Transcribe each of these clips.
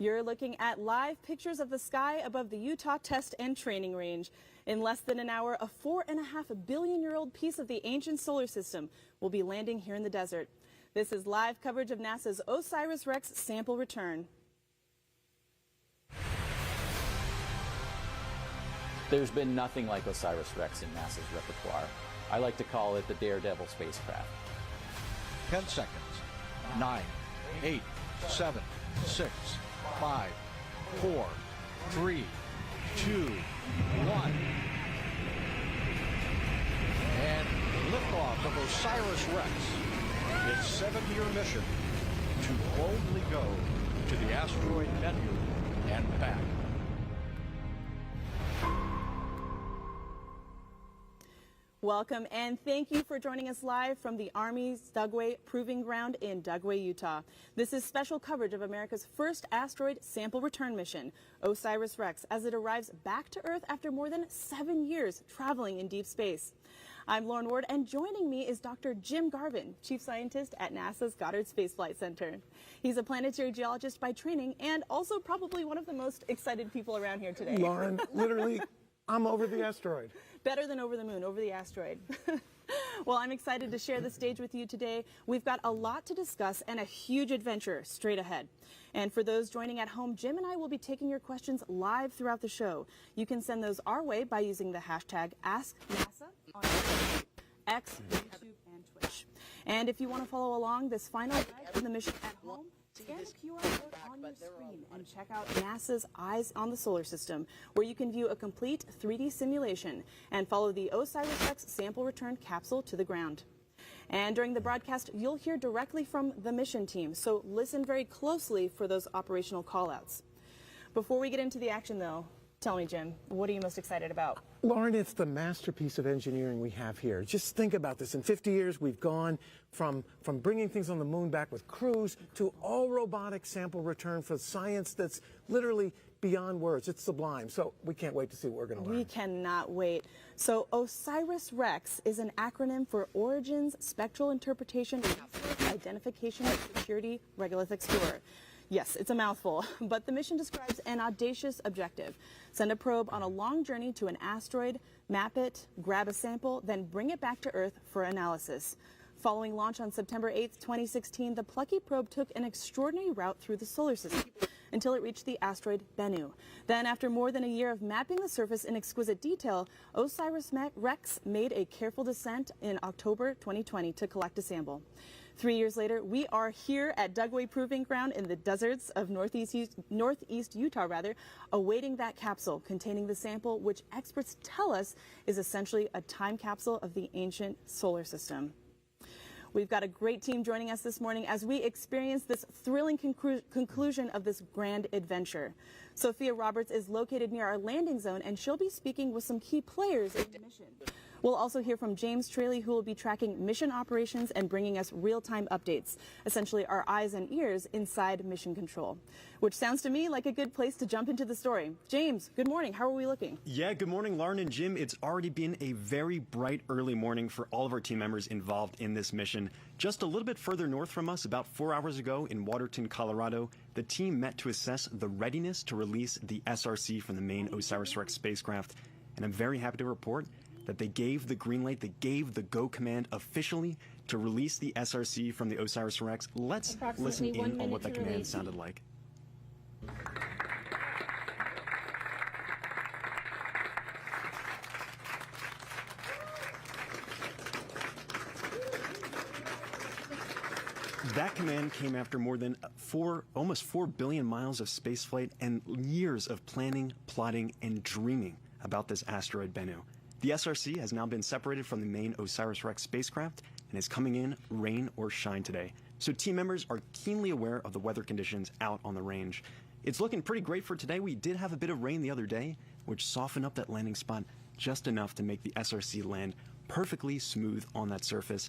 You're looking at live pictures of the sky above the Utah Test and Training Range. In less than an hour, a 4.5 billion-year-old piece of the ancient solar system will be landing here in the desert. This is live coverage of NASA's OSIRIS-REx sample return. There's been nothing like OSIRIS-REx in NASA's repertoire. I like to call it the Daredevil spacecraft. 10 seconds. 9, 8, 7, 6, 5, 4, 3, 2, 1. And liftoff of OSIRIS-REx, its 7-year mission to boldly go to the asteroid Bennu and back. Welcome and thank you for joining us live from the Army's Dugway Proving Ground in Dugway, Utah. This is special coverage of America's first asteroid sample return mission, OSIRIS-REx, as it arrives back to Earth after more than 7 years traveling in deep space. I'm Lauren Ward, and joining me is Dr. Jim Garvin, Chief Scientist at NASA's Goddard Space Flight Center. He's a planetary geologist by training and also probably one of the most excited people around here today. Lauren, literally, I'm over the asteroid. Better than over the moon, over the asteroid. Well, I'm excited to share the stage with you today. We've got a lot to discuss and a huge adventure straight ahead. And for those joining at home, Jim and I will be taking your questions live throughout the show. You can send those our way by using the hashtag AskNASA on X, YouTube, and Twitch. And if you want to follow along this final ride of the mission at home, scan the QR code on your screen and check out NASA's Eyes on the Solar System, where you can view a complete 3D simulation and follow the OSIRIS-REx sample return capsule to the ground. And during the broadcast, you'll hear directly from the mission team, so listen very closely for those operational callouts. Before we get into the action, though, tell me, Jim, what are you most excited about? Lauren, it's the masterpiece of engineering we have here. Just think about this. In 50 years, we've gone from bringing things on the moon back with crews to all robotic sample return for science that's literally beyond words. It's sublime. So we can't wait to see what we're going to learn. We cannot wait. So OSIRIS-REx is an acronym for Origins, Spectral Interpretation, Resource Identification, and Security Regolith Explorer. Yes, it's a mouthful, but the mission describes an audacious objective. Send a probe on a long journey to an asteroid, map it, grab a sample, then bring it back to Earth for analysis. Following launch on September 8th, 2016, the plucky probe took an extraordinary route through the solar system until it reached the asteroid Bennu. Then, after more than a year of mapping the surface in exquisite detail, OSIRIS-REx made a careful descent in October 2020 to collect a sample. 3 years later, we are here at Dugway Proving Ground in the deserts of northeast Utah, awaiting that capsule containing the sample, which experts tell us is essentially a time capsule of the ancient solar system. We've got a great team joining us this morning as we experience this thrilling conclusion of this grand adventure. Sophia Roberts is located near our landing zone, and she'll be speaking with some key players in the mission. We'll also hear from James Traley, who will be tracking mission operations and bringing us real-time updates, essentially our eyes and ears inside mission control, which sounds to me like a good place to jump into the story. James, good morning. How are we looking? Yeah, good morning, Lauren and Jim. It's already been a very bright early morning for all of our team members involved in this mission. Just a little bit further north from us, about 4 hours ago in Waterton, Colorado, the team met to assess the readiness to release the SRC from the main OSIRIS-REx spacecraft. And I'm very happy to report that they gave the green light, they gave the go command officially to release the SRC from the OSIRIS-REx. Let's listen in on what that command sounded like. That command came after more than almost 4 billion miles of spaceflight and years of planning, plotting, and dreaming about this asteroid Bennu. The SRC has now been separated from the main OSIRIS-REx spacecraft and is coming in rain or shine today. So team members are keenly aware of the weather conditions out on the range. It's looking pretty great for today. We did have a bit of rain the other day, which softened up that landing spot just enough to make the SRC land perfectly smooth on that surface.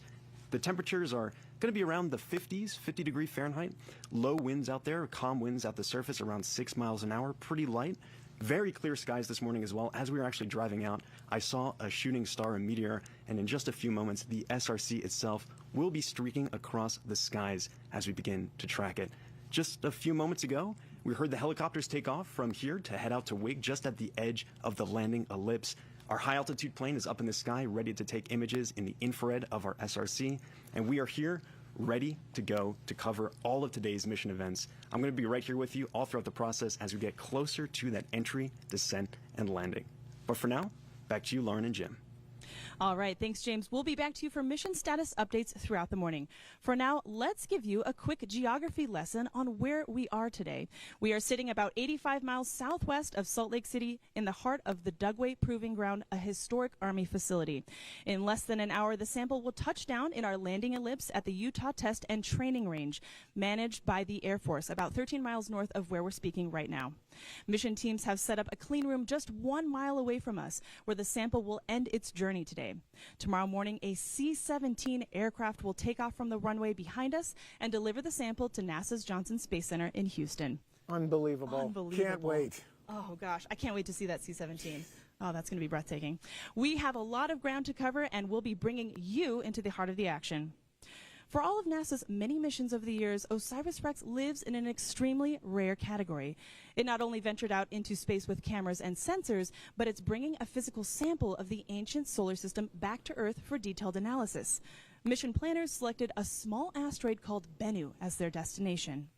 The temperatures are going to be around the 50s, 50 degrees Fahrenheit. Low winds out there, calm winds at the surface around 6 miles an hour, pretty light. Very clear skies this morning as well. As we were actually driving out, I saw a shooting star, a meteor, and in just a few moments, the SRC itself will be streaking across the skies as we begin to track it. Just a few moments ago, We heard the helicopters take off from here to head out to Wake just at the edge of the landing ellipse. Our high-altitude plane is up in the sky, ready to take images in the infrared of our SRC, and we are here ready to go to cover all of today's mission events. I'm going to be right here with you all throughout the process as we get closer to that entry, descent, and landing. But for now, back to you, Lauren and Jim. All right, thanks, James. We'll be back to you for mission status updates throughout the morning. For now, let's give you a quick geography lesson on where we are today. We are sitting about 85 miles southwest of Salt Lake City in the heart of the Dugway Proving Ground, a historic Army facility. In less than an hour, the sample will touch down in our landing ellipse at the Utah Test and Training Range, managed by the Air Force, about 13 miles north of where we're speaking right now. Mission teams have set up a clean room just 1 mile away from us, where the sample will end its journey today. Tomorrow morning, a C-17 aircraft will take off from the runway behind us and deliver the sample to NASA's Johnson Space Center in Houston. Unbelievable. Unbelievable. Can't wait. Oh, gosh. I can't wait to see that C-17. Oh, that's going to be breathtaking. We have a lot of ground to cover, and we'll be bringing you into the heart of the action. For all of NASA's many missions over the years, OSIRIS-REx lives in an extremely rare category. It not only ventured out into space with cameras and sensors, but it's bringing a physical sample of the ancient solar system back to Earth for detailed analysis. Mission planners selected a small asteroid called Bennu as their destination.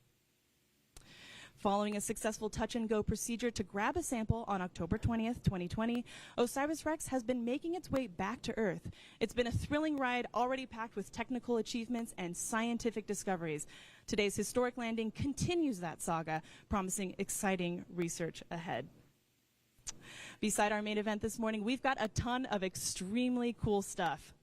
Following a successful touch-and-go procedure to grab a sample on October 20th, 2020, OSIRIS-REx has been making its way back to Earth. It's been a thrilling ride, already packed with technical achievements and scientific discoveries. Today's historic landing continues that saga, promising exciting research ahead. Beside our main event this morning, we've got a ton of extremely cool stuff.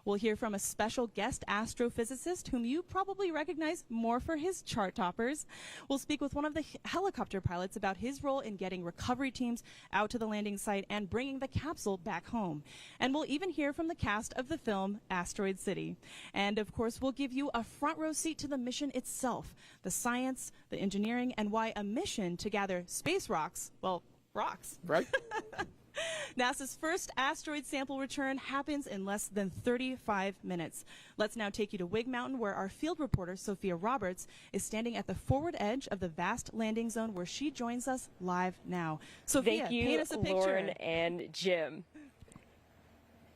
We'll hear from a special guest astrophysicist whom you probably recognize more for his chart toppers. We'll speak with one of the helicopter pilots about his role in getting recovery teams out to the landing site and bringing the capsule back home. And we'll even hear from the cast of the film Asteroid City. And of course, we'll give you a front row seat to the mission itself, the science, the engineering, and why a mission to gather space rocks, well, rocks. Right? NASA's first asteroid sample return happens in less than 35 minutes. Let's now take you to Wig Mountain, where our field reporter, Sophia Roberts, is standing at the forward edge of the vast landing zone, where she joins us live now. Sophia, paint us a picture. Lauren and Jim.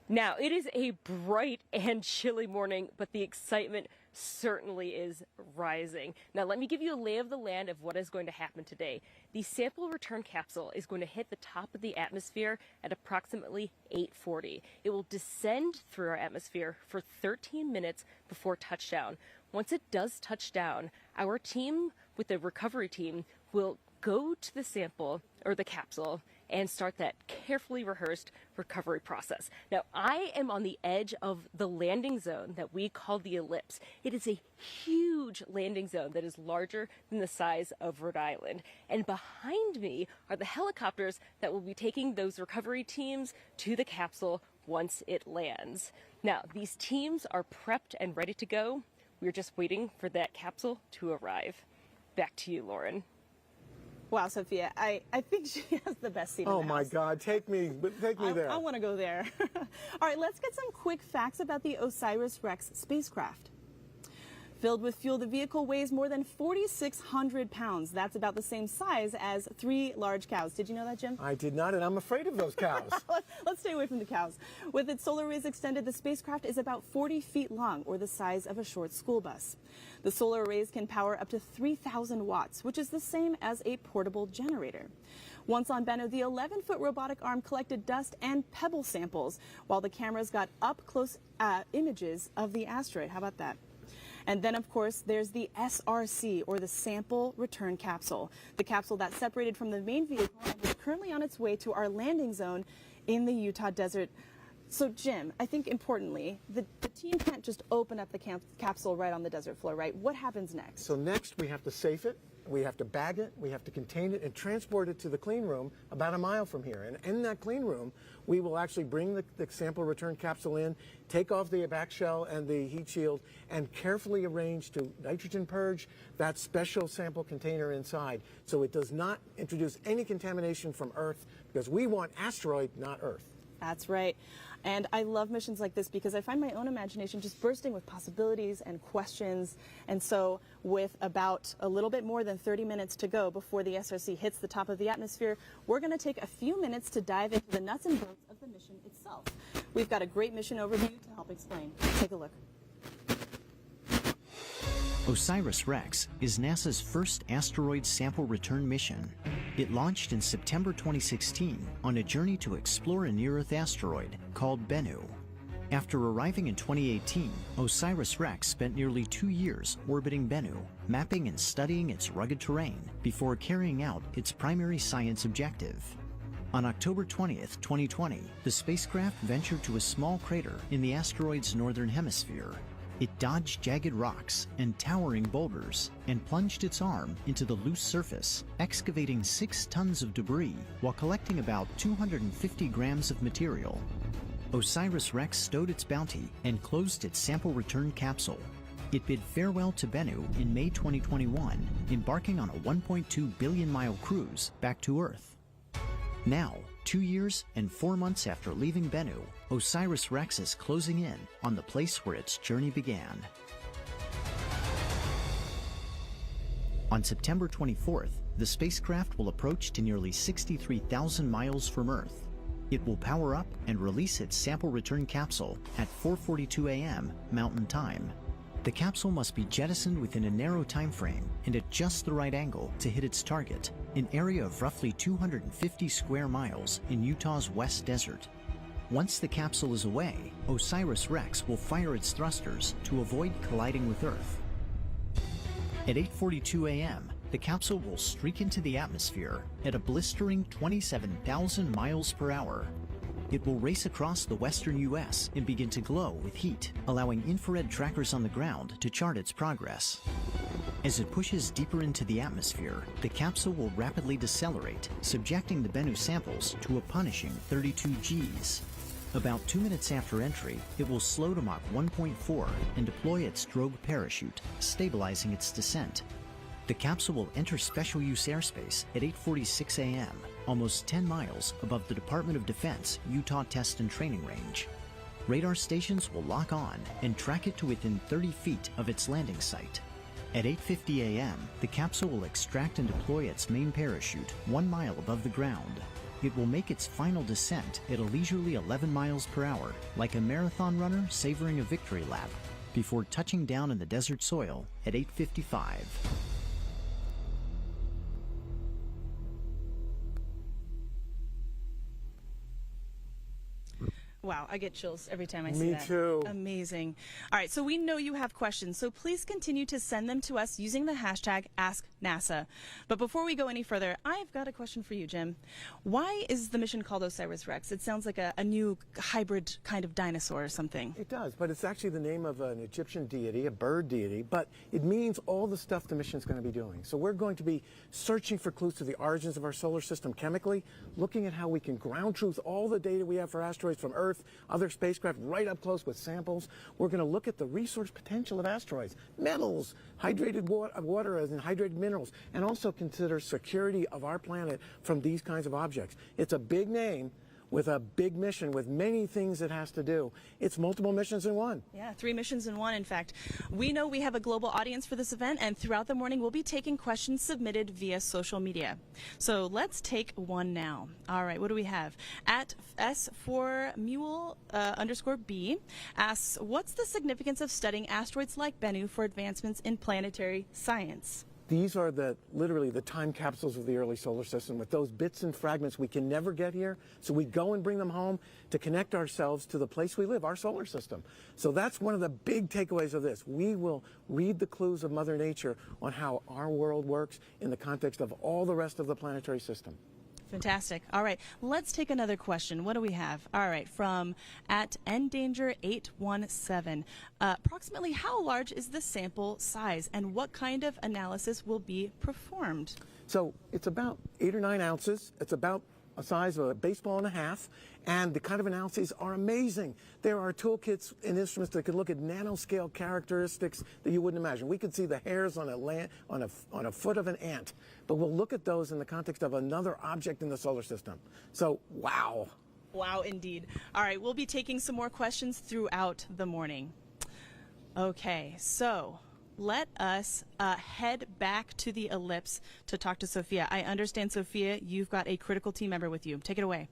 Now, it is a bright and chilly morning, but the excitement certainly is rising. Now, let me give you a lay of the land of what is going to happen today. The sample return capsule is going to hit the top of the atmosphere at approximately 8:40. It will descend through our atmosphere for 13 minutes before touchdown. Once it does touch down, our team with the recovery team will go to the sample or the capsule and start that carefully rehearsed recovery process. Now, I am on the edge of the landing zone that we call the ellipse. It is a huge landing zone that is larger than the size of Rhode Island. And behind me are the helicopters that will be taking those recovery teams to the capsule once it lands. Now, these teams are prepped and ready to go. We're just waiting for that capsule to arrive. Back to you, Lauren. Wow, Sophia, I think she has the best seat in the Oh house. my God, take me there. I want to go there. All right, let's get some quick facts about the OSIRIS-REx spacecraft. Filled with fuel, the vehicle weighs more than 4,600 pounds. That's about the same size as 3 large cows. Did you know that, Jim? I did not, and I'm afraid of those cows. Let's stay away from the cows. With its solar arrays extended, the spacecraft is about 40 feet long, or the size of a short school bus. The solar arrays can power up to 3,000 watts, which is the same as a portable generator. Once on Bennu, the 11-foot robotic arm collected dust and pebble samples, while the cameras got up-close images of the asteroid. How about that? And then, of course, there's the SRC, or the Sample Return Capsule, the capsule that separated from the main vehicle and is currently on its way to our landing zone in the Utah desert. So, Jim, I think importantly, the team can't just open up the capsule right on the desert floor, right? What happens next? So next, we have to safe it, we have to bag it, we have to contain it, and transport it to the clean room about a mile from here. And in that clean room, we will actually bring the sample return capsule in, take off the back shell and the heat shield, and carefully arrange to nitrogen purge that special sample container inside, so it does not introduce any contamination from Earth, because we want asteroid, not Earth. That's right. And I love missions like this because I find my own imagination just bursting with possibilities and questions. And so with about a little bit more than 30 minutes to go before the SRC hits the top of the atmosphere, we're going to take a few minutes to dive into the nuts and bolts of the mission itself. We've got a great mission overview to help explain. Take a look. OSIRIS-REx is NASA's first asteroid sample return mission. It launched in September 2016 on a journey to explore a near-Earth asteroid called Bennu. After arriving in 2018, OSIRIS-REx spent nearly 2 years orbiting Bennu, mapping and studying its rugged terrain before carrying out its primary science objective. On October 20th, 2020, the spacecraft ventured to a small crater in the asteroid's northern hemisphere. It dodged jagged rocks and towering boulders and plunged its arm into the loose surface, excavating 6 tons of debris while collecting about 250 grams of material. OSIRIS-REx stowed its bounty and closed its sample return capsule. It bid farewell to Bennu in May 2021, embarking on a 1.2 billion-mile cruise back to Earth. Now, 2 years and 4 months after leaving Bennu, OSIRIS-REx is closing in on the place where its journey began. On September 24th, the spacecraft will approach to nearly 63,000 miles from Earth. It will power up and release its sample return capsule at 4:42 a.m. Mountain Time. The capsule must be jettisoned within a narrow time frame and at just the right angle to hit its target, an area of roughly 250 square miles in Utah's West Desert. Once the capsule is away, OSIRIS-REx will fire its thrusters to avoid colliding with Earth. At 8:42 a.m., the capsule will streak into the atmosphere at a blistering 27,000 miles per hour. It will race across the western U.S. and begin to glow with heat, allowing infrared trackers on the ground to chart its progress. As it pushes deeper into the atmosphere, the capsule will rapidly decelerate, subjecting the Bennu samples to a punishing 32 Gs. About 2 minutes after entry, it will slow to Mach 1.4 and deploy its drogue parachute, stabilizing its descent. The capsule will enter special use airspace at 8:46 a.m., almost 10 miles above the Department of Defense Utah Test and Training Range. Radar stations will lock on and track it to within 30 feet of its landing site. At 8:50 a.m., the capsule will extract and deploy its main parachute 1 mile above the ground. It will make its final descent at a leisurely 11 miles per hour, like a marathon runner savoring a victory lap, before touching down in the desert soil at 8:55. Wow, I get chills every time I see that. Me too. Amazing. All right, so we know you have questions, so please continue to send them to us using the hashtag AskNASA. But before we go any further, I've got a question for you, Jim. Why is the mission called OSIRIS-REx? It sounds like a new hybrid kind of dinosaur or something. It does, but it's actually the name of an Egyptian deity, a bird deity, but it means all the stuff the mission's going to be doing. So we're going to be searching for clues to the origins of our solar system chemically, looking at how we can ground truth all the data we have for asteroids from Earth, other spacecraft right up close with samples. We're going to look at the resource potential of asteroids, metals, hydrated water as in hydrated minerals, and also consider security of our planet from these kinds of objects. It's a big name with a big mission with many things it has to do. It's multiple missions in one. Yeah, 3 missions in one, in fact. We know we have a global audience for this event, and throughout the morning we'll be taking questions submitted via social media. So let's take one now. All right, what do we have? At S4Mule_B asks, what's the significance of studying asteroids like Bennu for advancements in planetary science? These are literally the time capsules of the early solar system with those bits and fragments we can never get here. So we go and bring them home to connect ourselves to the place we live, our solar system. So that's one of the big takeaways of this. We will read the clues of Mother Nature on how our world works in the context of all the rest of the planetary system. Fantastic. All right, let's take another question. What do we have? All right, from at Endanger817. Approximately how large is the sample size, and what kind of analysis will be performed? So it's about 8 or 9 ounces. It's about a size of a baseball and a half, and the kind of analyses are amazing. There are toolkits and instruments that can look at nanoscale characteristics that you wouldn't imagine. We could see the hairs on a foot of an ant, but we'll look at those in the context of another object in the solar system. So, wow. Wow, indeed. All right, we'll be taking some more questions throughout the morning. Okay, so let us head back to the ellipse to talk to Sophia. I understand, Sophia, you've got a critical team member with you. Take it away.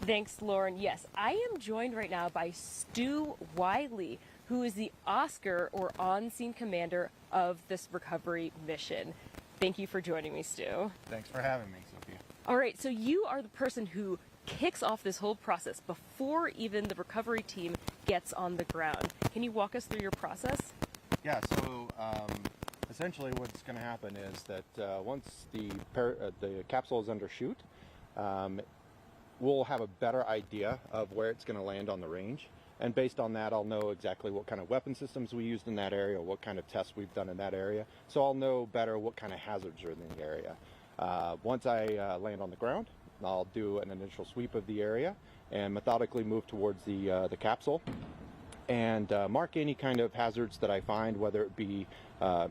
Thanks, Lauren. Yes, I am joined right now by Stu Wiley, who is the Oscar or on-scene commander of this recovery mission. Thank you for joining me, Stu. Thanks for having me, Sophia. All right, so you are the person who kicks off this whole process before even the recovery team gets on the ground. Can you walk us through your process? Yeah, so essentially what's going to happen is that once the capsule is undershoot, we'll have a better idea of where it's going to land on the range. And based on that, I'll know exactly what kind of weapon systems we used in that area, what kind of tests we've done in that area. So I'll know better what kind of hazards are in the area. Once I land on the ground, I'll do an initial sweep of the area and methodically move towards the capsule and mark any kind of hazards that I find, whether it be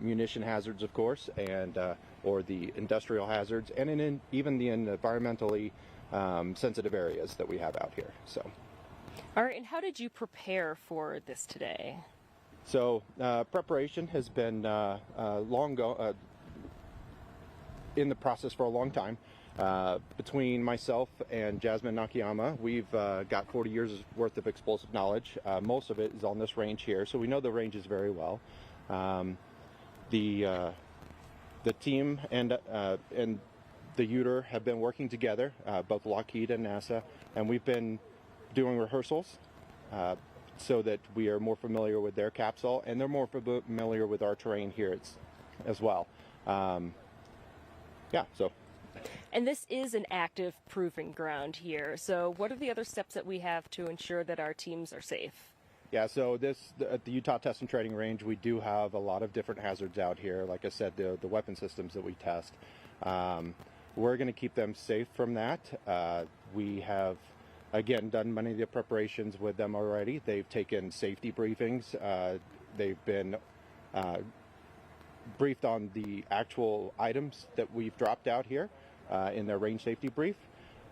munition hazards, of course, and or the industrial hazards, and even the environmentally sensitive areas that we have out here. So. All right, and how did you prepare for this today? So preparation has been in the process for a long time. Between myself and Jasmine Nakayama, we've got 40 years worth of explosive knowledge. Most of it is on this range here, so we know the ranges very well. The team and the UTR have been working together, both Lockheed and NASA, and we've been doing rehearsals so that we are more familiar with their capsule, and they're more familiar with our terrain here as well. Yeah, so. And this is an active proving ground here. So what are the other steps that we have to ensure that our teams are safe? Yeah, so at the Utah Test and Training Range, we do have a lot of different hazards out here. Like I said, the weapon systems that we test. We're going to keep them safe from that. We have, again, done many of the preparations with them already. They've taken safety briefings. They've been briefed on the actual items that we've dropped out here in their range safety brief.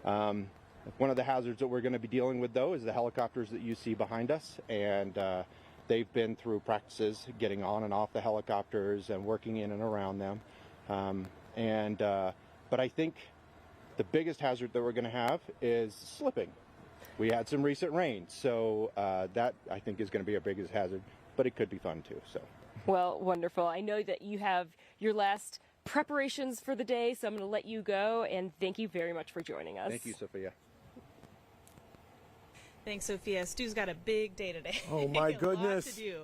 One of the hazards that we're going to be dealing with, though, is the helicopters that you see behind us, and they've been through practices getting on and off the helicopters and working in and around them. But I think the biggest hazard that we're going to have is slipping. We had some recent rain, so that I think is going to be our biggest hazard, but it could be fun too. So. Well, wonderful. I know that you have your last preparations for the day, so I'm going to let you go, and thank you very much for joining us. Thank you, Sophia. Thanks, Sophia. Stu's got a big day today. Oh, my goodness. A lot to do.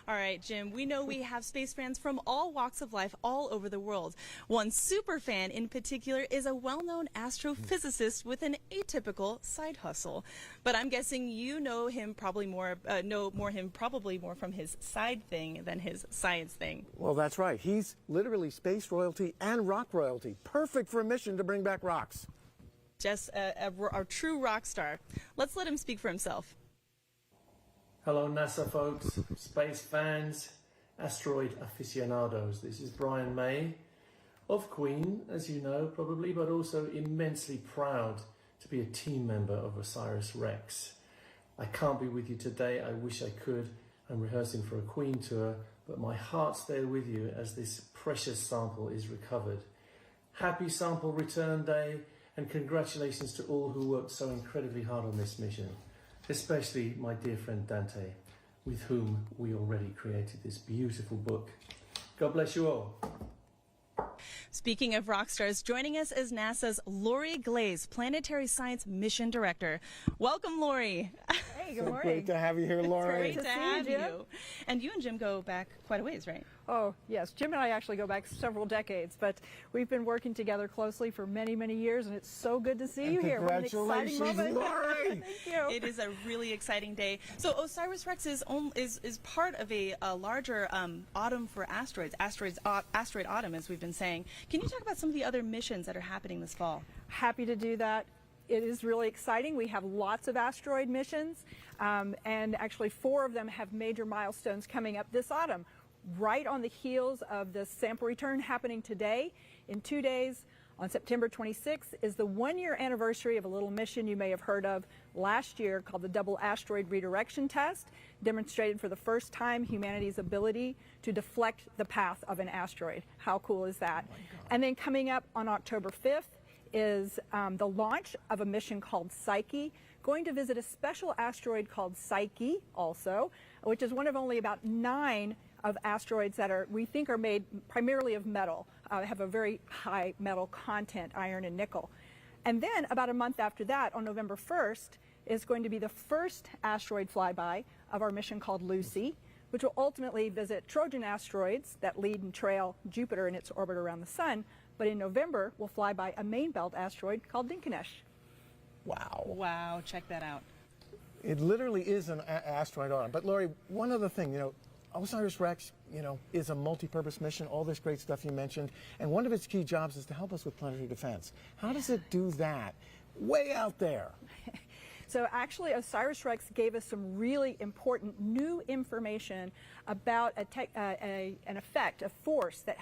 All right, Jim, we know we have space fans from all walks of life all over the world. One super fan in particular is a well-known astrophysicist with an atypical side hustle. But I'm guessing you know him probably more from his side thing than his science thing. Well, that's right. He's literally space royalty and rock royalty. Perfect for a mission to bring back rocks. Just a true rock star. Let's let him speak for himself. Hello NASA folks, space fans, asteroid aficionados. This is Brian May of Queen, as you know probably, but also immensely proud to be a team member of OSIRIS-REx. I can't be with you today, I wish I could. I'm rehearsing for a Queen tour, but my heart's there with you as this precious sample is recovered. Happy sample return day, and congratulations to all who worked so incredibly hard on this mission. Especially my dear friend Dante, with whom we already created this beautiful book. God bless you all. Speaking of rock stars, joining us is NASA's Lori Glaze, Planetary Science Mission Director. Welcome, Lori. Hey, good morning. Great to have you here, Lori. Great to have you. And you and Jim go back quite a ways, right? Oh, yes. Jim and I actually go back several decades, but we've been working together closely for many, many years, and it's so good to see you here. Congratulations, what an exciting moment. Lori. Thank you. It is a really exciting day. So OSIRIS-REx is part of a larger autumn for asteroids, Asteroid Autumn, as we've been saying. Can you talk about some of the other missions that are happening this fall? Happy to do that. It is really exciting. We have lots of asteroid missions, and actually 4 of them have major milestones coming up this autumn. Right on the heels of the sample return happening today. In 2 days, On September 26th is the one-year anniversary of a little mission you may have heard of last year called the Double Asteroid Redirection Test, demonstrated for the first time humanity's ability to deflect the path of an asteroid. How cool is that? And then coming up on October 5th is the launch of a mission called Psyche, going to visit a special asteroid called Psyche also, which is one of only about 9 of asteroids that we think are made primarily of metal, have a very high metal content, iron and nickel. And then about a month after that, on November 1st, is going to be the first asteroid flyby of our mission called Lucy, which will ultimately visit Trojan asteroids that lead and trail Jupiter in its orbit around the sun. But in November, we'll fly by a main belt asteroid called Dinkinesh. Wow. Wow, check that out. It literally is an asteroid arm. But Lori, one other thing, OSIRIS-REx, is a multi-purpose mission, all this great stuff you mentioned, and one of its key jobs is to help us with planetary defense. How does it do that? Way out there. So actually, OSIRIS-REx gave us some really important new information about an effect, a force that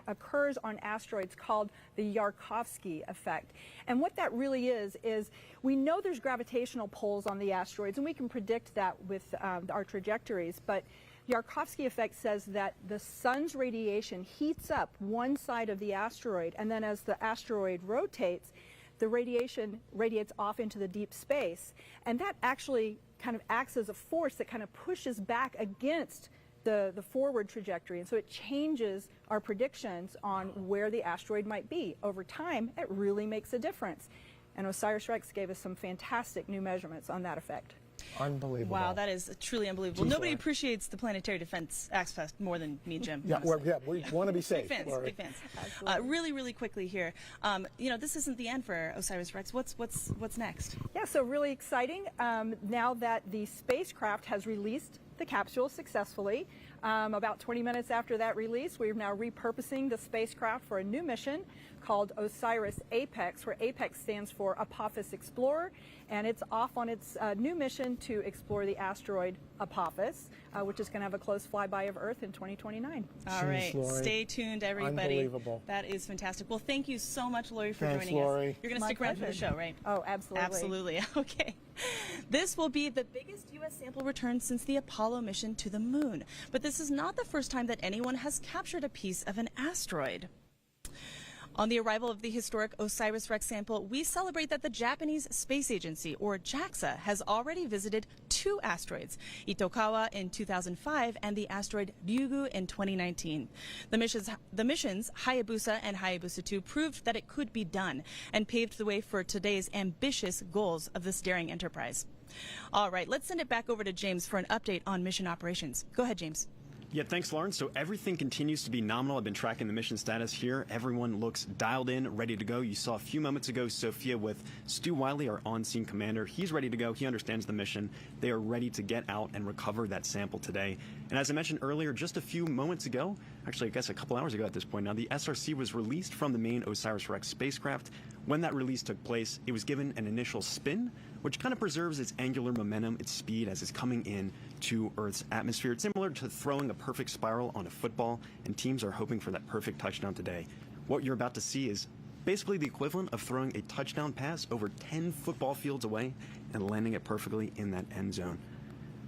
occurs on asteroids called the Yarkovsky effect. And what that really is we know there's gravitational pulls on the asteroids, and we can predict that with our trajectories, but the Yarkovsky effect says that the sun's radiation heats up one side of the asteroid, and then as the asteroid rotates, the radiation radiates off into the deep space, and that actually kind of acts as a force that kind of pushes back against the forward trajectory, and so it changes our predictions on where the asteroid might be. Over time, it really makes a difference, and OSIRIS-REx gave us some fantastic new measurements on that effect. Unbelievable. Wow, that is truly unbelievable. Nobody appreciates the planetary defense aspect more than me and Jim. Yeah, we want to be safe. Big fans, big fans. Really, really quickly here. This isn't the end for OSIRIS-REx. What's next? Yeah, so really exciting. Now that the spacecraft has released the capsule successfully, about 20 minutes after that release, we're now repurposing the spacecraft for a new mission called OSIRIS-APEX, where APEX stands for Apophis Explorer, and it's off on its new mission to explore the asteroid Apophis, which is going to have a close flyby of Earth in 2029. All right, Lori. Stay tuned, everybody. Unbelievable. That is fantastic. Well, thank you so much, Lori, for Thanks, joining Lori. us. You're going to stick around for the show, right? Oh, absolutely. Absolutely. Okay. This will be the biggest U.S. sample return since the Apollo mission to the moon. But this is not the first time that anyone has captured a piece of an asteroid. On the arrival of the historic OSIRIS-REx sample, we celebrate that the Japanese Space Agency, or JAXA, has already visited 2 asteroids, Itokawa in 2005 and the asteroid Ryugu in 2019. The missions Hayabusa and Hayabusa 2 proved that it could be done and paved the way for today's ambitious goals of this daring enterprise. All right, let's send it back over to James for an update on mission operations. Go ahead, James. Yeah, thanks, Lauren. So everything continues to be nominal. I've been tracking the mission status here. Everyone looks dialed in, ready to go. You saw a few moments ago Sophia with Stu Wiley, our on-scene commander. He's ready to go. He understands the mission. They are ready to get out and recover that sample today. And as I mentioned earlier, just a few moments ago, actually I guess a couple hours ago at this point now, the SRC was released from the main OSIRIS-REx spacecraft. When that release took place, it was given an initial spin, which kind of preserves its angular momentum, its speed as it's coming in to Earth's atmosphere. It's similar to throwing a perfect spiral on a football, and teams are hoping for that perfect touchdown today. What you're about to see is basically the equivalent of throwing a touchdown pass over 10 football fields away and landing it perfectly in that end zone.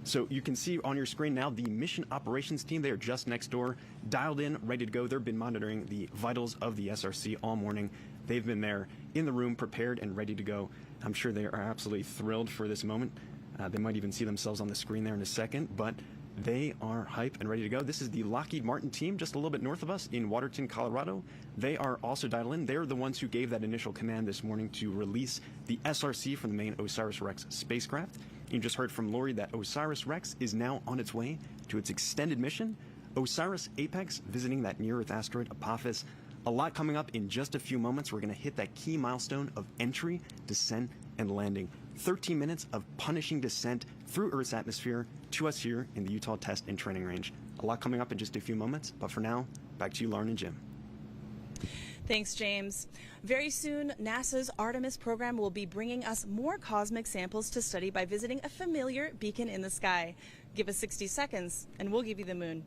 So you can see on your screen now the mission operations team. They are just next door, dialed in, ready to go. They've been monitoring the vitals of the SRC all morning. They've been there in the room, prepared and ready to go. I'm sure they are absolutely thrilled for this moment. They might even see themselves on the screen there in a second, but they are hype and ready to go. This is the Lockheed Martin team just a little bit north of us in Waterton, Colorado. They are also dialed in. They're the ones who gave that initial command this morning to release the SRC from the main OSIRIS-REx spacecraft. You just heard from Lori that OSIRIS-REx is now on its way to its extended mission. OSIRIS-APEX visiting that near-Earth asteroid Apophis. A lot coming up in just a few moments. We're going to hit that key milestone of entry, descent, and landing. 13 minutes of punishing descent through Earth's atmosphere to us here in the Utah Test and Training Range. A lot coming up in just a few moments, but for now, back to you, Lauren and Jim. Thanks, James. Very soon, NASA's Artemis program will be bringing us more cosmic samples to study by visiting a familiar beacon in the sky. Give us 60 seconds, and we'll give you the moon.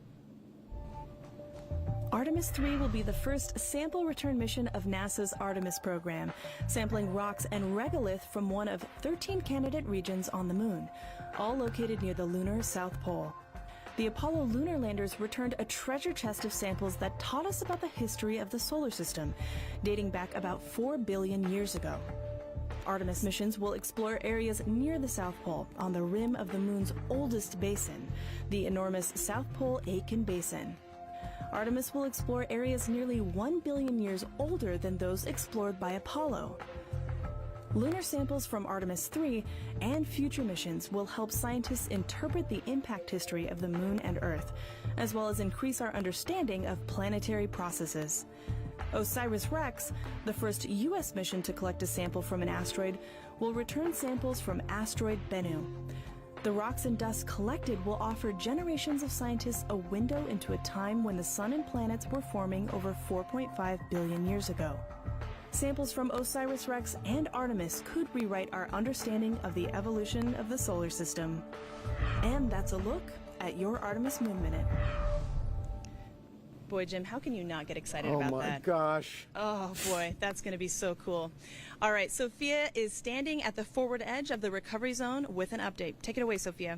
Artemis 3 will be the first sample return mission of NASA's Artemis program, sampling rocks and regolith from one of 13 candidate regions on the moon, all located near the lunar South Pole. The Apollo lunar landers returned a treasure chest of samples that taught us about the history of the solar system, dating back about 4 billion years ago. Artemis missions will explore areas near the South Pole on the rim of the moon's oldest basin, the enormous South Pole Aitken Basin. Artemis will explore areas nearly 1 billion years older than those explored by Apollo. Lunar samples from Artemis 3 and future missions will help scientists interpret the impact history of the moon and Earth, as well as increase our understanding of planetary processes. OSIRIS-REx, the first U.S. mission to collect a sample from an asteroid, will return samples from asteroid Bennu. The rocks and dust collected will offer generations of scientists a window into a time when the sun and planets were forming over 4.5 billion years ago. Samples from OSIRIS-REx and Artemis could rewrite our understanding of the evolution of the solar system. And that's a look at your Artemis Moon Minute. Boy, Jim, how can you not get excited about that? Oh my gosh. Oh boy, that's going to be so cool. All right, Sophia is standing at the forward edge of the recovery zone with an update. Take it away, Sophia.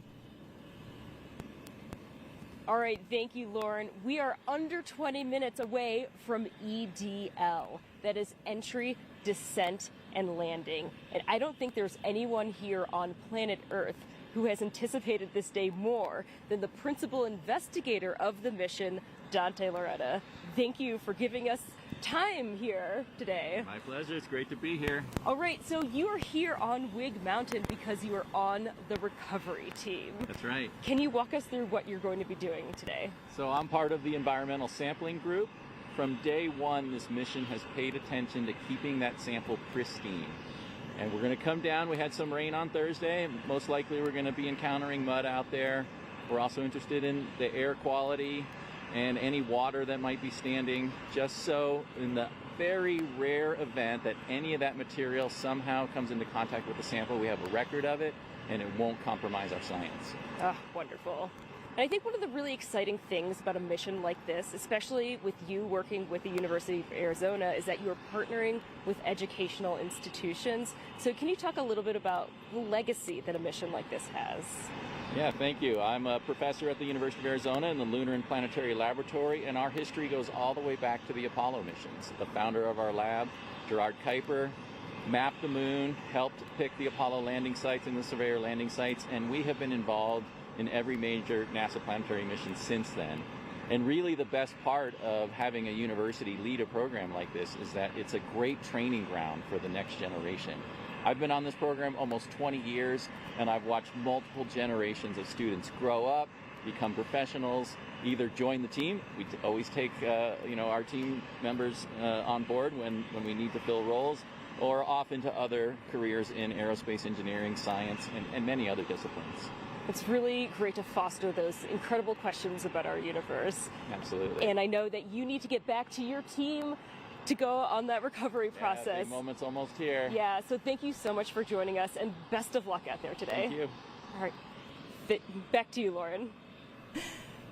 All right, thank you, Lauren. We are under 20 minutes away from EDL. That is entry, descent, and landing. And I don't think there's anyone here on planet Earth who has anticipated this day more than the principal investigator of the mission, Dante Loretta. Thank you for giving us time here today. My pleasure. It's great to be here. All right, so you are here on Wig Mountain because you are on the recovery team. That's right. Can you walk us through what you're going to be doing today? So I'm part of the environmental sampling group. From day one, this mission has paid attention to keeping that sample pristine. And we're going to come down. We had some rain on Thursday. Most likely we're going to be encountering mud out there. We're also interested in the air quality and any water that might be standing, just so in the very rare event that any of that material somehow comes into contact with the sample, we have a record of it and it won't compromise our science. Ah, wonderful. And I think one of the really exciting things about a mission like this, especially with you working with the University of Arizona, is that you're partnering with educational institutions. So can you talk a little bit about the legacy that a mission like this has? Yeah, thank you. I'm a professor at the University of Arizona in the Lunar and Planetary Laboratory, and our history goes all the way back to the Apollo missions. The founder of our lab, Gerard Kuiper, mapped the moon, helped pick the Apollo landing sites and the Surveyor landing sites, and we have been involved in every major NASA planetary mission since then. And really the best part of having a university lead a program like this is that it's a great training ground for the next generation. I've been on this program almost 20 years, and I've watched multiple generations of students grow up, become professionals, either join the team. We always take our team members on board when we need to fill roles, or off into other careers in aerospace engineering, science, and many other disciplines. It's really great to foster those incredible questions about our universe. Absolutely. And I know that you need to get back to your team to go on that recovery process. The moment's almost here. Yeah, so thank you so much for joining us, and best of luck out there today. Thank you. All right, back to you, Lauren.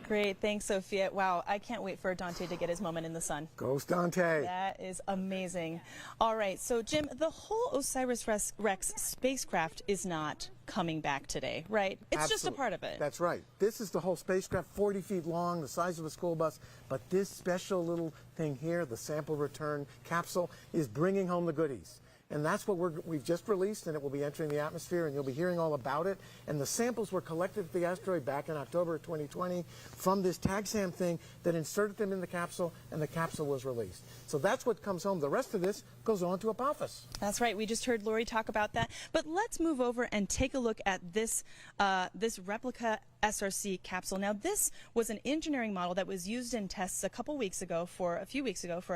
Great, thanks, Sophia. Wow, I can't wait for Dante to get his moment in the sun. Goes Dante. That is amazing. All right, so Jim, the whole OSIRIS-REx spacecraft is not coming back today, right? It's just a part of it. That's right. This is the whole spacecraft, 40 feet long, the size of a school bus. But this special little thing here, the sample return capsule, is bringing home the goodies. And that's what we've just released, and it will be entering the atmosphere, and you'll be hearing all about it. And the samples were collected at the asteroid back in October of 2020 from this TAGSAM thing that inserted them in the capsule, and the capsule was released. So that's what comes home. The rest of this goes on to Apophis. That's right. We just heard Lori talk about that. But let's move over and take a look at this replica SRC capsule. Now, this was an engineering model that was used in tests a few weeks ago for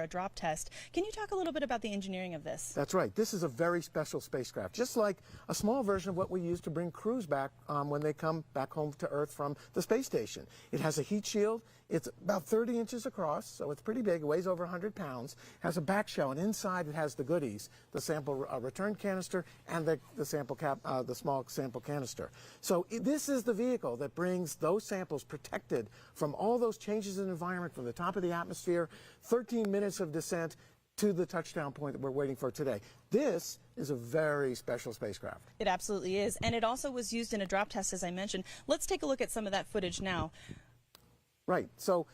a drop test. Can you talk a little bit about the engineering of this? That's right. This is a very special spacecraft, just like a small version of what we use to bring crews back when they come back home to Earth from the space station. It has a heat shield. It's about 30 inches across, so it's pretty big. It weighs over 100 pounds. It has a back shell, and inside it has has the goodies, the sample return canister and the sample cap, the small sample canister. So this is the vehicle that brings those samples protected from all those changes in environment from the top of the atmosphere, 13 minutes of descent to the touchdown point that we're waiting for today. This is a very special spacecraft. It absolutely is. And it also was used in a drop test, as I mentioned. Let's take a look at some of that footage now. Right. So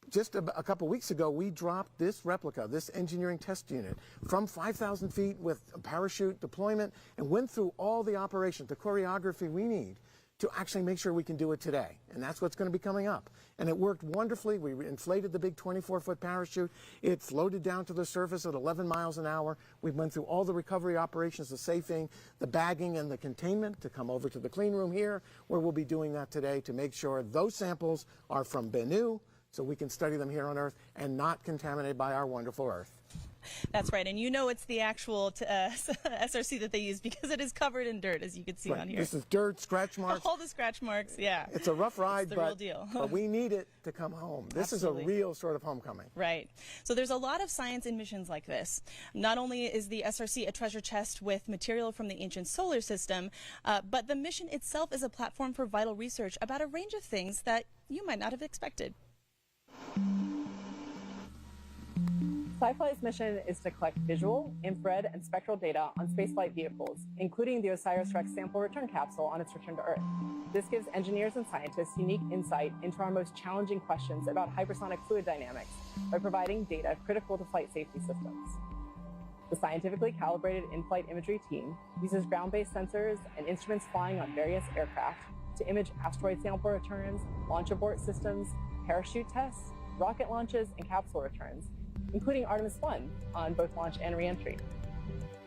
just a couple weeks ago, we dropped this replica, this engineering test unit, from 5,000 feet with a parachute deployment and went through all the operations, the choreography we need to actually make sure we can do it today. And that's what's going to be coming up. And it worked wonderfully. We inflated the big 24-foot parachute. It floated down to the surface at 11 miles an hour. We went through all the recovery operations, the safing, the bagging, and the containment to come over to the clean room here, where we'll be doing that today to make sure those samples are from Bennu, so we can study them here on Earth and not contaminated by our wonderful Earth. That's right, and you know it's the actual SRC that they use because it is covered in dirt, as you can see on here. This is dirt, scratch marks. All the scratch marks, yeah. It's a rough ride, it's the real deal. but we need it to come home. This Absolutely. is a real sort of homecoming. Right. So there's a lot of science in missions like this. Not only is the SRC a treasure chest with material from the ancient solar system, but the mission itself is a platform for vital research about a range of things that you might not have expected. SciFly's mission is to collect visual, infrared, and spectral data on spaceflight vehicles, including the OSIRIS-REx sample return capsule on its return to Earth. This gives engineers and scientists unique insight into our most challenging questions about hypersonic fluid dynamics by providing data critical to flight safety systems. The scientifically calibrated in-flight imagery team uses ground-based sensors and instruments flying on various aircraft to image asteroid sample returns, launch abort systems, parachute tests, rocket launches, and capsule returns, including Artemis 1 on both launch and reentry.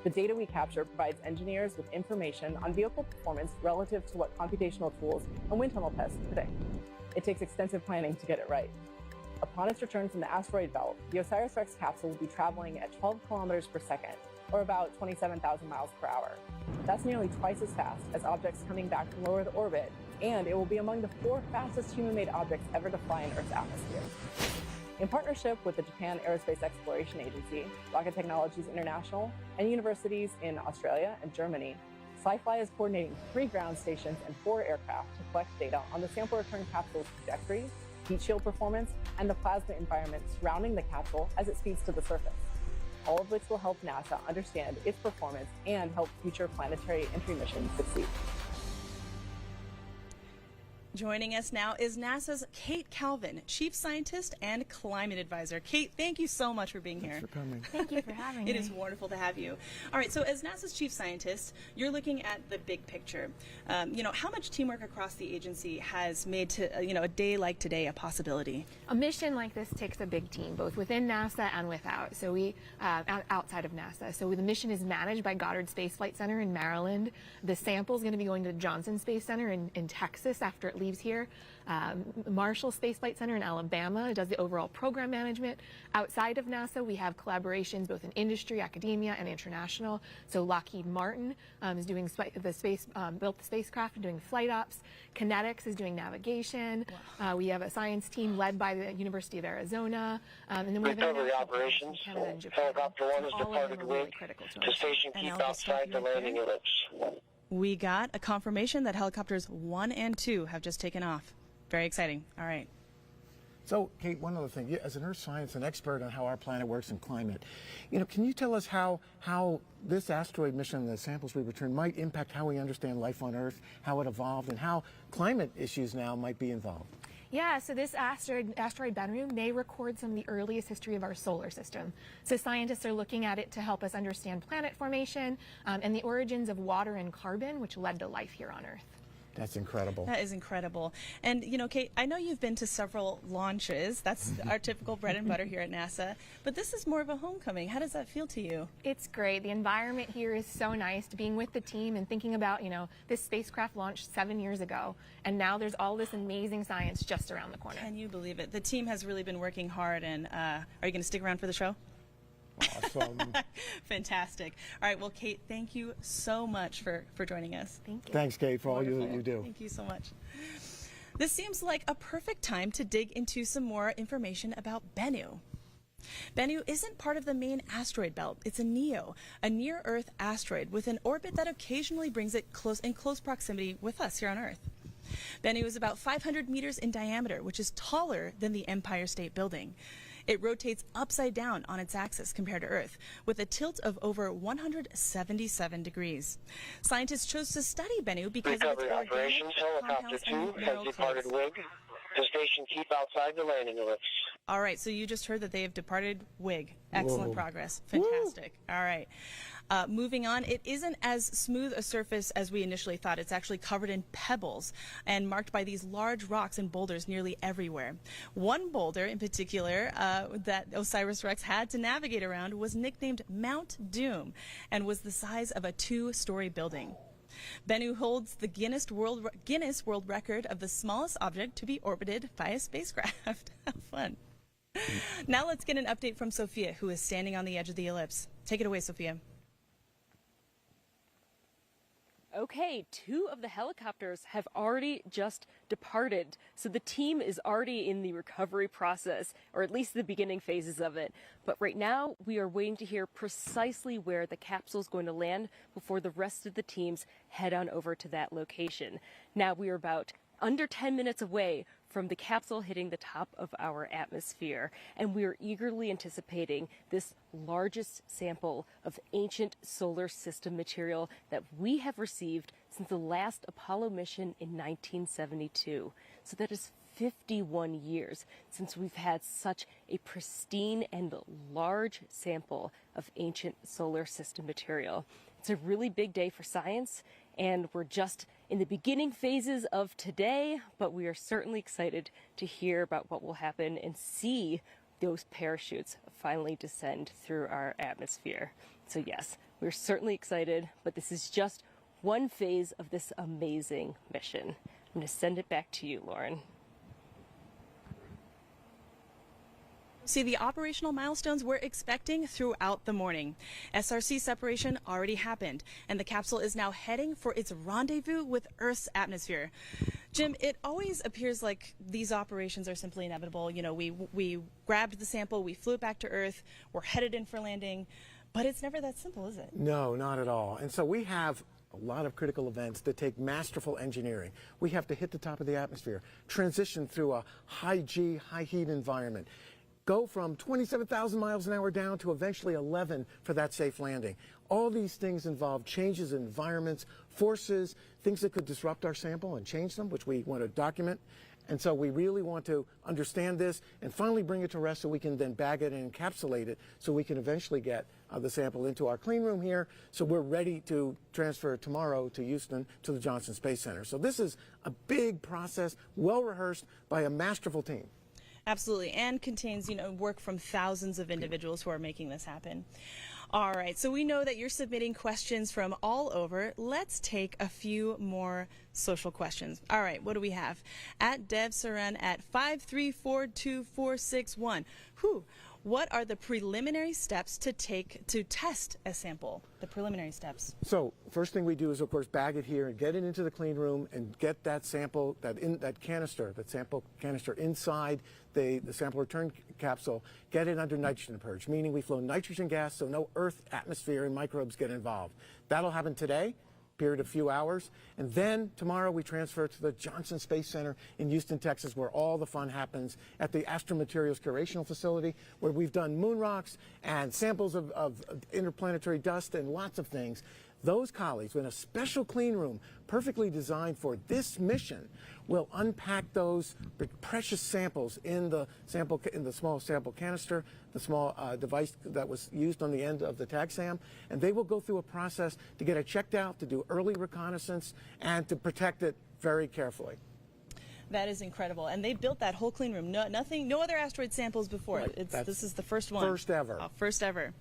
The data we capture provides engineers with information on vehicle performance relative to what computational tools and wind tunnel tests predict. It takes extensive planning to get it right. Upon its return from the asteroid belt, the OSIRIS-REx capsule will be traveling at 12 kilometers per second, or about 27,000 miles per hour. That's nearly twice as fast as objects coming back from low Earth orbit, and it will be among the 4 fastest human-made objects ever to fly in Earth's atmosphere. In partnership with the Japan Aerospace Exploration Agency, Rocket Technologies International, and universities in Australia and Germany, SciFly is coordinating 3 ground stations and 4 aircraft to collect data on the sample return capsule's trajectory, heat shield performance, and the plasma environment surrounding the capsule as it speeds to the surface, all of which will help NASA understand its performance and help future planetary entry missions succeed. Joining us now is NASA's Kate Calvin, Chief Scientist and Climate Advisor. Kate, thank you so much for being here. Thanks for coming. Thank you for having me. It is wonderful to have you. All right, so as NASA's Chief Scientist, you're looking at the big picture. How much teamwork across the agency has made to, a day like today a possibility? A mission like this takes a big team, both within NASA and without. So outside of NASA. So the mission is managed by Goddard Space Flight Center in Maryland. The sample is going to be going to the Johnson Space Center in Texas after it leaves here. Marshall Space Flight Center in Alabama does the overall program management. Outside of NASA, we have collaborations both in industry, academia, and international. So Lockheed Martin is doing built the spacecraft and doing flight ops. Kinetics is doing navigation. Wow. We have a science team led by the University of Arizona. And then we have recovery operations. Helicopter 1 has departed wing to station keep outside the landing ellipse. We got a confirmation that helicopters 1 and 2 have just taken off. Very exciting. All right. So, Kate, one other thing. As an earth science, an expert on how our planet works in climate, can you tell us how this asteroid mission, the samples we return, might impact how we understand life on Earth, how it evolved, and how climate issues now might be involved? Yeah, so this asteroid Bennu may record some of the earliest history of our solar system. So scientists are looking at it to help us understand planet formation and the origins of water and carbon, which led to life here on Earth. That's incredible. That is incredible. And, Kate, I know you've been to several launches. That's our typical bread and butter here at NASA. But this is more of a homecoming. How does that feel to you? It's great. The environment here is so nice. Being with the team and thinking about, this spacecraft launched 7 years ago. And now there's all this amazing science just around the corner. Can you believe it? The team has really been working hard. And are you going to stick around for the show? Awesome. Fantastic. All right. Well, Kate, thank you so much for joining us. Thank you. Thanks, Kate, for all you do. Thank you so much. This seems like a perfect time to dig into some more information about Bennu. Bennu isn't part of the main asteroid belt. It's a NEO, a near-Earth asteroid with an orbit that occasionally brings it in close proximity with us here on Earth. Bennu is about 500 meters in diameter, which is taller than the Empire State Building. It rotates upside down on its axis compared to Earth, with a tilt of over 177 degrees. Scientists chose to study Bennu because of its Recovery operations. Helicopter 2 has departed WIG. The station keep outside the landing ellipse. All right, so you just heard that they have departed WIG. Excellent Whoa. progress. Fantastic. Woo. All right. Moving on, it isn't as smooth a surface as we initially thought. It's actually covered in pebbles and marked by these large rocks and boulders nearly everywhere. One boulder in particular that OSIRIS-REx had to navigate around was nicknamed Mount Doom and was the size of a 2-story building. Bennu holds the Guinness World Record of the smallest object to be orbited by a spacecraft. How fun. Now let's get an update from Sophia, who is standing on the edge of the ellipse. Take it away, Sophia. Okay, 2 of the helicopters have already just departed, so the team is already in the recovery process, or at least the beginning phases of it. But right now, we are waiting to hear precisely where the capsule is going to land before the rest of the teams head on over to that location. Now we are about under 10 minutes away from the capsule hitting the top of our atmosphere, and we are eagerly anticipating this largest sample of ancient solar system material that we have received since the last Apollo mission in 1972. So that is 51 years since we've had such a pristine and large sample of ancient solar system material. It's a really big day for science, and we're just in the beginning phases of today, but we are certainly excited to hear about what will happen and see those parachutes finally descend through our atmosphere. So yes, we're certainly excited, but this is just one phase of this amazing mission. I'm going to send it back to you, Lauren. See the operational milestones we're expecting throughout the morning. SRC separation already happened, and the capsule is now heading for its rendezvous with Earth's atmosphere. Jim, it always appears like these operations are simply inevitable. You know, we grabbed the sample, we flew it back to Earth, we're headed in for landing, but it's never that simple, is it? No, not at all. And so we have a lot of critical events that take masterful engineering. We have to hit the top of the atmosphere, transition through a high G, high heat environment, go from 27,000 miles an hour down to eventually 11 for that safe landing. All these things involve changes in environments, forces, things that could disrupt our sample and change them, which we want to document. And so we really want to understand this and finally bring it to rest so we can then bag it and encapsulate it so we can eventually get the sample into our clean room here. So we're ready to transfer tomorrow to Houston to the Johnson Space Center. So this is a big process, well rehearsed by a masterful team. Absolutely, and contains, work from thousands of individuals who are making this happen. All right, so we know that you're submitting questions from all over. Let's take a few more social questions. All right, what do we have? At Dev Saran at 5342461. What are the preliminary steps to take to test a sample? The preliminary steps. So first thing we do is, of course, bag it here and get it into the clean room and get that sample, that sample canister inside the sample return capsule, get it under nitrogen purge, meaning we flow nitrogen gas so no Earth atmosphere and microbes get involved. That'll happen today. Period of few hours, and then tomorrow we transfer to the Johnson Space Center in Houston, Texas, where all the fun happens at the Astromaterials Curational Facility, where we've done moon rocks and samples of interplanetary dust and lots of things. Those colleagues, in a special clean room perfectly designed for this mission, will unpack those precious samples in the small sample canister, the small device that was used on the end of the TAGSAM, and they will go through a process to get it checked out, to do early reconnaissance, and to protect it very carefully. That is incredible, and they built that whole clean room. No other asteroid samples before. Right. This is the first one. First ever. First ever.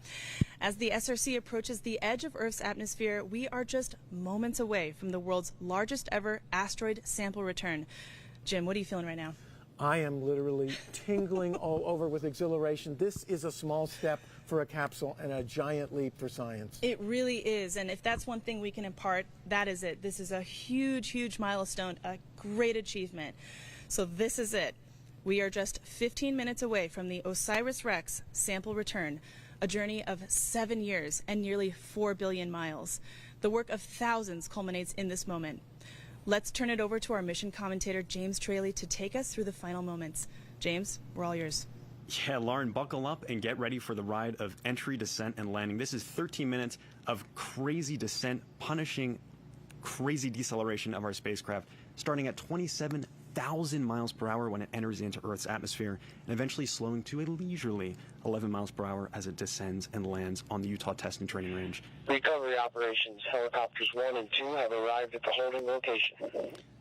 As the SRC approaches the edge of Earth's atmosphere, we are just moments away from the world's largest ever asteroid sample return. Jim, what are you feeling right now? I am literally tingling all over with exhilaration. This is a small step for a capsule and a giant leap for science. It really is, and if that's one thing we can impart, that is it. This is a huge, huge milestone, a great achievement. So this is it. We are just 15 minutes away from the OSIRIS-REx sample return, a journey of 7 years and nearly 4 billion miles. The work of thousands culminates in this moment. Let's turn it over to our mission commentator, James Traley, to take us through the final moments. James, we're all yours. Yeah, Lauren, buckle up and get ready for the ride of entry, descent, and landing. This is 13 minutes of crazy descent, punishing crazy deceleration of our spacecraft, starting at 27,000 miles per hour when it enters into Earth's atmosphere, and eventually slowing to a leisurely 11 miles per hour as it descends and lands on the Utah Test and Training Range. Recovery operations. Helicopters 1 and 2 have arrived at the holding location.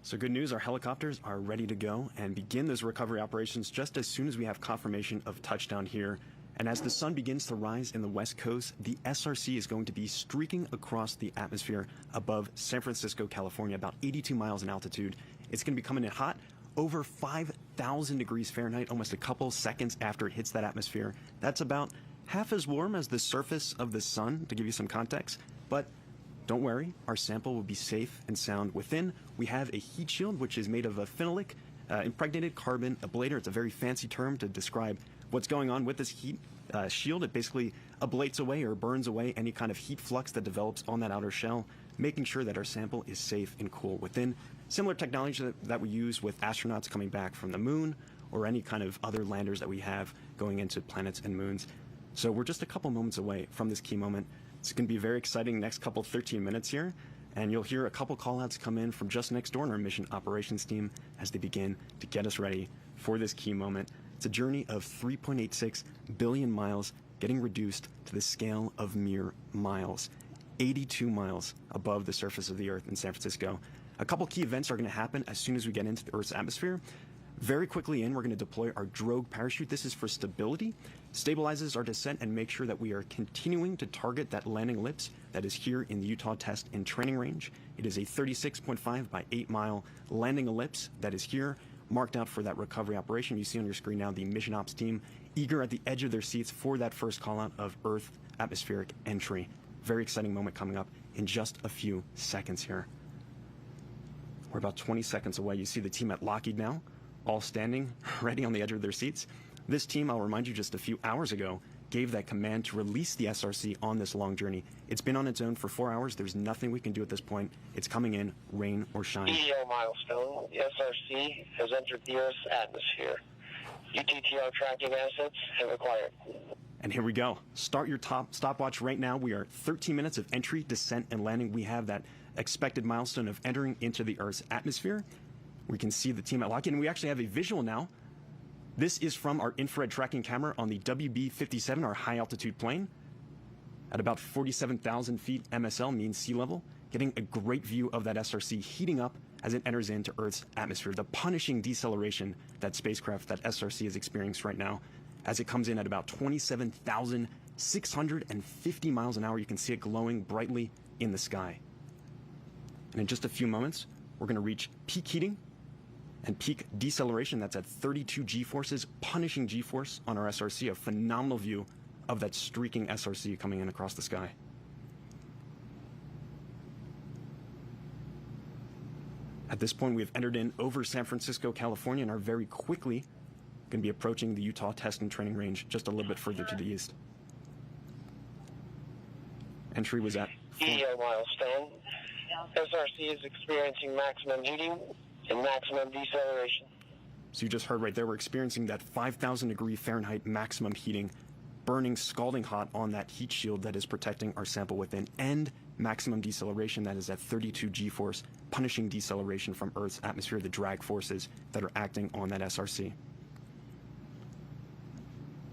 So good news, our helicopters are ready to go and begin those recovery operations just as soon as we have confirmation of touchdown here. And as the sun begins to rise in the west coast, the SRC is going to be streaking across the atmosphere above San Francisco, California, about 82 miles in altitude. It's going to be coming in hot, over 5,000 degrees Fahrenheit, almost a couple seconds after it hits that atmosphere. That's about half as warm as the surface of the sun, to give you some context. But don't worry, our sample will be safe and sound within. We have a heat shield, which is made of a phenolic impregnated carbon ablator. It's a very fancy term to describe what's going on with this heat shield. It basically ablates away or burns away any kind of heat flux that develops on that outer shell, making sure that our sample is safe and cool within. Similar technology that we use with astronauts coming back from the moon or any kind of other landers that we have going into planets and moons. So we're just a couple moments away from this key moment. It's going to be very exciting next couple 13 minutes here, and you'll hear a couple call-outs come in from just next door in our mission operations team as they begin to get us ready for this key moment. It's a journey of 3.86 billion miles getting reduced to the scale of mere miles, 82 miles above the surface of the Earth in San Francisco. A couple key events are going to happen as soon as we get into the Earth's atmosphere. Very quickly we're going to deploy our drogue parachute. This is for stability, stabilizes our descent, and make sure that we are continuing to target that landing ellipse that is here in the Utah Test and Training Range. It is a 36.5 by 8 mile landing ellipse that is here, marked out for that recovery operation. You see on your screen now the mission ops team eager at the edge of their seats for that first call out of Earth atmospheric entry. Very exciting moment coming up in just a few seconds here. We're about 20 seconds away. You see the team at Lockheed now, all standing ready on the edge of their seats. This team, I'll remind you, just a few hours ago gave that command to release the SRC on this long journey. It's been on its own for 4 hours. There's nothing we can do at this point. It's coming in, rain or shine. EO milestone. The SRC has entered the Earth's atmosphere. UTTR tracking assets have acquired. And here we go. Start your stopwatch right now. We are 13 minutes of entry, descent, and landing. We have that expected milestone of entering into the Earth's atmosphere. We can see the team at Lockheed, and we actually have a visual now. This is from our infrared tracking camera on the WB-57, our high-altitude plane, at about 47,000 feet MSL, mean sea level, getting a great view of that SRC heating up as it enters into Earth's atmosphere. The punishing deceleration that spacecraft, that SRC, is experiencing right now as it comes in at about 27,650 miles an hour. You can see it glowing brightly in the sky. And in just a few moments, we're going to reach peak heating and peak deceleration. That's at 32 G-forces, punishing G-force on our SRC. A phenomenal view of that streaking SRC coming in across the sky. At this point, we have entered in over San Francisco, California, and are very quickly going to be approaching the Utah Test and Training Range just a little bit further to the east. Entry was at EO milestone. SRC is experiencing maximum heating and maximum deceleration. So you just heard right there, we're experiencing that 5,000 degree Fahrenheit maximum heating, burning scalding hot on that heat shield that is protecting our sample within, and maximum deceleration that is at 32 G-force, punishing deceleration from Earth's atmosphere, the drag forces that are acting on that SRC.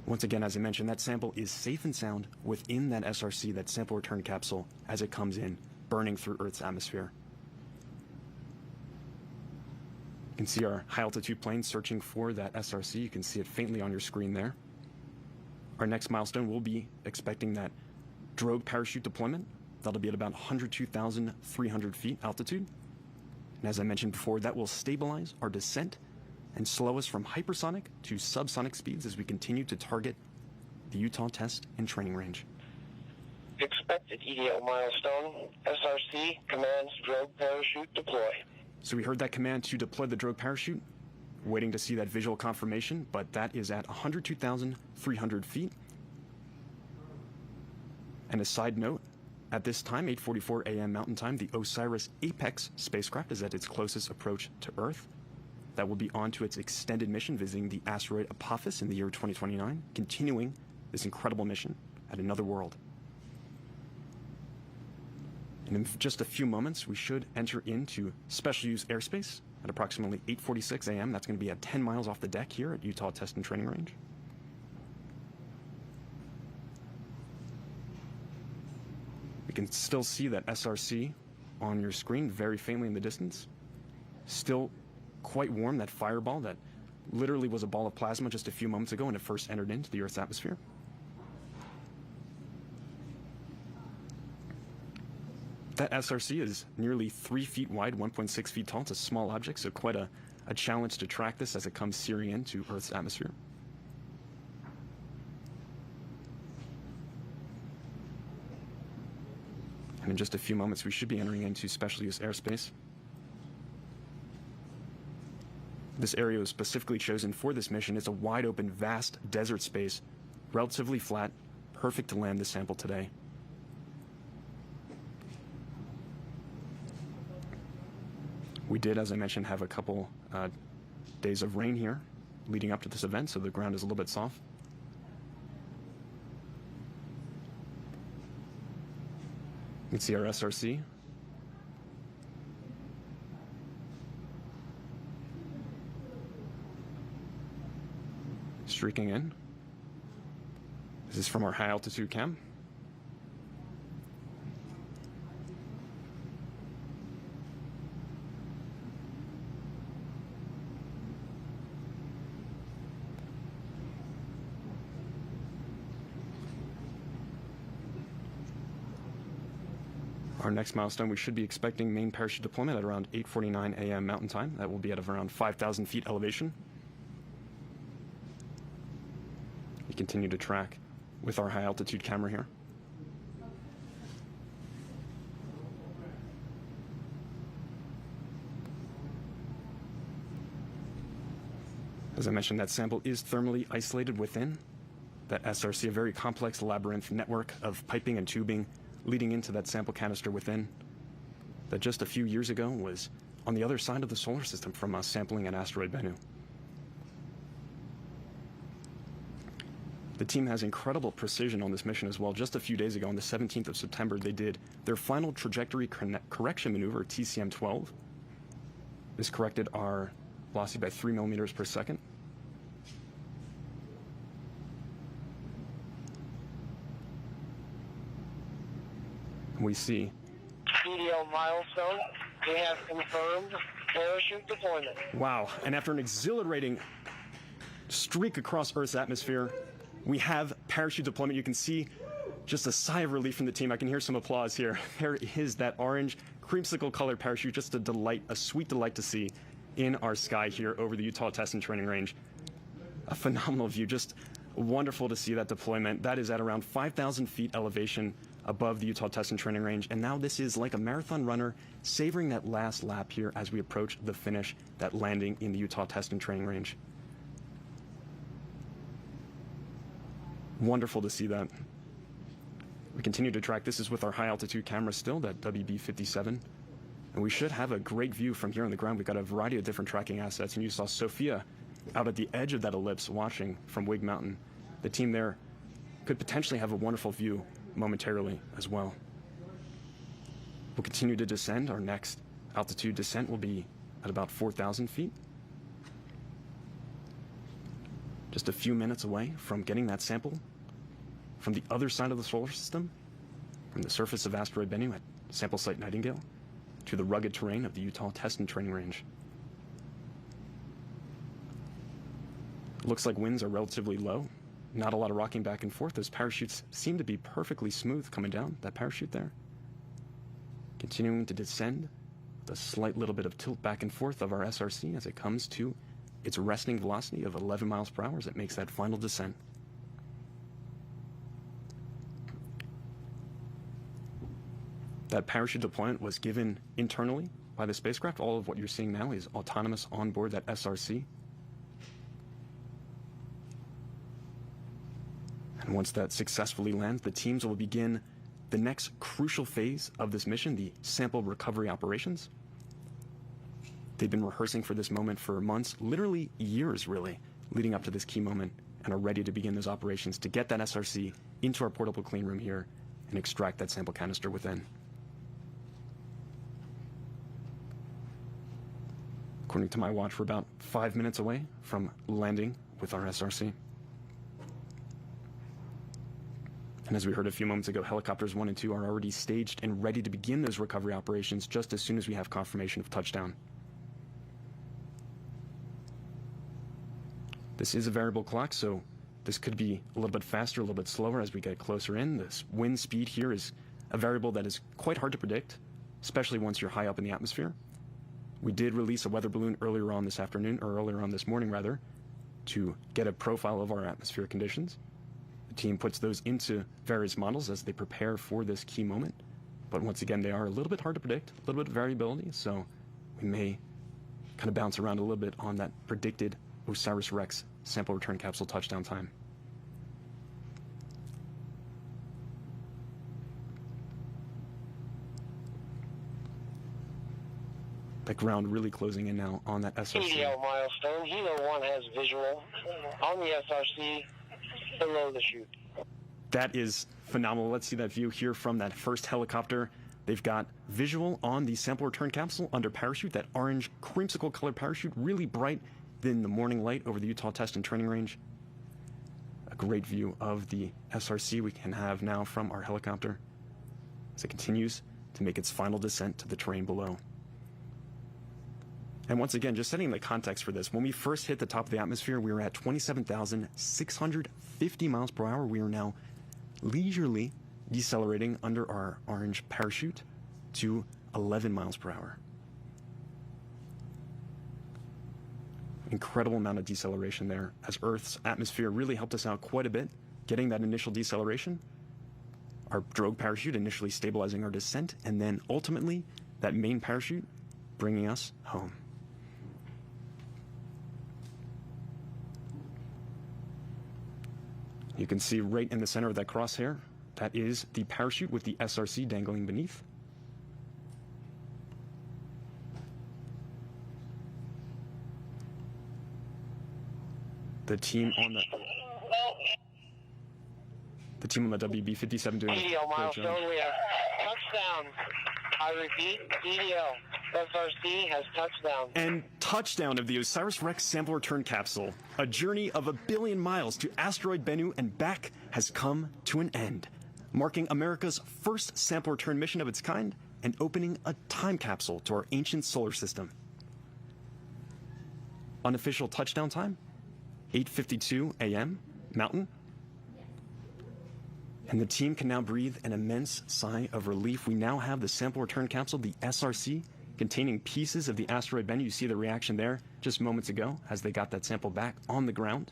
Once again, as I mentioned, that sample is safe and sound within that SRC, that sample return capsule, as it comes in, burning through Earth's atmosphere. You can see our high-altitude plane searching for that SRC. You can see it faintly on your screen there. Our next milestone, we'll be expecting that drogue parachute deployment. That'll be at about 102,300 feet altitude. And as I mentioned before, that will stabilize our descent and slow us from hypersonic to subsonic speeds as we continue to target the Utah Test and Training Range. Expected EDO milestone. SRC commands drogue parachute deploy. So we heard that command to deploy the drogue parachute. waiting to see that visual confirmation, but that is at 102,300 feet. And a side note, at this time, 8:44 a.m. Mountain Time, the OSIRIS Apex spacecraft is at its closest approach to Earth. That will be on to its extended mission, visiting the asteroid Apophis in the year 2029, continuing this incredible mission at another world. And in just a few moments, we should enter into special use airspace at approximately 8:46 a.m. That's going to be at 10 miles off the deck here at Utah Test and Training Range. You can still see that SRC on your screen very faintly in the distance. Still quite warm, that fireball that literally was a ball of plasma just a few moments ago when it first entered into the Earth's atmosphere. That SRC is nearly 3 feet wide, 1.6 feet tall. It's a small object, so quite a challenge to track this as it comes searing into Earth's atmosphere. And in just a few moments, we should be entering into special use airspace. This area was specifically chosen for this mission. It's a wide open, vast desert space, relatively flat, perfect to land this sample today. We did, as I mentioned, have a couple days of rain here leading up to this event, so the ground is a little bit soft. You can see our SRC. Streaking in. This is from our high altitude cam. Our next milestone, we should be expecting main parachute deployment at around 8:49 a.m. Mountain Time. That will be at around 5,000 feet elevation. We continue to track with our high altitude camera here. As I mentioned, that sample is thermally isolated within that SRC, a very complex labyrinth network of piping and tubing leading into that sample canister within, that just a few years ago was on the other side of the solar system from us sampling at Asteroid Bennu. The team has incredible precision on this mission as well. Just a few days ago, on the 17th of September, they did their final trajectory correction maneuver, TCM-12. This corrected our velocity by 3 millimeters per second. We see PDL milestone. We have confirmed parachute deployment. Wow, and after an exhilarating streak across Earth's atmosphere, we have parachute deployment. You can see just a sigh of relief from the team. I can hear some applause here. There is that orange creamsicle colored parachute, just a delight, a sweet delight to see in our sky here over the Utah Test and Training Range. A phenomenal view, just wonderful to see that deployment. That is at around 5,000 feet elevation above the Utah Test and Training Range, and now this is like a marathon runner savoring that last lap here as we approach the finish, that landing in the Utah Test and Training Range. Wonderful to see that. We continue to track. This is with our high altitude camera still, that WB-57, and we should have a great view from here on the ground. We've got a variety of different tracking assets, and you saw Sophia out at the edge of that ellipse watching from Wig Mountain. The team there could potentially have a wonderful view momentarily as well. We'll continue to descend. Our next altitude descent will be at about 4,000 feet. Just a few minutes away from getting that sample from the other side of the solar system, from the surface of Asteroid Bennu at sample site Nightingale to the rugged terrain of the Utah Test and Training Range. Looks like winds are relatively low. Not a lot of rocking back and forth. Those parachutes seem to be perfectly smooth coming down, that parachute there. Continuing to descend, the slight little bit of tilt back and forth of our SRC as it comes to its resting velocity of 11 miles per hour as it makes that final descent. That parachute deployment was given internally by the spacecraft. All of what you're seeing now is autonomous on board that SRC. And once that successfully lands, the teams will begin the next crucial phase of this mission, the sample recovery operations. They've been rehearsing for this moment for months, literally years really, leading up to this key moment, and are ready to begin those operations to get that SRC into our portable clean room here and extract that sample canister within. According to my watch, we're about 5 minutes away from landing with our SRC. And as we heard a few moments ago, helicopters 1 and 2 are already staged and ready to begin those recovery operations just as soon as we have confirmation of touchdown. This is a variable clock, so this could be a little bit faster, a little bit slower as we get closer in. This wind speed here is a variable that is quite hard to predict, especially once you're high up in the atmosphere. We did release a weather balloon earlier on this afternoon, or earlier on this morning rather, to get a profile of our atmospheric conditions. The team puts those into various models as they prepare for this key moment. But once again, they are a little bit hard to predict, a little bit of variability, so we may kind of bounce around a little bit on that predicted OSIRIS-REx sample return capsule touchdown time. The ground really closing in now on that SRC. EDL milestone. Helo 1 has visual on the SRC below the chute. That is phenomenal. Let's see that view here from that first helicopter. They've got visual on the sample return capsule under parachute, that orange creamsicle colored parachute, really bright in the morning light over the Utah Test and Training Range. A great view of the SRC we can have now from our helicopter as it continues to make its final descent to the terrain below. And once again, just setting the context for this, when we first hit the top of the atmosphere, we were at 27,650 miles per hour. We are now leisurely decelerating under our orange parachute to 11 miles per hour. Incredible amount of deceleration there as Earth's atmosphere really helped us out quite a bit, getting that initial deceleration, our drogue parachute initially stabilizing our descent, and then ultimately that main parachute bringing us home. You can see right in the center of that crosshair, that is the parachute with the SRC dangling beneath. The team on the WB-57 doing EDL a great milestone. job. We have touchdown. I repeat, EDL. SRC has touchdown. And touchdown of the OSIRIS-REx sample return capsule. A journey of 1 billion miles to asteroid Bennu and back has come to an end, marking America's first sample return mission of its kind and opening a time capsule to our ancient solar system. Unofficial touchdown time, 8:52 a.m. Mountain. And the team can now breathe an immense sigh of relief. We now have the sample return capsule, the SRC, containing pieces of the asteroid Bennu. You see the reaction there just moments ago as they got that sample back on the ground.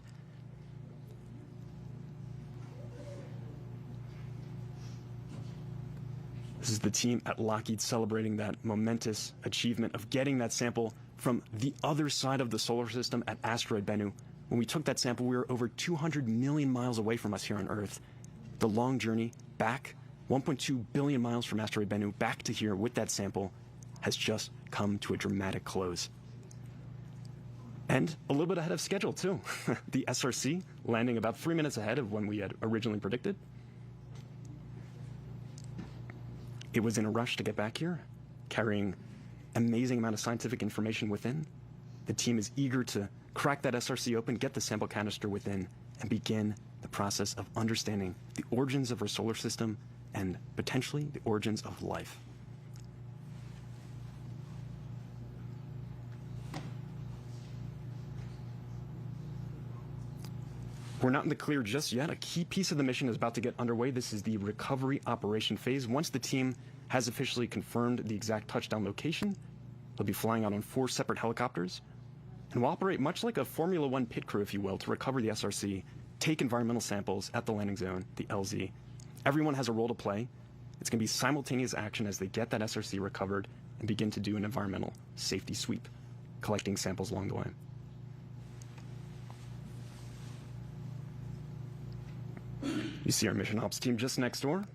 This is the team at Lockheed celebrating that momentous achievement of getting that sample from the other side of the solar system at asteroid Bennu. When we took that sample, we were over 200 million miles away from us here on Earth. The long journey back, 1.2 billion miles from asteroid Bennu, back to here with that sample, has just come to a dramatic close. And a little bit ahead of schedule, too. The SRC landing about 3 minutes ahead of when we had originally predicted. It was in a rush to get back here, carrying amazing amount of scientific information within. The team is eager to crack that SRC open, get the sample canister within, and begin the process of understanding the origins of our solar system and potentially the origins of life. We're not in the clear just yet. A key piece of the mission is about to get underway. This is the recovery operation phase. Once the team has officially confirmed the exact touchdown location, they'll be flying out on 4 separate helicopters and will operate much like a Formula One pit crew, if you will, to recover the SRC, take environmental samples at the landing zone, the LZ. Everyone has a role to play. It's going to be simultaneous action as they get that SRC recovered and begin to do an environmental safety sweep, collecting samples along the way. You see our mission ops team just next door.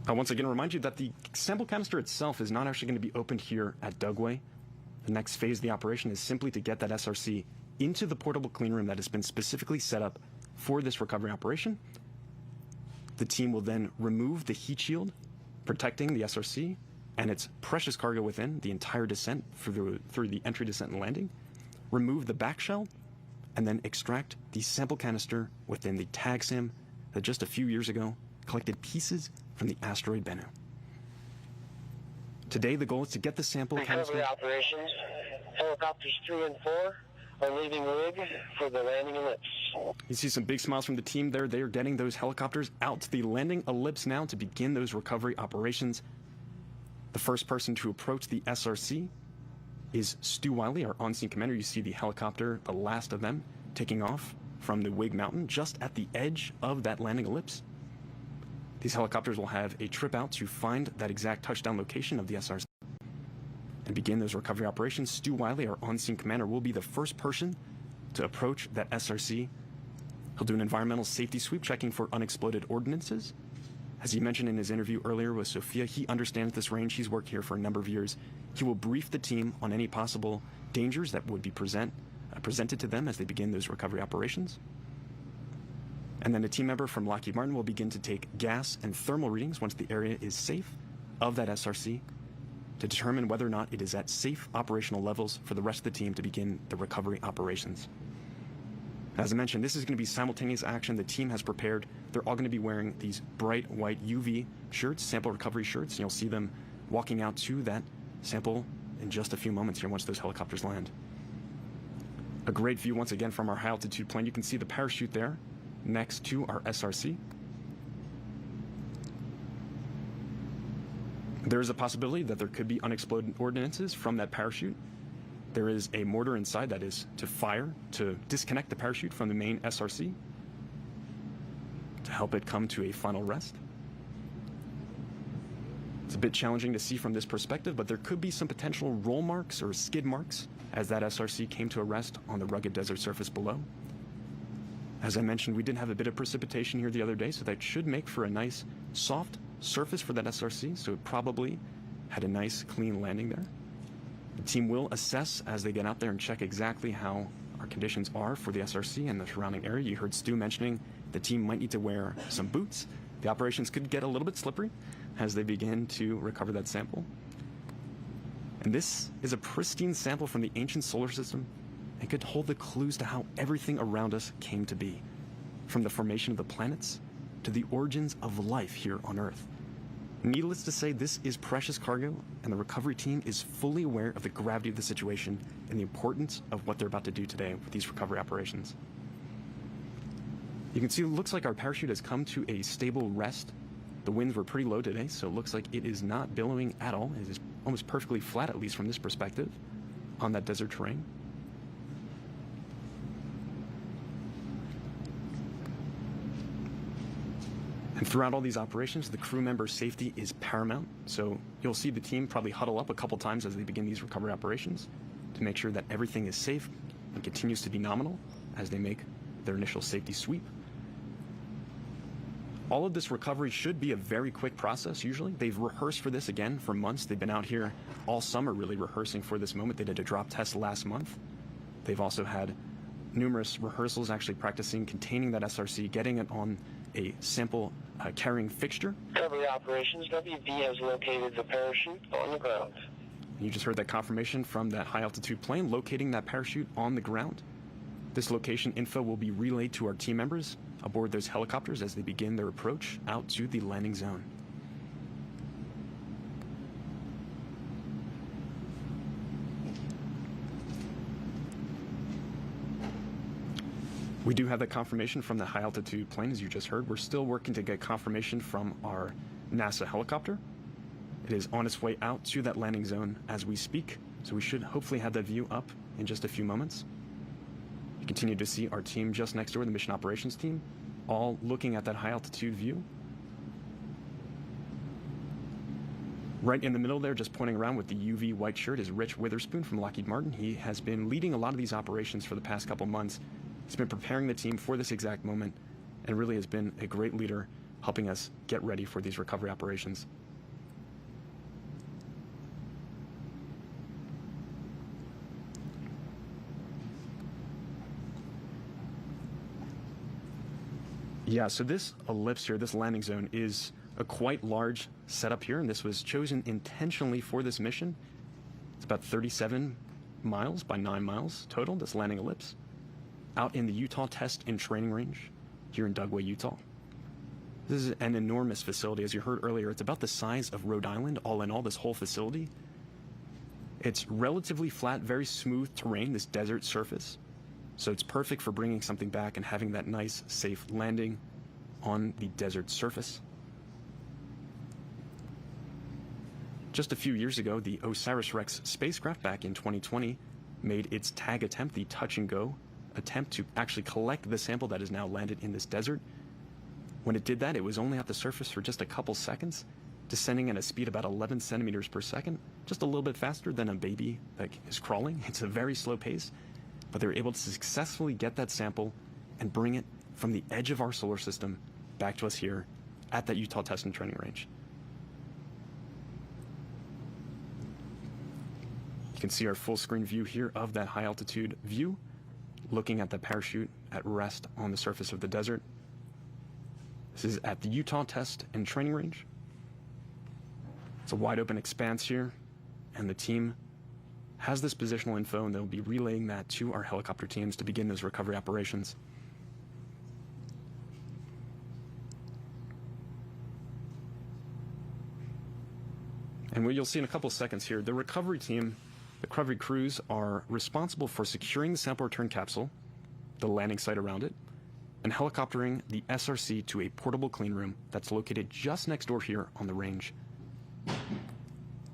I once again remind you that the sample canister itself is not actually going to be opened here at Dugway. The next phase of the operation is simply to get that SRC into the portable clean room that has been specifically set up for this recovery operation. The team will then remove the heat shield protecting the SRC and its precious cargo within the entire descent through the entry, descent, and landing, remove the back shell, and then extract the sample canister within the tag sim that just a few years ago collected pieces from the asteroid Bennu. Today, the goal is to get the sample recovery canister. operations. Helicopters 3 and 4 are leaving rig for the landing ellipse. You see some big smiles from the team there. They are getting those helicopters out to the landing ellipse now to begin those recovery operations. The first person to approach the SRC is Stu Wiley, our on-scene commander. You see the helicopter, the last of them, taking off from the Wig Mountain just at the edge of that landing ellipse. These helicopters will have a trip out to find that exact touchdown location of the SRC and begin those recovery operations. Stu Wiley, our on-scene commander, will be the first person to approach that SRC. He'll do an environmental safety sweep checking for unexploded ordnances. As he mentioned in his interview earlier with Sophia, he understands this range. He's worked here for a number of years. He will brief the team on any possible dangers that would be presented to them as they begin those recovery operations. And then a team member from Lockheed Martin will begin to take gas and thermal readings once the area is safe of that SRC to determine whether or not it is at safe operational levels for the rest of the team to begin the recovery operations. As I mentioned, this is going to be simultaneous action. The team has prepared. They're all going to be wearing these bright white UV shirts, sample recovery shirts, and you'll see them walking out to that sample in just a few moments here once those helicopters land. A great view once again from our high altitude plane. You can see the parachute there next to our SRC. There is a possibility that there could be unexploded ordnances from that parachute. There is a mortar inside that is to fire to disconnect the parachute from the main SRC to help it come to a final rest. It's a bit challenging to see from this perspective, but there could be some potential roll marks or skid marks as that SRC came to a rest on the rugged desert surface below. As I mentioned, we did have a bit of precipitation here the other day, so that should make for a nice soft surface for that SRC, so it probably had a nice clean landing there. The team will assess as they get out there and check exactly how our conditions are for the SRC and the surrounding area. You heard Stu mentioning the team might need to wear some boots. The operations could get a little bit slippery as they begin to recover that sample. And this is a pristine sample from the ancient solar system and could hold the clues to how everything around us came to be, from the formation of the planets to the origins of life here on Earth. Needless to say, this is precious cargo, and the recovery team is fully aware of the gravity of the situation and the importance of what they're about to do today with these recovery operations. You can see it looks like our parachute has come to a stable rest. The winds were pretty low today, so it looks like it is not billowing at all. It is almost perfectly flat, at least from this perspective, on that desert terrain. And throughout all these operations, the crew member safety is paramount. So you'll see the team probably huddle up a couple times as they begin these recovery operations to make sure that everything is safe and continues to be nominal as they make their initial safety sweep. All of this recovery should be a very quick process, usually. They've rehearsed for this again for months. They've been out here all summer really rehearsing for this moment. They did a drop test last month. They've also had numerous rehearsals actually practicing containing that SRC, getting it on a sample carrying fixture. Recovery operations, WV has located the parachute on the ground. You just heard that confirmation from that high altitude plane locating that parachute on the ground. This location info will be relayed to our team members aboard those helicopters as they begin their approach out to the landing zone. We do have that confirmation from the high altitude plane, as you just heard. We're still working to get confirmation from our NASA helicopter. It is on its way out to that landing zone as we speak, so we should hopefully have that view up in just a few moments. You continue to see our team just next door, the mission operations team, all looking at that high altitude view. Right in the middle there, just pointing around with the UV white shirt, is Rich Witherspoon from Lockheed Martin. He has been leading a lot of these operations for the past couple months. He's been preparing the team for this exact moment and really has been a great leader helping us get ready for these recovery operations. Yeah, so this ellipse here, this landing zone, is a quite large setup here, and this was chosen intentionally for this mission. It's about 37 miles by 9 miles total, this landing ellipse, out in the Utah Test and Training Range here in Dugway, Utah. This is an enormous facility. As you heard earlier, it's about the size of Rhode Island, all in all, this whole facility. It's relatively flat, very smooth terrain, this desert surface. So it's perfect for bringing something back and having that nice, safe landing on the desert surface. Just a few years ago, the OSIRIS-REx spacecraft back in 2020 made its tag attempt, the touch-and-go attempt to actually collect the sample that is now landed in this desert. When it did that, it was only at the surface for just a couple seconds, descending at a speed about 11 centimeters per second, just a little bit faster than a baby that is crawling. It's a very slow pace. But they were able to successfully get that sample and bring it from the edge of our solar system back to us here at that Utah Test and Training Range. You can see our full screen view here of that high altitude view, looking at the parachute at rest on the surface of the desert. This is at the Utah Test and Training Range. It's a wide open expanse here, and the team has this positional info, and they'll be relaying that to our helicopter teams to begin those recovery operations. And what you'll see in a couple of seconds here, the recovery team, the recovery crews are responsible for securing the sample return capsule, the landing site around it, and helicoptering the SRC to a portable clean room that's located just next door here on the range.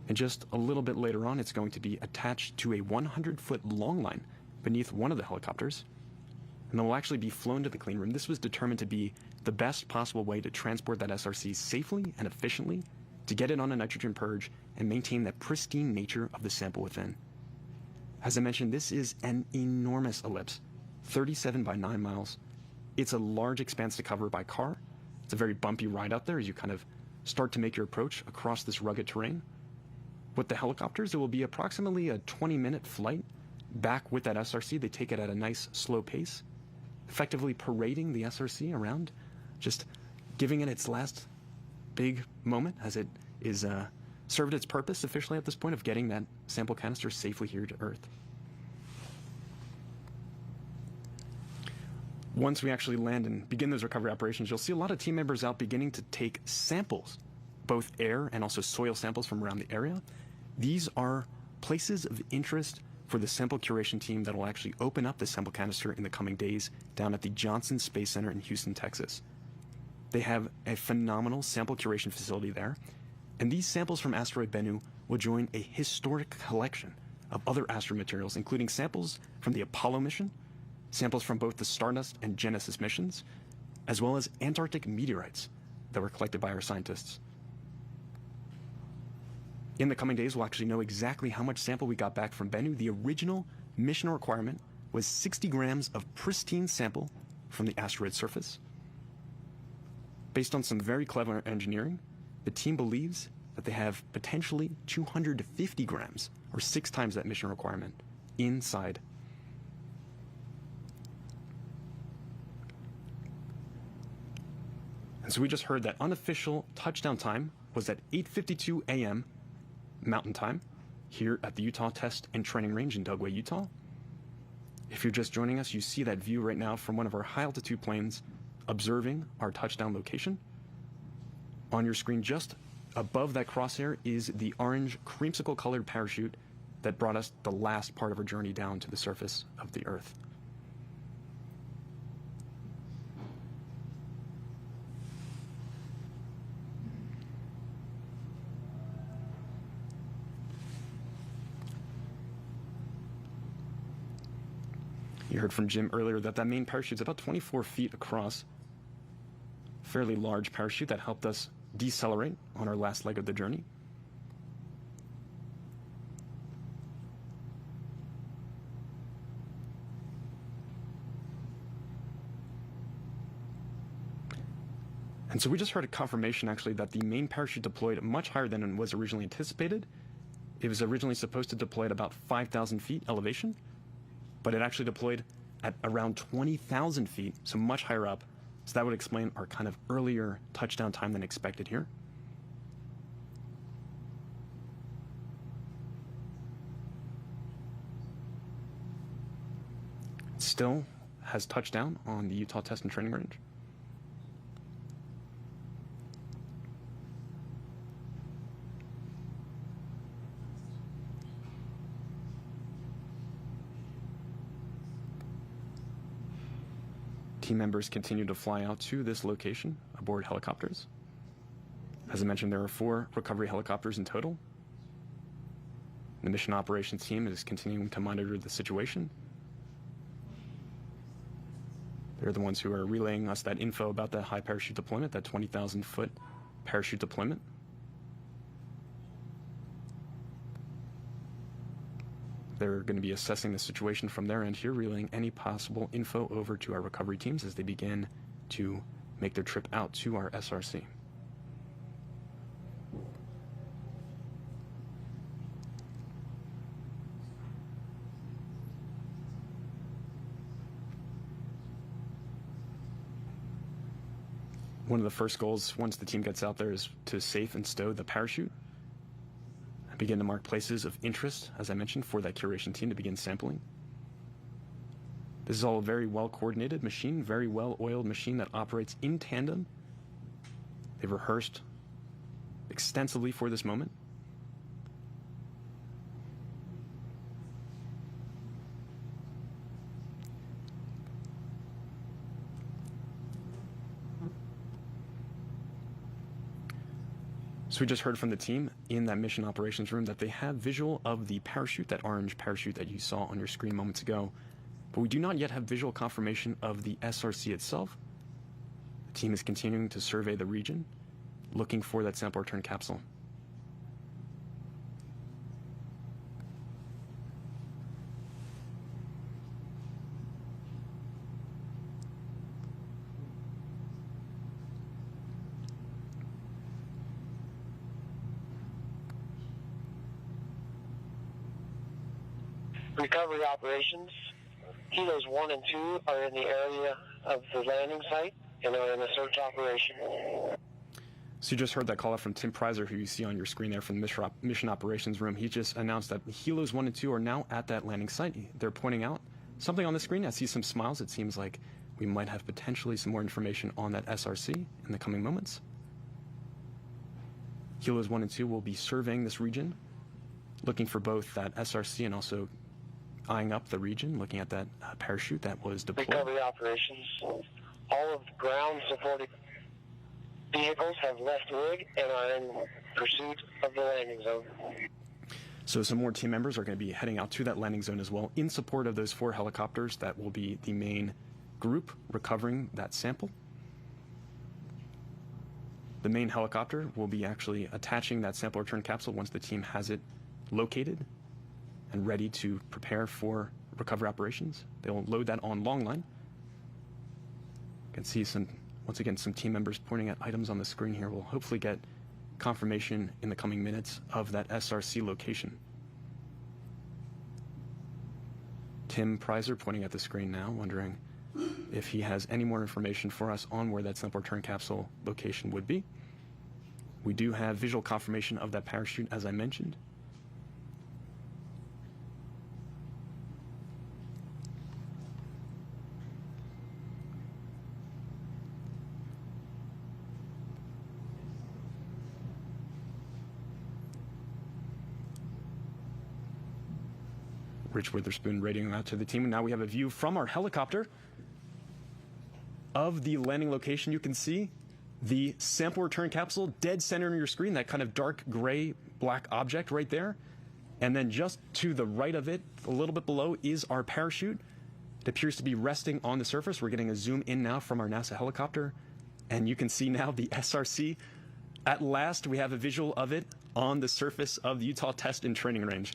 And just a little bit later on, it's going to be attached to a 100-foot long line beneath one of the helicopters, and they will actually be flown to the clean room. This was determined to be the best possible way to transport that SRC safely and efficiently, to get it on a nitrogen purge and maintain the pristine nature of the sample within. As I mentioned, this is an enormous ellipse, 37 by 9 miles. It's a large expanse to cover by car. It's a very bumpy ride out there as you kind of start to make your approach across this rugged terrain. With the helicopters, it will be approximately a 20-minute flight back with that SRC. They take it at a nice slow pace, effectively parading the SRC around, just giving it its last big moment as it is served its purpose officially at this point of getting that sample canister safely here to Earth. Once we actually land and begin those recovery operations, you'll see a lot of team members out beginning to take samples, both air and also soil samples from around the area. These are places of interest for the sample curation team that will actually open up the sample canister in the coming days down at the Johnson Space Center in Houston, Texas. They have a phenomenal sample curation facility there, and these samples from Asteroid Bennu will join a historic collection of other asteroid materials, including samples from the Apollo mission, samples from both the Stardust and Genesis missions, as well as Antarctic meteorites that were collected by our scientists. In the coming days, we'll actually know exactly how much sample we got back from Bennu. The original mission requirement was 60 grams of pristine sample from the asteroid surface. Based on some very clever engineering, the team believes that they have potentially 250 grams, or 6 times that mission requirement, inside. And so we just heard that unofficial touchdown time was at 8:52 a.m. Mountain Time here at the Utah Test and Training Range in Dugway, Utah. If you're just joining us, you see that view right now from one of our high-altitude planes observing our touchdown location. On your screen just above that crosshair is the orange creamsicle-colored parachute that brought us the last part of our journey down to the surface of the Earth. You heard from Jim earlier that that main parachute is about 24 feet across. Fairly large parachute that helped us decelerate on our last leg of the journey. And so we just heard a confirmation, actually, that the main parachute deployed much higher than was originally anticipated. It was originally supposed to deploy at about 5,000 feet elevation, but it actually deployed at around 20,000 feet, so much higher up. So that would explain our kind of earlier touchdown time than expected here. It still has touchdown on the Utah Test and Training Range. Team members continue to fly out to this location aboard helicopters. As I mentioned, there are 4 recovery helicopters in total. The mission operations team is continuing to monitor the situation. They're the ones who are relaying us that info about that high parachute deployment, that 20,000-foot parachute deployment. They're going to be assessing the situation from their end here, relaying any possible info over to our recovery teams as they begin to make their trip out to our SRC. One of the first goals once the team gets out there is to safe and stow the parachute. Begin to mark places of interest, as I mentioned, for that curation team to begin sampling. This is all a very well-coordinated machine, very well-oiled machine that operates in tandem. They've rehearsed extensively for this moment. So we just heard from the team in that mission operations room that they have visual of the parachute, that orange parachute that you saw on your screen moments ago, but we do not yet have visual confirmation of the SRC itself. The team is continuing to survey the region, looking for that sample return capsule. Recovery operations. Kilos 1 and 2 are in the area of the landing site and are in a search operation. So you just heard that call out from Tim Preiser, who you see on your screen there from the mission operations room. He just announced that Helos 1 and 2 are now at that landing site. They're pointing out something on the screen. I see some smiles. It seems like we might have potentially some more information on that SRC in the coming moments. Helos 1 and 2 will be surveying this region, looking for both that SRC and also eyeing up the region, looking at that parachute that was deployed. Recovery operations. All of the ground supported vehicles have left rig and are in pursuit of the landing zone. So some more team members are going to be heading out to that landing zone as well in support of those 4 helicopters that will be the main group recovering that sample. The main helicopter will be actually attaching that sample return capsule once the team has it located and ready to prepare for recovery operations. They'll load that on long line. You can see once again, some team members pointing at items on the screen here. We'll hopefully get confirmation in the coming minutes of that SRC location. Tim Preiser pointing at the screen now, wondering if he has any more information for us on where that sample return capsule location would be. We do have visual confirmation of that parachute, as I mentioned. Rich Witherspoon radioing out to the team. And now we have a view from our helicopter of the landing location. You can see the sample return capsule dead center on your screen, that kind of dark gray black object right there. And then just to the right of it, a little bit below, is our parachute. It appears to be resting on the surface. We're getting a zoom in now from our NASA helicopter. And you can see now the SRC. At last, we have a visual of it on the surface of the Utah Test and Training Range.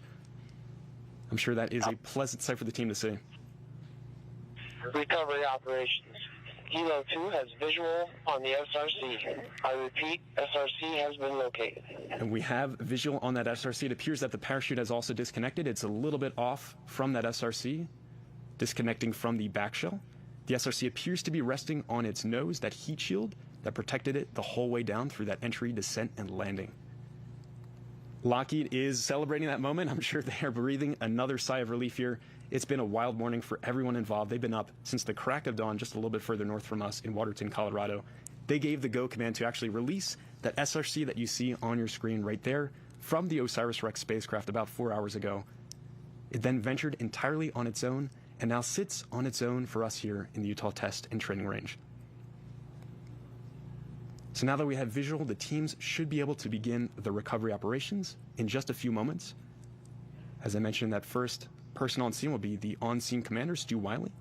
I'm sure that is a pleasant sight for the team to see. Recovery operations. Helo 2 has visual on the SRC. I repeat, SRC has been located. And we have visual on that SRC. It appears that the parachute has also disconnected. It's a little bit off from that SRC, disconnecting from the back shell. The SRC appears to be resting on its nose, that heat shield that protected it the whole way down through that entry, descent, and landing. Lockheed is celebrating that moment. I'm sure they are breathing another sigh of relief here. It's been a wild morning for everyone involved. They've been up since the crack of dawn just a little bit further north from us in Waterton, Colorado. They gave the go command to actually release that SRC that you see on your screen right there from the OSIRIS-REx spacecraft about 4 hours ago. It then ventured entirely on its own and now sits on its own for us here in the Utah Test and Training Range. So now that we have visual, the teams should be able to begin the recovery operations in just a few moments. As I mentioned, that first person on scene will be the on-scene commander, Stu Wiley.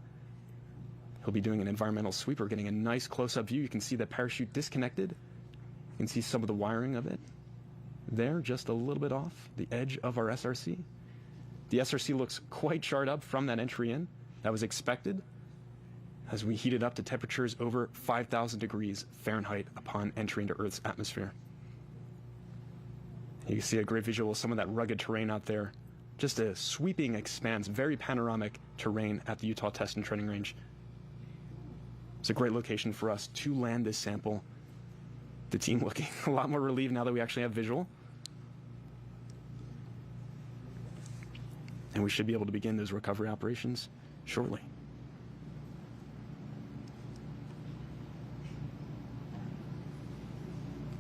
He'll be doing an environmental sweep. We're getting a nice close-up view. You can see the parachute disconnected. You can see some of the wiring of it there, just a little bit off the edge of our SRC. The SRC looks quite charred up from that entry in. That was expected as we heated up to temperatures over 5,000 degrees Fahrenheit upon entry into Earth's atmosphere. You can see a great visual of some of that rugged terrain out there. Just a sweeping expanse, very panoramic terrain at the Utah Test and Training Range. It's a great location for us to land this sample. The team looking a lot more relieved now that we actually have visual. And we should be able to begin those recovery operations shortly.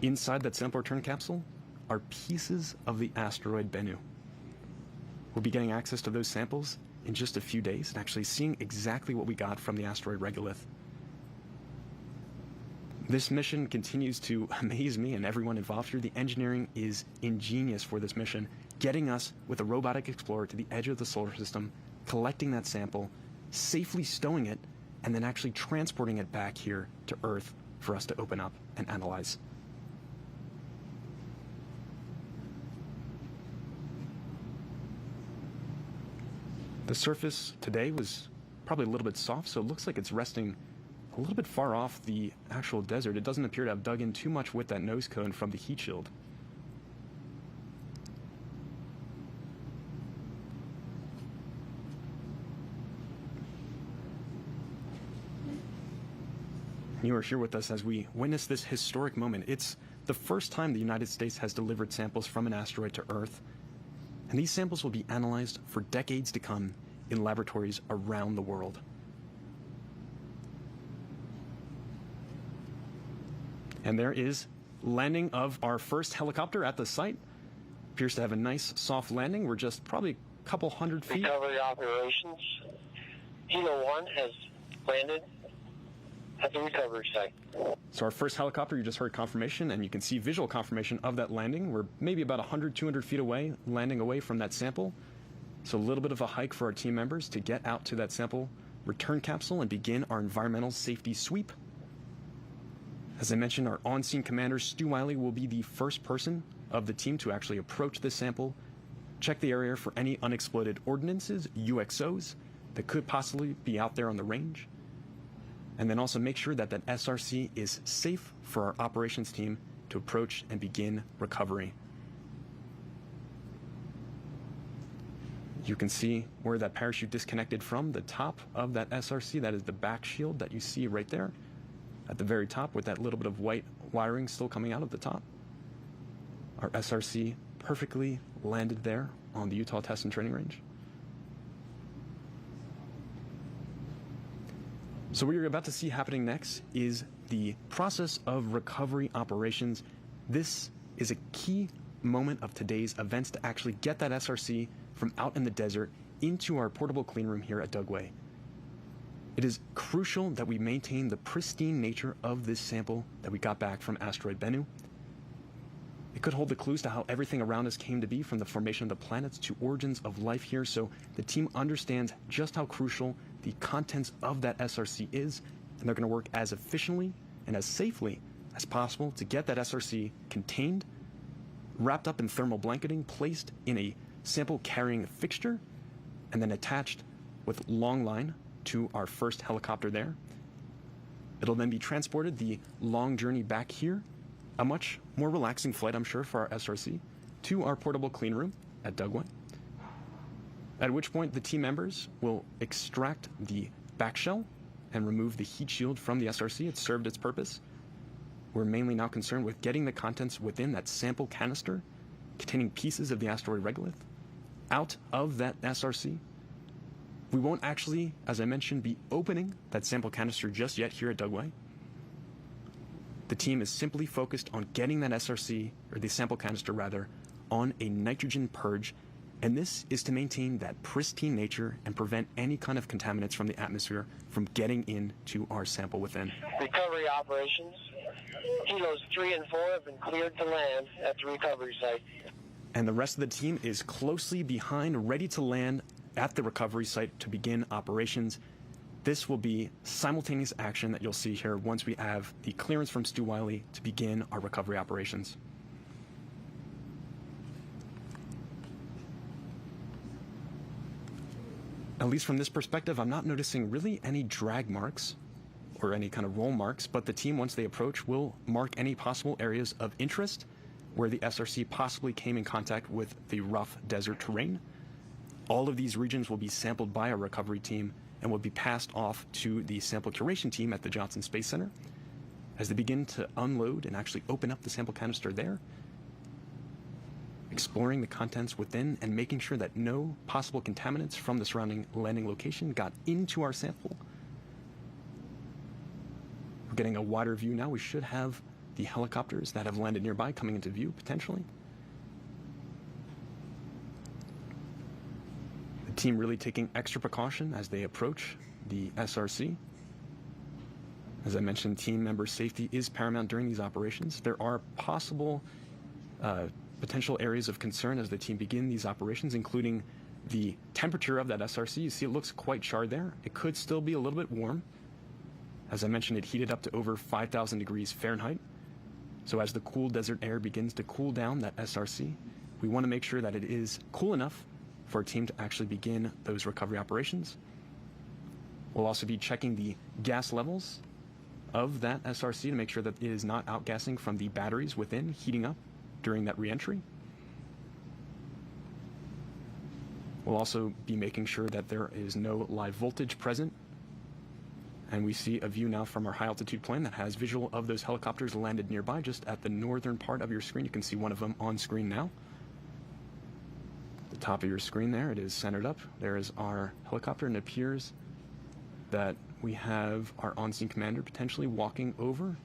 Inside that sample return capsule are pieces of the asteroid Bennu. We'll be getting access to those samples in just a few days and actually seeing exactly what we got from the asteroid regolith. This mission continues to amaze me and everyone involved here. The engineering is ingenious for this mission, getting us with a robotic explorer to the edge of the solar system, collecting that sample, safely stowing it, and then actually transporting it back here to Earth for us to open up and analyze. The surface today was probably a little bit soft, so it looks like it's resting a little bit far off the actual desert. It doesn't appear to have dug in too much with that nose cone from the heat shield. You are here with us as we witness this historic moment. It's the first time the United States has delivered samples from an asteroid to Earth. And these samples will be analyzed for decades to come in laboratories around the world. And there is landing of our first helicopter at the site. Appears to have a nice soft landing. We're just probably a couple hundred feet. Recovery operations. Helo 1 has landed at the recovery site. So our first helicopter, you just heard confirmation, and you can see visual confirmation of that landing. We're maybe about 100, 200 feet away, landing away from that sample. So a little bit of a hike for our team members to get out to that sample return capsule and begin our environmental safety sweep. As I mentioned, our on-scene commander, Stu Wiley, will be the first person of the team to actually approach this sample, check the area for any unexploded ordnances, UXOs, that could possibly be out there on the range, and then also make sure that that SRC is safe for our operations team to approach and begin recovery. You can see where that parachute disconnected from the top of that SRC. That is the back shield that you see right there at the very top with that little bit of white wiring still coming out of the top. Our SRC perfectly landed there on the Utah Test and Training Range. So what you're about to see happening next is the process of recovery operations. This is a key moment of today's events to actually get that SRC from out in the desert into our portable clean room here at Dugway. It is crucial that we maintain the pristine nature of this sample that we got back from asteroid Bennu. It could hold the clues to how everything around us came to be, from the formation of the planets to origins of life here, so the team understands just how crucial the contents of that SRC is, and they're going to work as efficiently and as safely as possible to get that SRC contained, wrapped up in thermal blanketing, placed in a sample carrying fixture, and then attached with long line to our first helicopter there. It'll then be transported the long journey back here, a much more relaxing flight, I'm sure, for our SRC, to our portable clean room at Dugway. At which point the team members will extract the back shell and remove the heat shield from the SRC. It's served its purpose. We're mainly now concerned with getting the contents within that sample canister containing pieces of the asteroid regolith out of that SRC. We won't actually, as I mentioned, be opening that sample canister just yet here at Dugway. The team is simply focused on getting that SRC, or the sample canister rather, on a nitrogen purge, and this is to maintain that pristine nature and prevent any kind of contaminants from the atmosphere from getting into our sample within. Recovery operations. Kilos 3 and 4 have been cleared to land at the recovery site. And the rest of the team is closely behind, ready to land at the recovery site to begin operations. This will be simultaneous action that you'll see here once we have the clearance from Stu Wiley to begin our recovery operations. At least from this perspective, I'm not noticing really any drag marks or any kind of roll marks, but the team, once they approach, will mark any possible areas of interest where the SRC possibly came in contact with the rough desert terrain. All of these regions will be sampled by our recovery team and will be passed off to the sample curation team at the Johnson Space Center. As they begin to unload and actually open up the sample canister there, exploring the contents within and making sure that no possible contaminants from the surrounding landing location got into our sample. We're getting a wider view now. We should have the helicopters that have landed nearby coming into view, potentially. The team really taking extra precaution as they approach the SRC. As I mentioned, team member safety is paramount during these operations. There are possible potential areas of concern as the team begin these operations, including the temperature of that SRC. You see it looks quite charred there. It could still be a little bit warm. As I mentioned, it heated up to over 5,000 degrees Fahrenheit. So as the cool desert air begins to cool down that SRC, we want to make sure that it is cool enough for our team to actually begin those recovery operations. We'll also be checking the gas levels of that SRC to make sure that it is not outgassing from the batteries within, heating up during that re-entry. We'll also be making sure that there is no live voltage present. And we see a view now from our high altitude plane that has visual of those helicopters landed nearby, just at the northern part of your screen. You can see one of them on screen now. The top of your screen there, it is centered up. There is our helicopter, and it appears that we have our on-scene commander potentially walking over.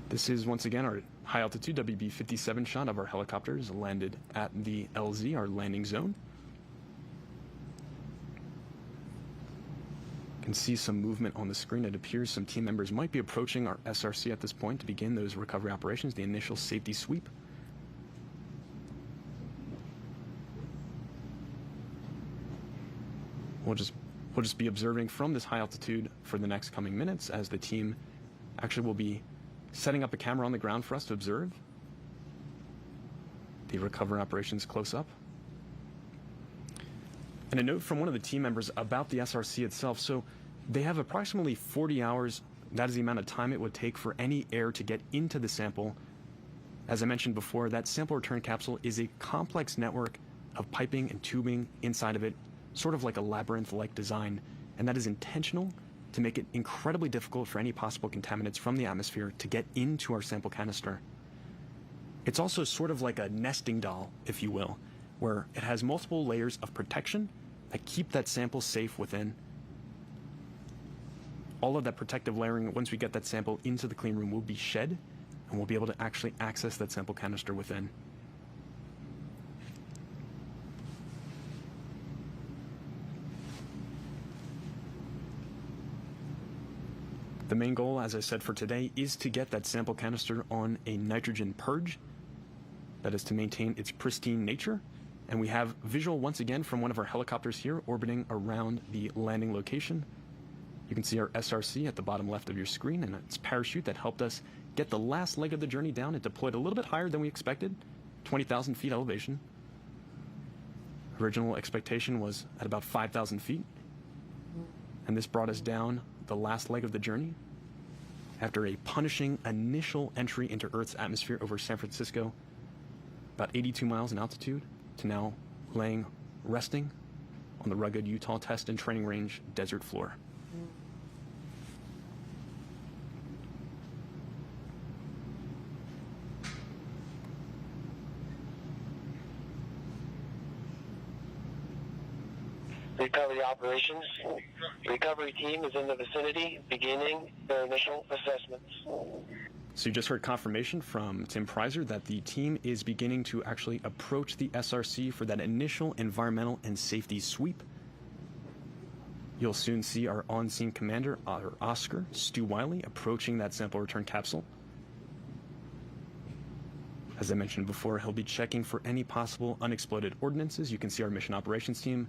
This is once again our high altitude WB-57 shot of our helicopters landed at the LZ, our landing zone. You can see some movement on the screen. It appears some team members might be approaching our SRC at this point to begin those recovery operations, the initial safety sweep. We'll just be observing from this high altitude for the next coming minutes as the team actually will be setting up a camera on the ground for us to observe the recovery operations close up. And a note from one of the team members about the SRC itself. So they have approximately 40 hours. That is the amount of time it would take for any air to get into the sample. As I mentioned before, that sample return capsule is a complex network of piping and tubing inside of it, sort of like a labyrinth-like design. And that is intentional to make it incredibly difficult for any possible contaminants from the atmosphere to get into our sample canister. It's also sort of like a nesting doll, if you will, where it has multiple layers of protection that keep that sample safe within. All of that protective layering, once we get that sample into the clean room, will be shed, and we'll be able to actually access that sample canister within. The main goal, as I said, for today is to get that sample canister on a nitrogen purge. That is to maintain its pristine nature. And we have visual once again from one of our helicopters here orbiting around the landing location. You can see our SRC at the bottom left of your screen and its parachute that helped us get the last leg of the journey down. It deployed a little bit higher than we expected, 20,000 feet elevation. Original expectation was at about 5,000 feet. And this brought us down the last leg of the journey. After a punishing initial entry into Earth's atmosphere over San Francisco, about 82 miles in altitude, to now resting on the rugged Utah Test and Training Range desert floor. Recovery operations. Recovery team is in the vicinity, beginning their initial assessments. So you just heard confirmation from Tim Preiser that the team is beginning to actually approach the SRC for that initial environmental and safety sweep. You'll soon see our on-scene commander, or Oscar, Stu Wiley, approaching that sample return capsule. As I mentioned before, he'll be checking for any possible unexploded ordnances. You can see our mission operations team.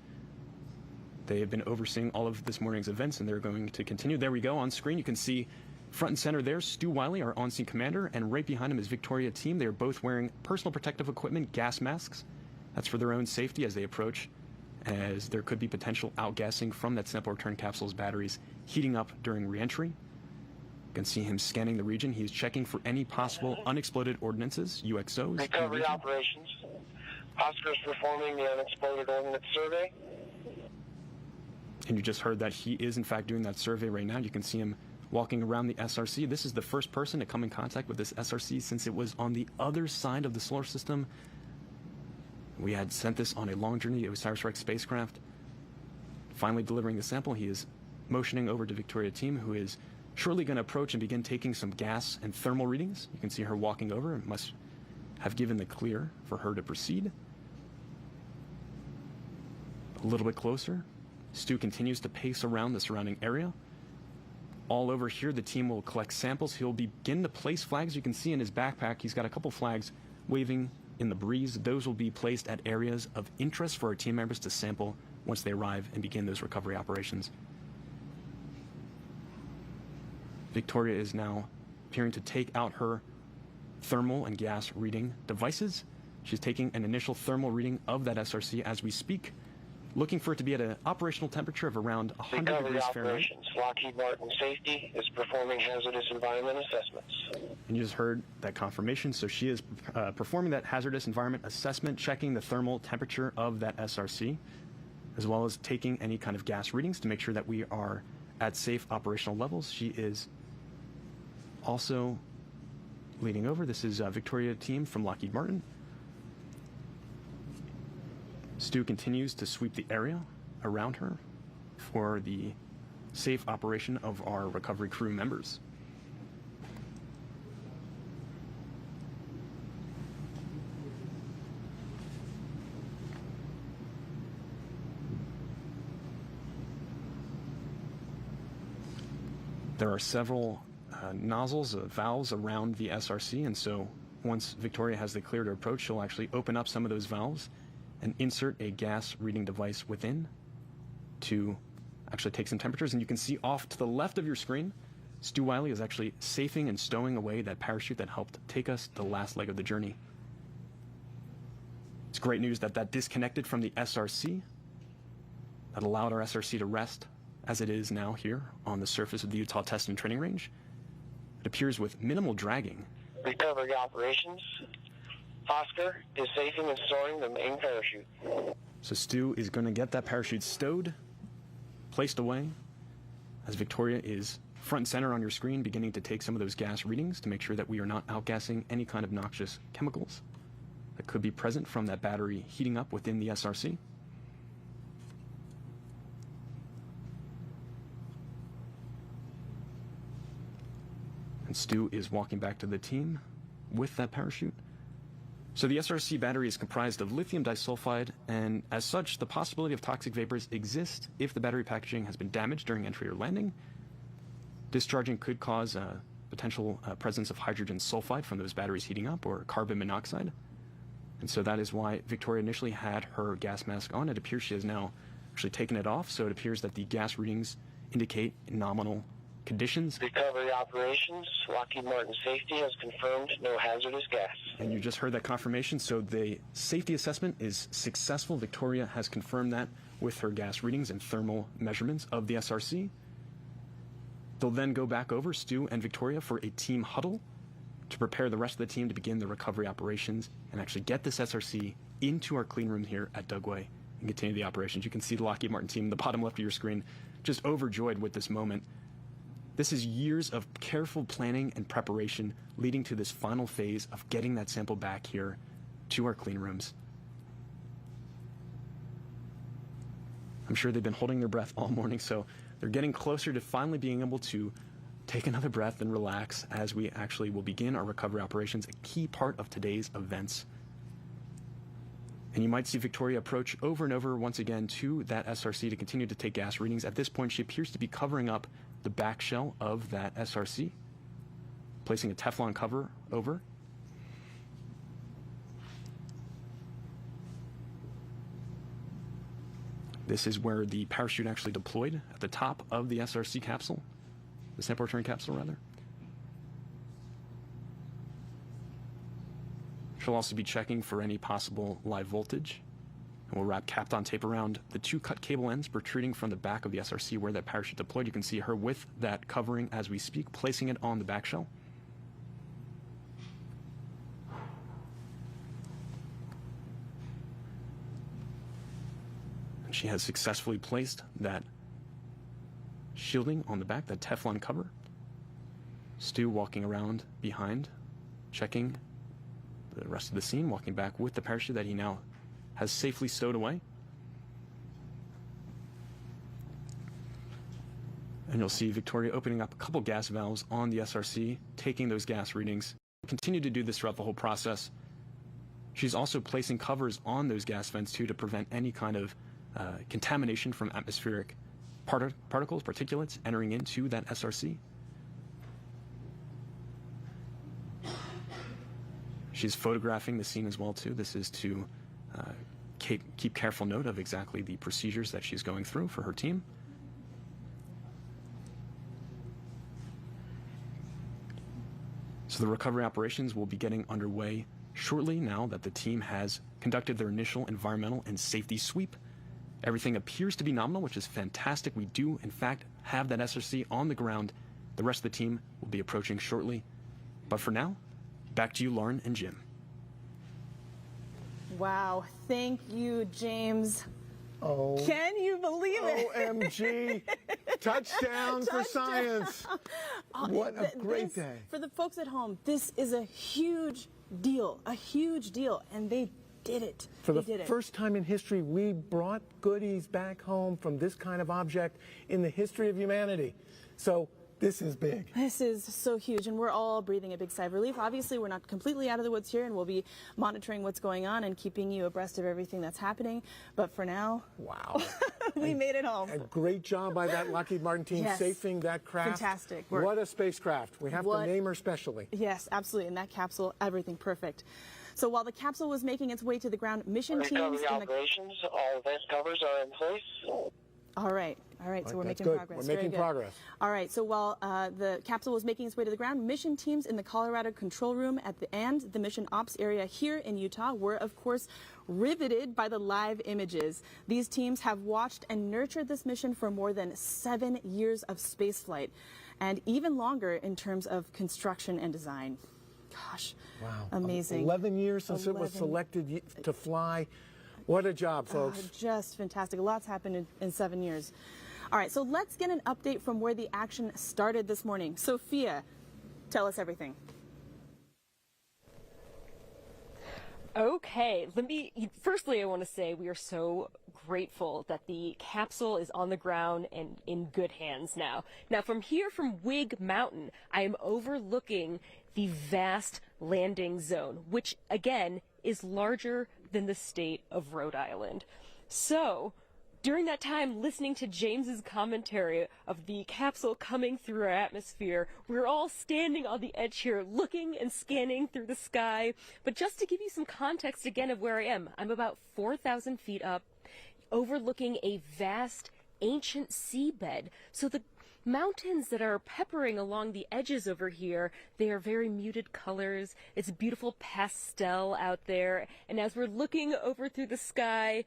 They have been overseeing all of this morning's events, and they're going to continue. There we go on screen. You can see front and center there, Stu Wiley, our on-scene commander, and right behind him is Victoria team. They are both wearing personal protective equipment, gas masks. That's for their own safety as they approach, as there could be potential outgassing from that sample return capsule's batteries heating up during re-entry. You can see him scanning the region. He is checking for any possible unexploded ordnances, UXOs. Recovery operations. Oscar is performing the unexploded ordnance survey. And you just heard that he is, in fact, doing that survey right now. You can see him walking around the SRC. This is the first person to come in contact with this SRC since it was on the other side of the solar system. We had sent this on a long journey, the OSIRIS-REx spacecraft. Finally delivering the sample, he is motioning over to Victoria team, who is shortly going to approach and begin taking some gas and thermal readings. You can see her walking over and must have given the clear for her to proceed. A little bit closer. Stu continues to pace around the surrounding area. All over here, the team will collect samples. He'll begin to place flags. You can see in his backpack, he's got a couple flags waving in the breeze. Those will be placed at areas of interest for our team members to sample once they arrive and begin those recovery operations. Victoria is now appearing to take out her thermal and gas reading devices. She's taking an initial thermal reading of that SRC as we speak, looking for it to be at an operational temperature of around 100 Recovery degrees Fahrenheit. operations. Lockheed Martin Safety is performing hazardous environment assessments. And you just heard that confirmation. So she is performing that hazardous environment assessment, checking the thermal temperature of that SRC, as well as taking any kind of gas readings to make sure that we are at safe operational levels. She is also leading over. This is Victoria team from Lockheed Martin. Stu continues to sweep the area around her for the safe operation of our recovery crew members. There are several nozzles, valves around the SRC, and so once Victoria has the clear to approach, she'll actually open up some of those valves and insert a gas reading device within to actually take some temperatures. And you can see off to the left of your screen, Stu Wiley is actually safing and stowing away that parachute that helped take us the last leg of the journey. It's great news that that disconnected from the SRC, that allowed our SRC to rest as it is now here on the surface of the Utah Test and Training Range. It appears with minimal dragging. Recovery operations. Oscar is safing and storing the main parachute. So Stu is going to get that parachute stowed, placed away, as Victoria is front and center on your screen, beginning to take some of those gas readings to make sure that we are not outgassing any kind of noxious chemicals that could be present from that battery heating up within the SRC. And Stu is walking back to the team with that parachute. So the SRC battery is comprised of lithium disulfide, and as such, the possibility of toxic vapors exists if the battery packaging has been damaged during entry or landing. Discharging could cause a potential presence of hydrogen sulfide from those batteries heating up, or carbon monoxide. And so that is why Victoria initially had her gas mask on. It appears she has now actually taken it off, so it appears that the gas readings indicate nominal conditions. Recovery operations, Lockheed Martin Safety has confirmed no hazardous gas. And you just heard that confirmation, so the safety assessment is successful. Victoria has confirmed that with her gas readings and thermal measurements of the SRC. They'll then go back over, Stu and Victoria, for a team huddle to prepare the rest of the team to begin the recovery operations and actually get this SRC into our clean room here at Dugway and continue the operations. You can see the Lockheed Martin team, the bottom left of your screen, just overjoyed with this moment. This is years of careful planning and preparation leading to this final phase of getting that sample back here to our clean rooms. I'm sure they've been holding their breath all morning, so they're getting closer to finally being able to take another breath and relax as we actually will begin our recovery operations, a key part of today's events. And you might see Victoria approach over and over once again to that SRC to continue to take gas readings. At this point, she appears to be covering up the back shell of that SRC, placing a Teflon cover over. This is where the parachute actually deployed at the top of the SRC capsule, the sample return capsule rather. She'll also be checking for any possible live voltage. And we'll wrap Kapton tape around the two cut cable ends protruding from the back of the SRC where that parachute deployed. You can see her with that covering as we speak, placing it on the back shell. And she has successfully placed that shielding on the back, that Teflon cover. Stu walking around behind, checking the rest of the scene, walking back with the parachute that he now has safely stowed away. And you'll see Victoria opening up a couple gas valves on the SRC, taking those gas readings. Continue to do this throughout the whole process. She's also placing covers on those gas vents too to prevent any kind of contamination from atmospheric particles, particulates entering into that SRC. She's photographing the scene as well too. This is to keep careful note of exactly the procedures that she's going through for her team. So the recovery operations will be getting underway shortly now that the team has conducted their initial environmental and safety sweep. Everything appears to be nominal, which is fantastic. We do, in fact, have that SRC on the ground. The rest of the team will be approaching shortly. But for now, back to you, Lauren and Jim. Wow, thank you, James. Oh, can you believe it? OMG. Touchdown for science. What a great day. For the folks at home, this is a huge deal, and they did it. For the first time in history, we brought goodies back home from this kind of object in the history of humanity. So this is big. This is so huge, and we're all breathing a big sigh of relief. Obviously, we're not completely out of the woods here, and we'll be monitoring what's going on and keeping you abreast of everything that's happening. But for now, wow, we made it home. A great job by that Lockheed Martin team safing that craft. Fantastic. What a spacecraft. We have to name her specially. Yes, absolutely. In that capsule, everything perfect. So while the capsule was making its way to the ground, mission teams... Recovery operations, all event covers are in place. All right, so we're making progress. We're making progress. All right, so while the capsule was making its way to the ground, mission teams in the Colorado control room and the mission ops area here in Utah were, of course, riveted by the live images. These teams have watched and nurtured this mission for more than 7 years of spaceflight, and even longer in terms of construction and design. Gosh, wow, amazing. 11 years since it was selected to fly. What a job, folks. Just fantastic. A lot's happened in 7 years. All right, so let's get an update from where the action started this morning. Sophia, tell us everything. Okay, firstly, I want to say we are so grateful that the capsule is on the ground and in good hands now. Now, from here, from Whig Mountain, I am overlooking the vast landing zone, which, again, is larger than the state of Rhode Island. So, during that time, listening to James's commentary of the capsule coming through our atmosphere, we're all standing on the edge here, looking and scanning through the sky. But just to give you some context again of where I am, I'm about 4,000 feet up, overlooking a vast, ancient seabed. So mountains that are peppering along the edges over here. They are very muted colors. It's beautiful pastel out there. And as we're looking over through the sky,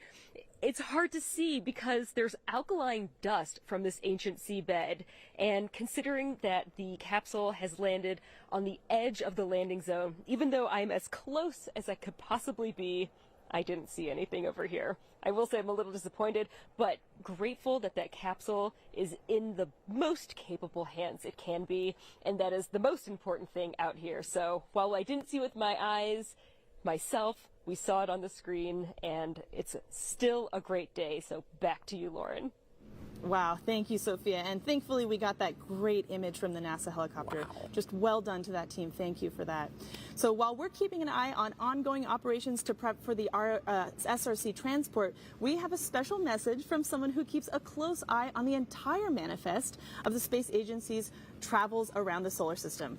it's hard to see because there's alkaline dust from this ancient seabed. And considering that the capsule has landed on the edge of the landing zone, even though I'm as close as I could possibly be, I didn't see anything over here. I will say I'm a little disappointed, but grateful that that capsule is in the most capable hands it can be, and that is the most important thing out here. So while I didn't see with my eyes myself, we saw it on the screen, and it's still a great day. So back to you, Lauren. Wow, thank you, Sophia. And thankfully, we got that great image from the NASA helicopter. Wow. Just well done to that team. Thank you for that. So while we're keeping an eye on ongoing operations to prep for the SRC transport, we have a special message from someone who keeps a close eye on the entire manifest of the space agency's travels around the solar system.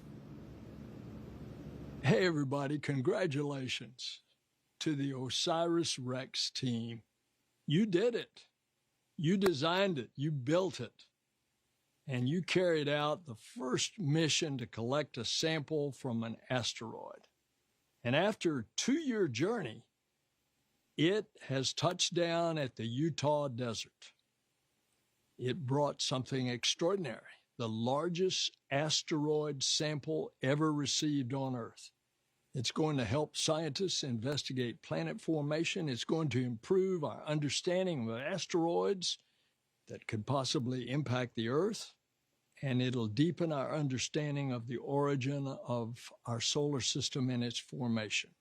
Hey, everybody, congratulations to the OSIRIS-REx team. You did it. You designed it, you built it, and you carried out the first mission to collect a sample from an asteroid. And after a 2-year journey, it has touched down at the Utah desert. It brought something extraordinary, the largest asteroid sample ever received on Earth. It's going to help scientists investigate planet formation. It's going to improve our understanding of asteroids that could possibly impact the Earth, and it'll deepen our understanding of the origin of our solar system and its formation.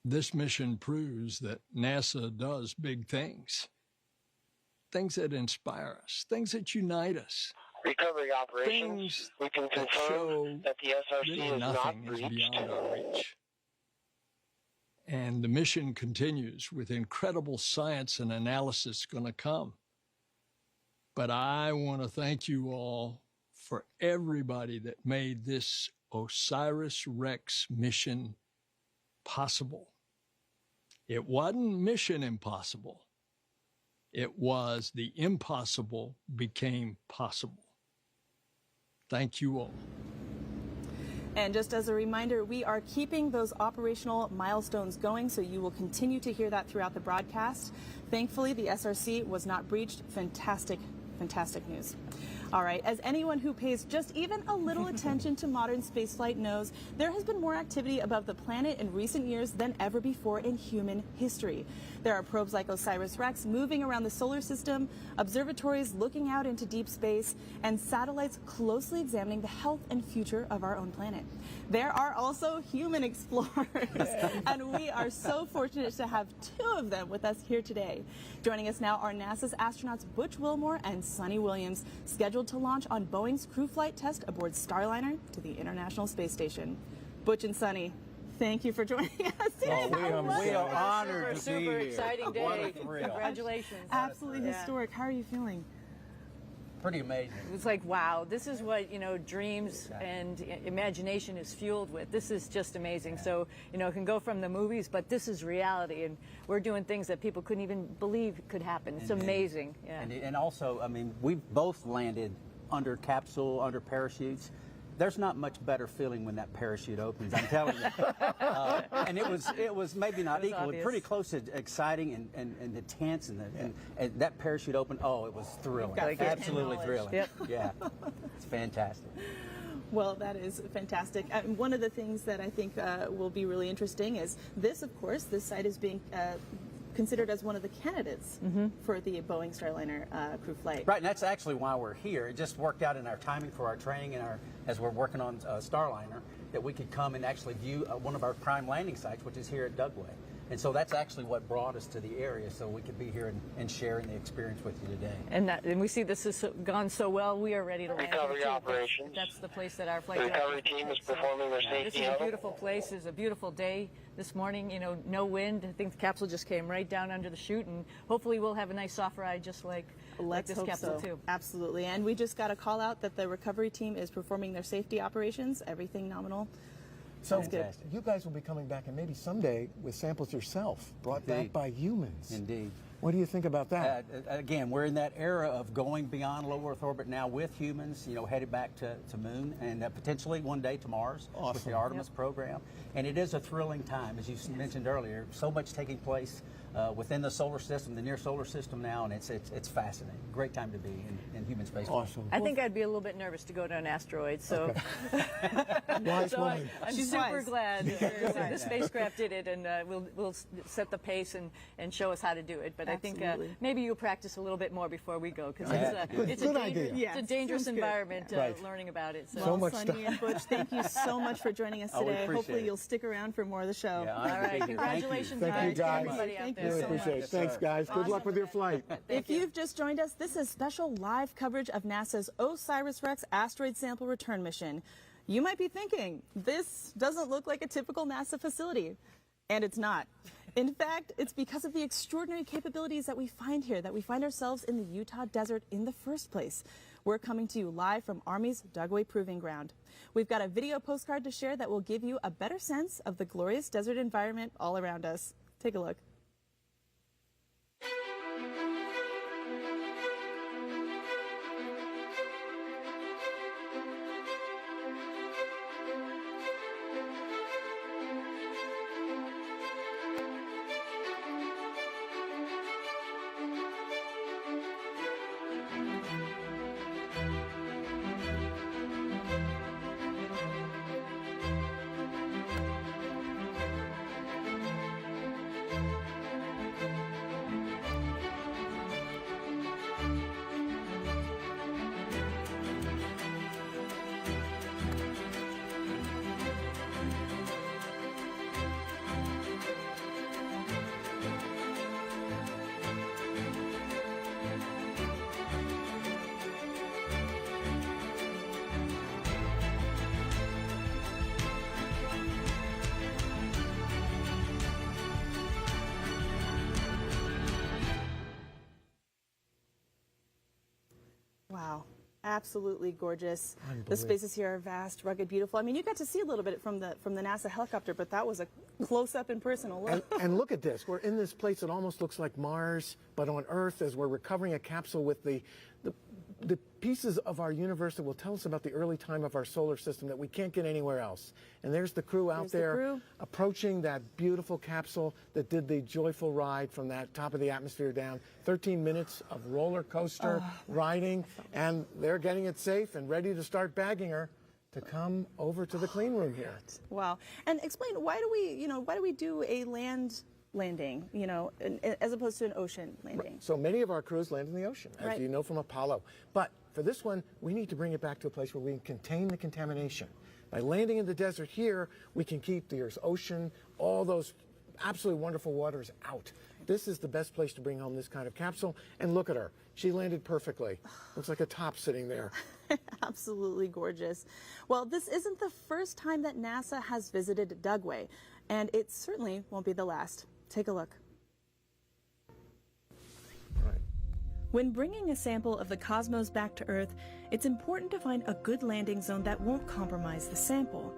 This mission proves that NASA does big things, things that inspire us, things that unite us. Recovery operations, we can confirm that the SRC is not breached. Beyond our reach. And the mission continues with incredible science and analysis going to come. But I want to thank you all for everybody that made this OSIRIS-REx mission possible. It wasn't mission impossible. It was the impossible became possible. Thank you all. And just as a reminder, we are keeping those operational milestones going, so you will continue to hear that throughout the broadcast. Thankfully, the SRC was not breached. Fantastic, fantastic news. All right, as anyone who pays just even a little attention to modern spaceflight knows, there has been more activity above the planet in recent years than ever before in human history. There are probes like OSIRIS-REx moving around the solar system, observatories looking out into deep space, and satellites closely examining the health and future of our own planet. There are also human explorers, and we are so fortunate to have 2 of them with us here today. Joining us now are NASA's astronauts Butch Wilmore and Sunny Williams, scheduled to launch on Boeing's crew flight test aboard Starliner to the International Space Station. Butch and Sunny, thank you for joining us. We are honored to be super here. exciting day. What a thrill. Congratulations. Absolutely historic. How are you feeling? Pretty amazing. It's like, wow, this is what, dreams and imagination is fueled with. This is just amazing. So, it can go from the movies, but this is reality, and we're doing things that people couldn't even believe could happen. It's amazing. Yeah. And also, we've both landed under capsule, under parachutes. There's not much better feeling when that parachute opens, I'm telling you. And it was maybe not equal, obvious. pretty close to exciting and the tense and that parachute opened. Oh, it was thrilling, absolutely thrilling. Yep. Yeah, it's fantastic. Well, that is fantastic. One of the things that I think will be really interesting is this, of course, this site is being considered as one of the candidates for the Boeing Starliner crew flight. Right, and that's actually why we're here. It just worked out in our timing for our training and as we're working on Starliner, that we could come and actually view one of our prime landing sites, which is here at Dugway. And so that's actually what brought us to the area, so we could be here and sharing the experience with you today. And we see this has gone so well, we are ready to land. Recovery operations. That's the place that our flight The recovery team is performing their safety This is a huddle. beautiful place. It's a beautiful day this morning. No wind. I think the capsule just came right down under the chute, and hopefully we'll have a nice soft ride just like this hope capsule so. too. Absolutely. And we just got a call out that the recovery team is performing their safety operations. Everything nominal. So you guys will be coming back, and maybe someday with samples yourself, brought back by humans. Indeed. What do you think about that? Again, we're in that era of going beyond low Earth orbit now with humans, headed back to Moon and potentially one day to Mars with the Artemis program. And it is a thrilling time, as you mentioned earlier. So much taking place within the solar system, the near solar system now, and it's fascinating. Great time to be in human space. Awesome. I think I'd be a little bit nervous to go to an asteroid, so, Wise so woman. I'm super glad the spacecraft did it, and we'll set the pace and show us how to do it. But I think maybe you'll practice a little bit more before we go, because it's a dangerous environment learning about it. So much Sunny and Butch, thank you so much for joining us today. Hopefully you'll stick around for more of the show. Yeah, all right, congratulations, Thank you, guys. everybody out there. Really appreciate it. Thanks, guys. Good luck with your flight. If you've just joined us, this is special live coverage of NASA's OSIRIS-REx asteroid sample return mission. You might be thinking, this doesn't look like a typical NASA facility. And it's not. In fact, it's because of the extraordinary capabilities that we find here, that we find ourselves in the Utah desert in the first place. We're coming to you live from Army's Dugway Proving Ground. We've got a video postcard to share that will give you a better sense of the glorious desert environment all around us. Take a look. Wow. Absolutely gorgeous. The spaces here are vast, rugged, beautiful. I mean, you got to see a little bit from the NASA helicopter, but that was a close-up and personal look. And look at this. We're in this place that almost looks like Mars, but on Earth, as we're recovering a capsule with the pieces of our universe that will tell us about the early time of our solar system that we can't get anywhere else. And there's the crew out there approaching that beautiful capsule that did the joyful ride from that top of the atmosphere down. 13 minutes of roller coaster riding, and they're getting it safe and ready to start bagging her to come over to the clean room here. Wow. And explain, why do we do a land landing, as opposed to an ocean landing? Right. So many of our crews land in the ocean, as you know from Apollo. But for this one, we need to bring it back to a place where we can contain the contamination. By landing in the desert here, we can keep the Earth's ocean, all those absolutely wonderful waters out. This is the best place to bring home this kind of capsule. And look at her. She landed perfectly. Looks like a top sitting there. Absolutely gorgeous. Well, this isn't the first time that NASA has visited Dugway, and it certainly won't be the last. Take a look. When bringing a sample of the cosmos back to Earth, it's important to find a good landing zone that won't compromise the sample.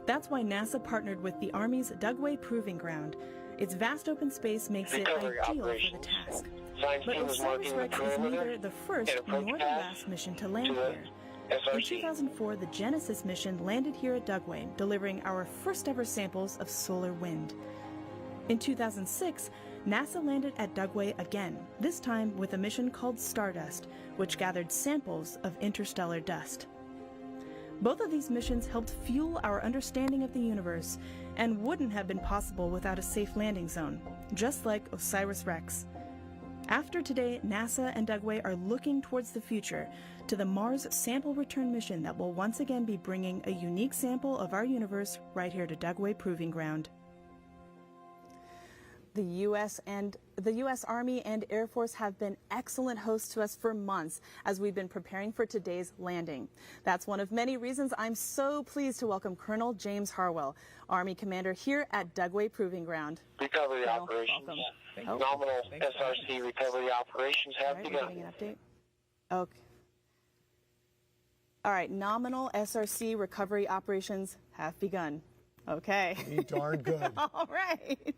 That's why NASA partnered with the Army's Dugway Proving Ground. Its vast open space makes it ideal for the task. But OSIRIS-REx is neither the first nor the last mission to land here. In 2004, the Genesis mission landed here at Dugway, delivering our first ever samples of solar wind. In 2006, NASA landed at Dugway again, this time with a mission called Stardust, which gathered samples of interstellar dust. Both of these missions helped fuel our understanding of the universe and wouldn't have been possible without a safe landing zone, just like OSIRIS-REx. After today, NASA and Dugway are looking towards the future, to the Mars sample return mission that will once again be bringing a unique sample of our universe right here to Dugway Proving Ground. The U.S. Army and Air Force have been excellent hosts to us for months as we've been preparing for today's landing. That's one of many reasons I'm so pleased to welcome Colonel James Harwell, Army Commander here at Dugway Proving Ground. Recovery operations. Nominal SRC recovery operations have begun. Getting an update. Okay. All right, nominal SRC recovery operations have begun. Okay. Darn good. All right.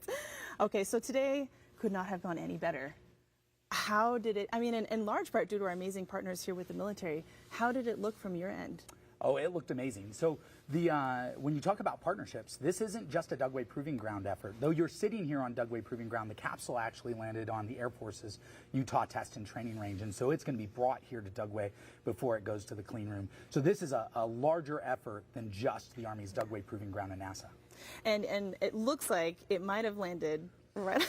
Okay, so today could not have gone any better. How did it, I mean, in large part due to our amazing partners here with the military, how did it look from your end? Oh, it looked amazing. So when you talk about partnerships, this isn't just a Dugway Proving Ground effort. Though you're sitting here on Dugway Proving Ground, the capsule actually landed on the Air Force's Utah Test and Training Range. And so it's going to be brought here to Dugway before it goes to the clean room. So this is a larger effort than just the Army's Dugway Proving Ground and NASA. And it looks like it might have landed right.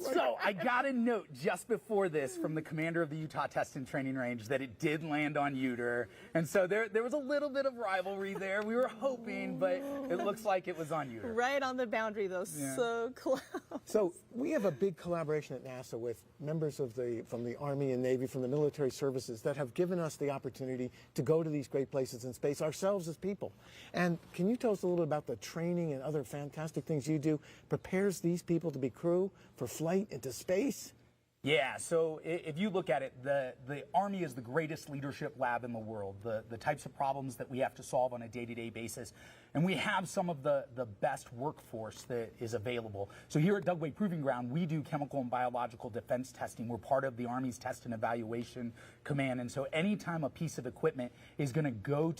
So I got a note just before this from the commander of the Utah Test and Training Range that it did land on Uter. And so there was a little bit of rivalry there. We were hoping, but it looks like it was on Uter. Right on the boundary, though. Yeah. So close. So we have a big collaboration at NASA with members from the Army and Navy, from the military services that have given us the opportunity to go to these great places in space ourselves as people. And can you tell us a little bit about the training and other fantastic things you do prepares these people to be crew for flight into space? Yeah, so if you look at it, the Army is the greatest leadership lab in the world. The types of problems that we have to solve on a day-to-day basis. And we have some of the best workforce that is available. So here at Dugway Proving Ground, we do chemical and biological defense testing. We're part of the Army's Test and Evaluation Command. And so anytime a piece of equipment is going to go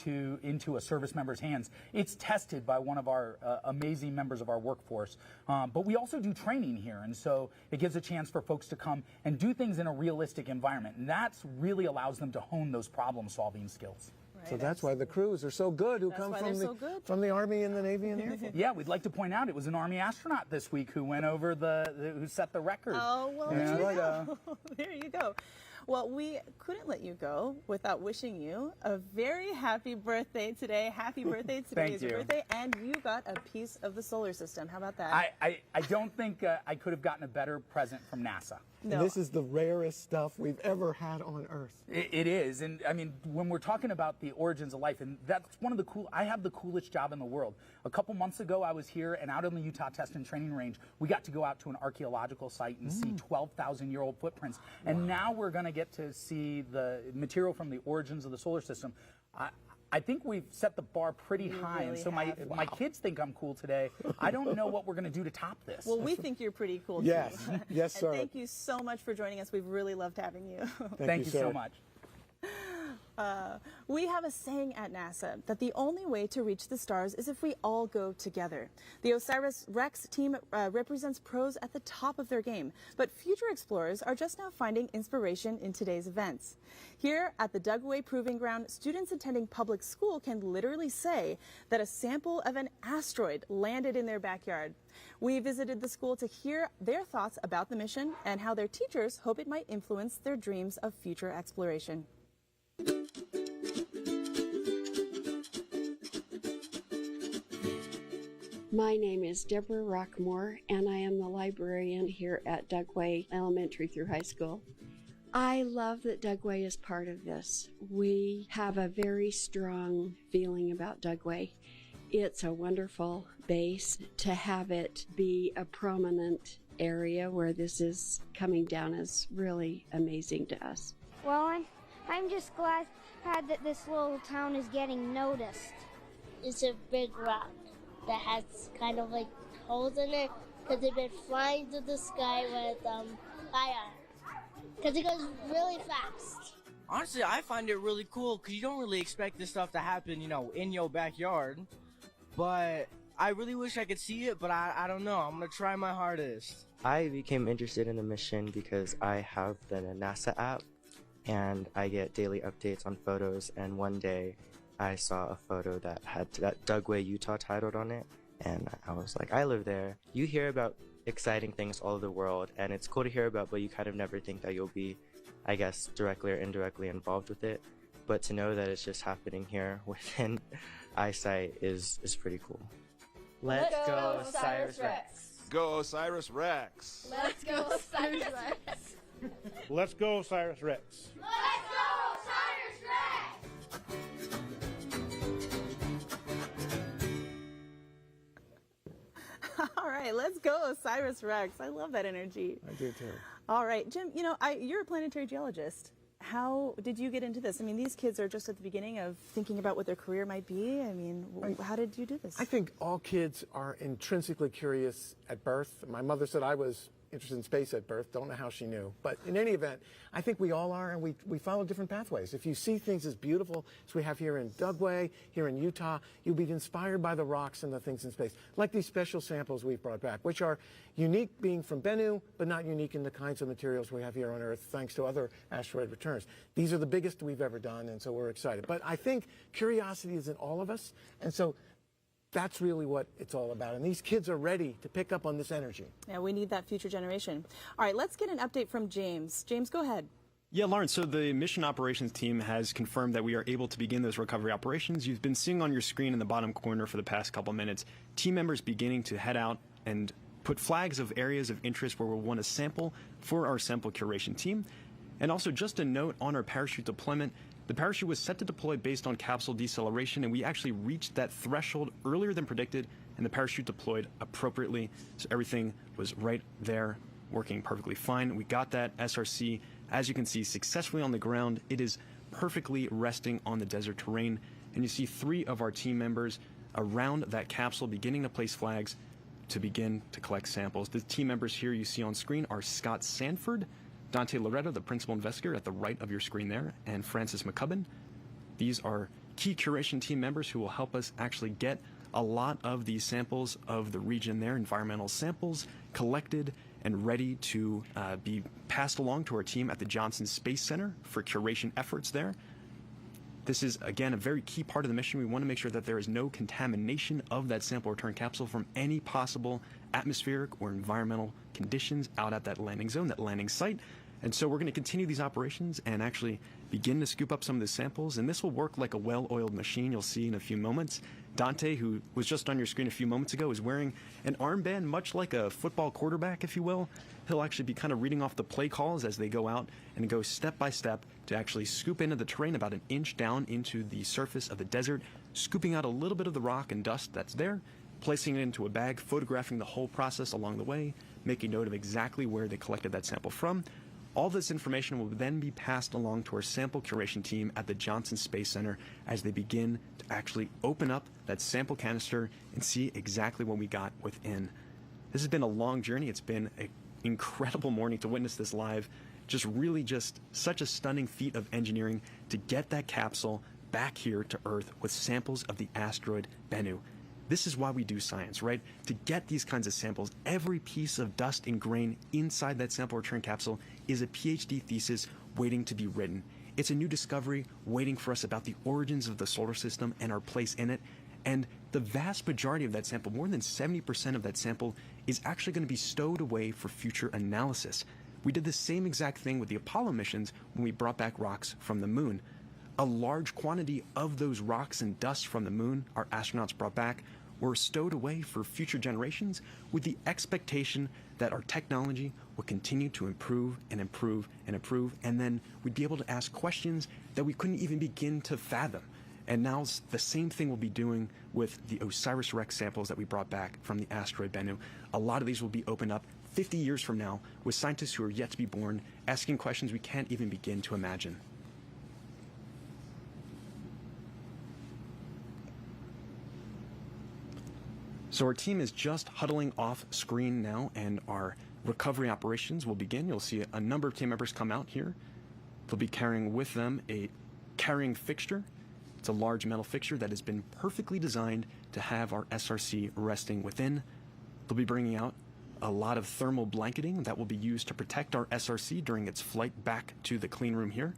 into a service member's hands, it's tested by one of our amazing members of our workforce. But we also do training here. And so it gives a chance for folks to come and do things in a realistic environment. And that really allows them to hone those problem-solving skills. So that's why the crews are so good who come from the Army and the Navy and Air Force. Yeah, we'd like to point out it was an Army astronaut this week who went over who set the record. Oh, well, there you go. Well, we couldn't let you go without wishing you a very happy birthday today. Happy birthday. Today is your birthday, and you got a piece of the solar system. How about that? I don't think I could have gotten a better present from NASA. No. And this is the rarest stuff we've ever had on Earth. It is. And I mean, when we're talking about the origins of life, and that's one of the I have the coolest job in the world. A couple months ago, I was here, and out on the Utah Test and Training Range, we got to go out to an archaeological site and see 12,000-year-old footprints. And now we're going to get to see the material from the origins of the solar system. I think we've set the bar pretty high, really and so my kids think I'm cool today. I don't know what we're going to do to top this. Well, we think you're pretty cool, yes. too. Yes, sir. And thank you so much for joining us. We've really loved having you. Thank you so much. We have a saying at NASA that the only way to reach the stars is if we all go together. The OSIRIS-REx team represents pros at the top of their game, but future explorers are just now finding inspiration in today's events. Here at the Dugway Proving Ground, students attending public school can literally say that a sample of an asteroid landed in their backyard. We visited the school to hear their thoughts about the mission and how their teachers hope it might influence their dreams of future exploration. My name is Deborah Rockmore, and I am the librarian here at Dugway Elementary through High School. I love that Dugway is part of this. We have a very strong feeling about Dugway. It's a wonderful base. To have it be a prominent area where this is coming down is really amazing to us. Well, I'm just glad that this little town is getting noticed. It's a big rock that has kind of like holes in it because they've been flying through the sky with fire because it goes really fast. Honestly, I find it really cool because you don't really expect this stuff to happen, in your backyard. But I really wish I could see it, but I don't know. I'm going to try my hardest. I became interested in the mission because I have the NASA app and I get daily updates on photos, and one day I saw a photo that had that Dugway, Utah titled on it, and I was like, I live there. You hear about exciting things all over the world, and it's cool to hear about, but you kind of never think that you'll be, I guess, directly or indirectly involved with it. But to know that it's just happening here within eyesight is pretty cool. Let's go OSIRIS-REx. Go OSIRIS-REx. Let's go OSIRIS-REx. Let's go OSIRIS-REx. Let's go All right, let's go OSIRIS-REx. I love that energy. I do too. All right, Jim, you're a planetary geologist. How did you get into this? I mean, these kids are just at the beginning of thinking about what their career might be. I mean, how did you do this? I think all kids are intrinsically curious at birth. My mother said I was interested in space at birth. Don't know how she knew. But in any event, I think we all are, and we follow different pathways. If you see things as beautiful as we have here in Dugway, here in Utah, you'll be inspired by the rocks and the things in space, like these special samples we've brought back, which are unique being from Bennu, but not unique in the kinds of materials we have here on Earth, thanks to other asteroid returns. These are the biggest we've ever done, and so we're excited. But I think curiosity is in all of us, and so that's really what it's all about. And these kids are ready to pick up on this energy. Yeah, we need that future generation. All right, let's get an update from James. James, go ahead. Yeah, Lauren, so the mission operations team has confirmed that we are able to begin those recovery operations. You've been seeing on your screen in the bottom corner for the past couple minutes, team members beginning to head out and put flags of areas of interest where we'll want to sample for our sample curation team. And also just a note on our parachute deployment, the parachute was set to deploy based on capsule deceleration, and we actually reached that threshold earlier than predicted, and the parachute deployed appropriately. So everything was right there, working perfectly fine. We got that SRC, as you can see, successfully on the ground. It is perfectly resting on the desert terrain, and you see 3 of our team members around that capsule beginning to place flags to begin to collect samples. The team members here you see on screen are Scott Sanford, Dante Loretto, the principal investigator at the right of your screen there, and Francis McCubbin. These are key curation team members who will help us actually get a lot of these samples of the region there, environmental samples, collected and ready to be passed along to our team at the Johnson Space Center for curation efforts there. This is, again, a very key part of the mission. We want to make sure that there is no contamination of that sample return capsule from any possible atmospheric or environmental conditions out at that landing zone, that landing site. And so we're going to continue these operations and actually begin to scoop up some of the samples. And this will work like a well-oiled machine you'll see in a few moments. Dante, who was just on your screen a few moments ago, is wearing an armband, much like a football quarterback, if you will. He'll actually be kind of reading off the play calls as they go out and go step by step to actually scoop into the terrain about an inch down into the surface of the desert, scooping out a little bit of the rock and dust that's there, placing it into a bag, photographing the whole process along the way, making note of exactly where they collected that sample from. All this information will then be passed along to our sample curation team at the Johnson Space Center as they begin to actually open up that sample canister and see exactly what we got within. This has been a long journey. It's been an incredible morning to witness this live. Just such a stunning feat of engineering to get that capsule back here to Earth with samples of the asteroid Bennu. This is why we do science, right? To get these kinds of samples, every piece of dust and grain inside that sample return capsule is a PhD thesis waiting to be written. It's a new discovery waiting for us about the origins of the solar system and our place in it. And the vast majority of that sample, more than 70% of that sample, is actually going to be stowed away for future analysis. We did the same exact thing with the Apollo missions when we brought back rocks from the moon. A large quantity of those rocks and dust from the moon our astronauts brought back were stowed away for future generations with the expectation that our technology would continue to improve and improve and improve, and then we'd be able to ask questions that we couldn't even begin to fathom. And now the same thing we'll be doing with the OSIRIS-REx samples that we brought back from the asteroid Bennu. A lot of these will be opened up 50 years from now with scientists who are yet to be born, asking questions we can't even begin to imagine. So our team is just huddling off screen now, and our recovery operations will begin. You'll see a number of team members come out here. They'll be carrying with them a carrying fixture. It's a large metal fixture that has been perfectly designed to have our SRC resting within. They'll be bringing out a lot of thermal blanketing that will be used to protect our SRC during its flight back to the clean room here.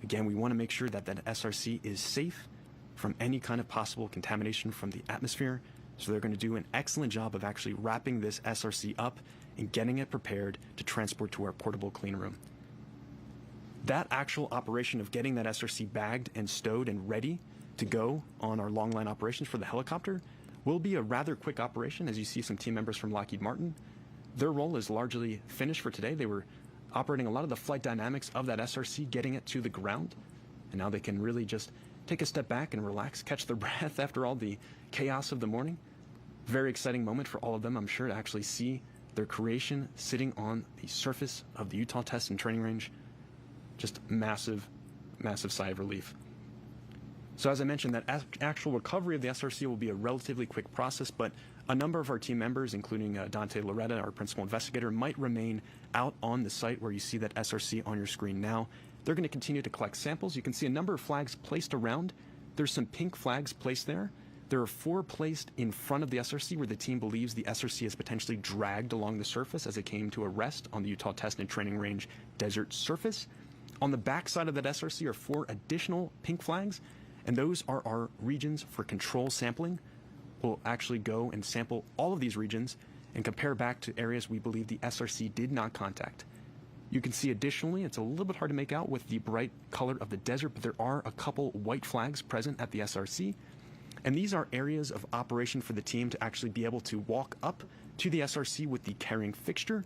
Again, we want to make sure that that SRC is safe from any kind of possible contamination from the atmosphere. So they're going to do an excellent job of actually wrapping this SRC up and getting it prepared to transport to our portable clean room. That actual operation of getting that SRC bagged and stowed and ready to go on our long line operations for the helicopter will be a rather quick operation. As you see some team members from Lockheed Martin, their role is largely finished for today. They were operating a lot of the flight dynamics of that SRC, getting it to the ground, and now they can really just take a step back and relax, catch their breath after all the chaos of the morning. Very exciting moment for all of them, I'm sure, to actually see their creation sitting on the surface of the Utah Test and Training Range. Just massive, massive sigh of relief. So as I mentioned, that actual recovery of the SRC will be a relatively quick process, but A number of our team members, including Dante Loretta, our principal investigator, might remain out on the site where you see that SRC on your screen now. They're going to continue to collect samples. You can see a number of flags placed around. There's some pink flags placed there. There are 4 placed in front of the SRC where the team believes the SRC is potentially dragged along the surface as it came to a rest on the Utah Test and Training Range desert surface. On the back side of that SRC are 4 additional pink flags, and those are our regions for control sampling. We'll actually go and sample all of these regions and compare back to areas we believe the SRC did not contact. You can see additionally, it's a little bit hard to make out with the bright color of the desert, but there are a couple white flags present at the SRC. And these are areas of operation for the team to actually be able to walk up to the SRC with the carrying fixture,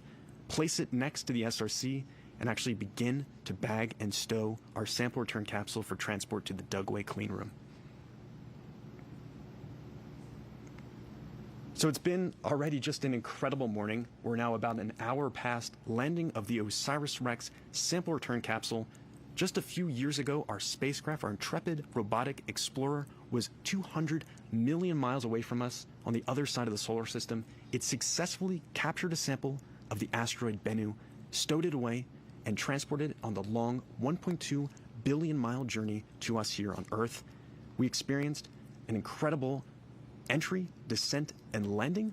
place it next to the SRC, and actually begin to bag and stow our sample return capsule for transport to the Dugway clean room. So it's been already just an incredible morning. We're now about an hour past landing of the OSIRIS-REx sample return capsule. Just a few years ago, our spacecraft, our intrepid robotic explorer, was 200 million miles away from us on the other side of the solar system. It successfully captured a sample of the asteroid Bennu, stowed it away, and transported it on the long 1.2 billion mile journey to us here on Earth. We experienced an incredible entry, descent, and landing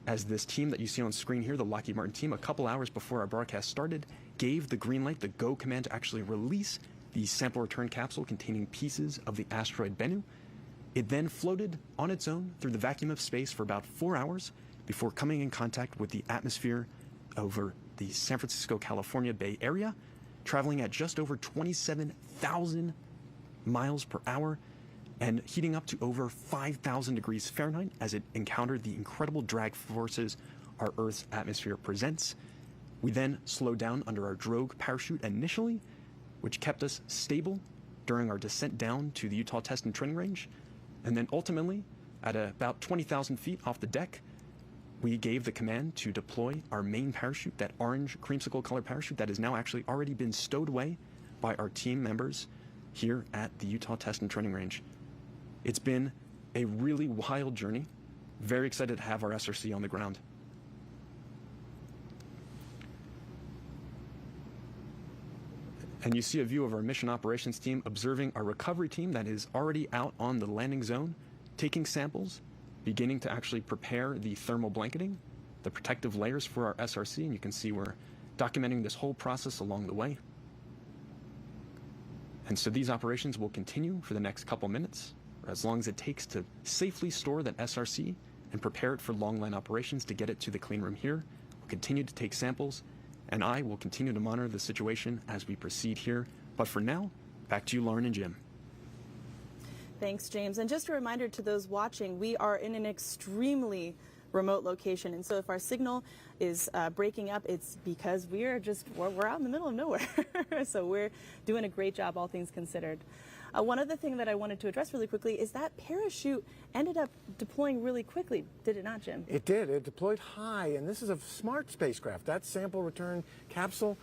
as this team that you see on screen here, the Lockheed Martin team, a couple hours before our broadcast started, gave the green light, the go command to actually release the sample return capsule containing pieces of the asteroid Bennu. It then floated on its own through the vacuum of space for about 4 hours before coming in contact with the atmosphere over the San Francisco, California Bay Area, traveling at just over 27,000 miles per hour and heating up to over 5,000 degrees Fahrenheit as it encountered the incredible drag forces our Earth's atmosphere presents. We then slowed down under our drogue parachute initially, which kept us stable during our descent down to the Utah Test and Training Range. And then ultimately, at about 20,000 feet off the deck, we gave the command to deploy our main parachute, that orange creamsicle color parachute that has now actually already been stowed away by our team members here at the Utah Test and Training Range. It's been a really wild journey. Very excited to have our SRC on the ground. And you see a view of our mission operations team observing our recovery team that is already out on the landing zone, taking samples, beginning to actually prepare the thermal blanketing, the protective layers for our SRC, and you can see we're documenting this whole process along the way. And so these operations will continue for the next couple minutes, or as long as it takes to safely store that SRC and prepare it for long line operations to get it to the clean room here. We'll continue to take samples, and I will continue to monitor the situation as we proceed here. But for now, back to you, Lauren and Jim. Thanks, James. And just a reminder to those watching, we are in an extremely remote location. And so if our signal is breaking up, it's because we're out in the middle of nowhere. So we're doing a great job, all things considered. One other thing that I wanted to address really quickly is that parachute ended up deploying really quickly. Did it not, Jim? It did. It deployed high, and this is a smart spacecraft. That sample return capsule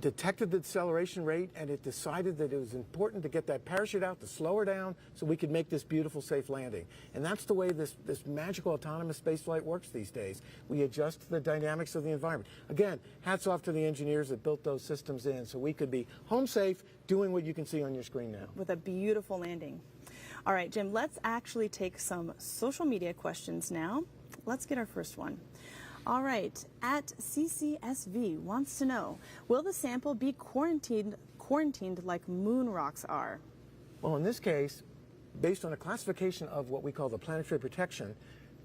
detected the acceleration rate, and it decided that it was important to get that parachute out to slow her down so we could make this beautiful, safe landing. And that's the way this magical autonomous spaceflight works these days. We adjust to the dynamics of the environment. Again, hats off to the engineers that built those systems in so we could be home safe doing what you can see on your screen now. With a beautiful landing. All right, Jim, let's actually take some social media questions now. Let's get our first one. All right, at CCSV wants to know, will the sample be quarantined like moon rocks are? Well, in this case, based on a classification of what we call the planetary protection,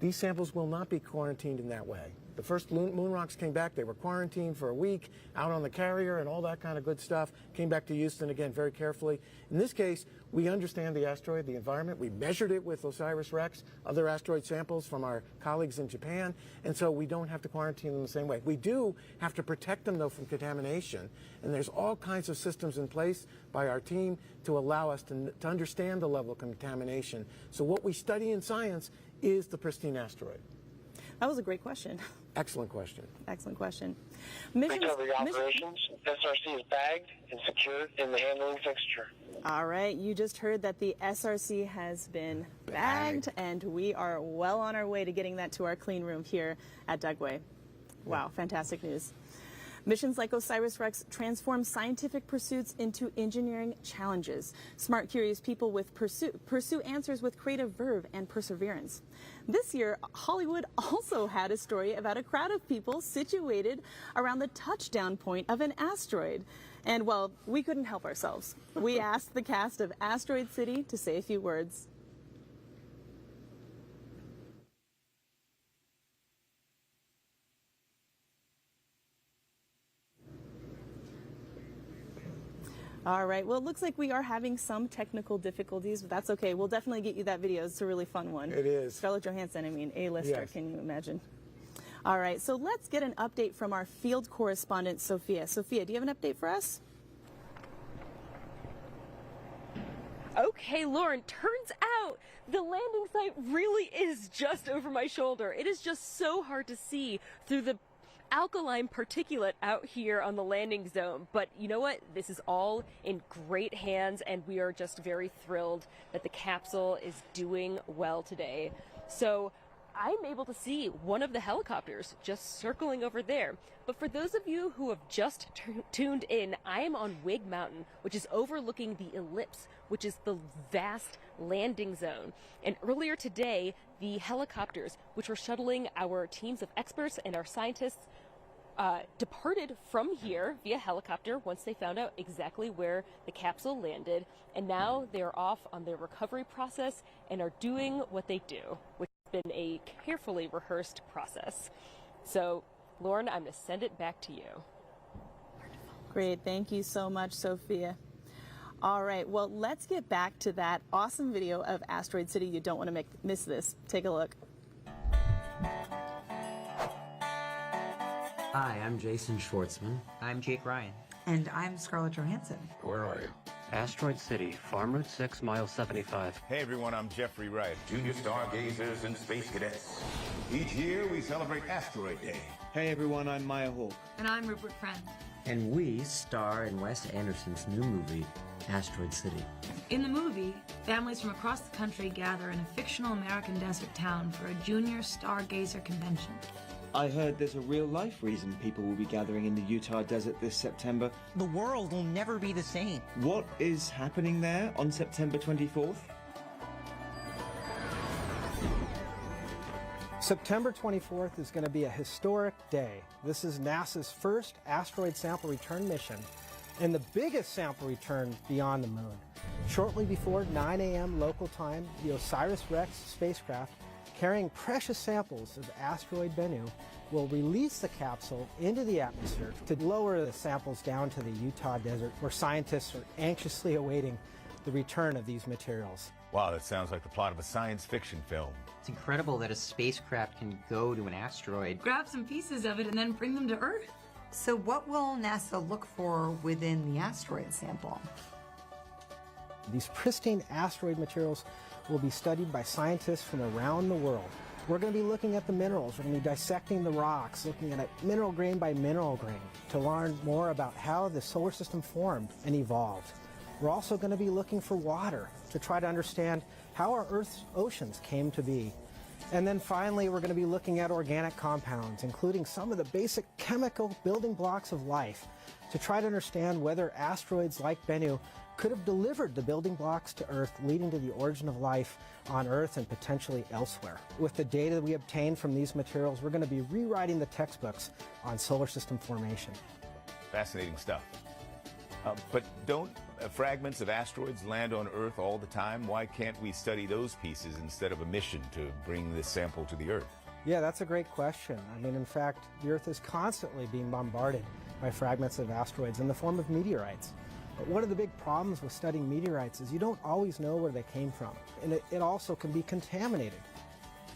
these samples will not be quarantined in that way. The first moon rocks came back, they were quarantined for a week, out on the carrier and all that kind of good stuff, came back to Houston again very carefully. In this case, we understand the asteroid, the environment, we measured it with OSIRIS-REx, other asteroid samples from our colleagues in Japan, and so we don't have to quarantine them the same way. We do have to protect them though from contamination, and there's all kinds of systems in place by our team to allow us to understand the level of contamination. So what we study in science is the pristine asteroid. That was a great question. Excellent question. Excellent question. Recovery operations. SRC is bagged and secured in the handling fixture. All right, you just heard that the SRC has been bagged, and we are well on our way to getting that to our clean room here at Dugway. Wow, fantastic news. Missions like OSIRIS-REx transform scientific pursuits into engineering challenges. Smart, curious people with pursue answers with creative verve and perseverance. This year, Hollywood also had a story about a crowd of people situated around the touchdown point of an asteroid. And, well, we couldn't help ourselves. We asked the cast of Asteroid City to say a few words. All right, well, it looks like we are having some technical difficulties, but that's okay. We'll definitely get you that video. It's a really fun one. It is. Scarlett Johansson, I mean, A-lister, Yes. Can you imagine? All right, so let's get an update from our field correspondent, Sophia. Sophia, do you have an update for us? Okay, Lauren, turns out the landing site really is just over my shoulder. It is just so hard to see through the alkaline particulate out here on the landing zone. But you know what? This is all in great hands, and we are just very thrilled that the capsule is doing well today. So I'm able to see one of the helicopters just circling over there. But for those of you who have just tuned in, I am on Wig Mountain, which is overlooking the ellipse, which is the vast landing zone. And earlier today, the helicopters, which were shuttling our teams of experts and our scientists, departed from here via helicopter once they found out exactly where the capsule landed. And now they are off on their recovery process and are doing what they do, which has been a carefully rehearsed process. So, Lauren, I'm going to send it back to you. Great, thank you so much, Sophia. All right, well, let's get back to that awesome video of Asteroid City. You don't want to miss this. Take a look. Hi, I'm Jason Schwartzman. I'm Jake Ryan. And I'm Scarlett Johansson. Where are you? Asteroid City, Farm Route 6, mile 75. Hey everyone, I'm Jeffrey Wright. Junior stargazers and space cadets. Each year we celebrate Asteroid Day. Hey everyone, I'm Maya Hawke. And I'm Rupert Friend. And we star in Wes Anderson's new movie, Asteroid City. In the movie, families from across the country gather in a fictional American desert town for a junior stargazer convention. I heard there's a real-life reason people will be gathering in the Utah desert this September. The world will never be the same. What is happening there on September 24th? September 24th is going to be a historic day. This is NASA's first asteroid sample return mission and the biggest sample return beyond the moon. Shortly before 9 a.m. local time, the OSIRIS-REx spacecraft carrying precious samples of asteroid Bennu will release the capsule into the atmosphere to lower the samples down to the Utah desert, where scientists are anxiously awaiting the return of these materials. Wow, that sounds like the plot of a science fiction film. It's incredible that a spacecraft can go to an asteroid, Grab some pieces of it and then bring them to Earth. So what will NASA look for within the asteroid sample? These pristine asteroid materials will be studied by scientists from around the world. We're going to be looking at the minerals. We're going to be dissecting the rocks, looking at it mineral grain by mineral grain to learn more about how the solar system formed and evolved. We're also going to be looking for water to try to understand how our Earth's oceans came to be. And then finally, we're going to be looking at organic compounds, including some of the basic chemical building blocks of life, to try to understand whether asteroids like Bennu could have delivered the building blocks to Earth, leading to the origin of life on Earth and potentially elsewhere. With the data that we obtained from these materials, we're going to be rewriting the textbooks on solar system formation. Fascinating stuff. But don't fragments of asteroids land on Earth all the time? Why can't we study those pieces instead of a mission to bring this sample to the Earth? Yeah, that's a great question. I mean, in fact, the Earth is constantly being bombarded by fragments of asteroids in the form of meteorites. But one of the big problems with studying meteorites is you don't always know where they came from, and it also can be contaminated.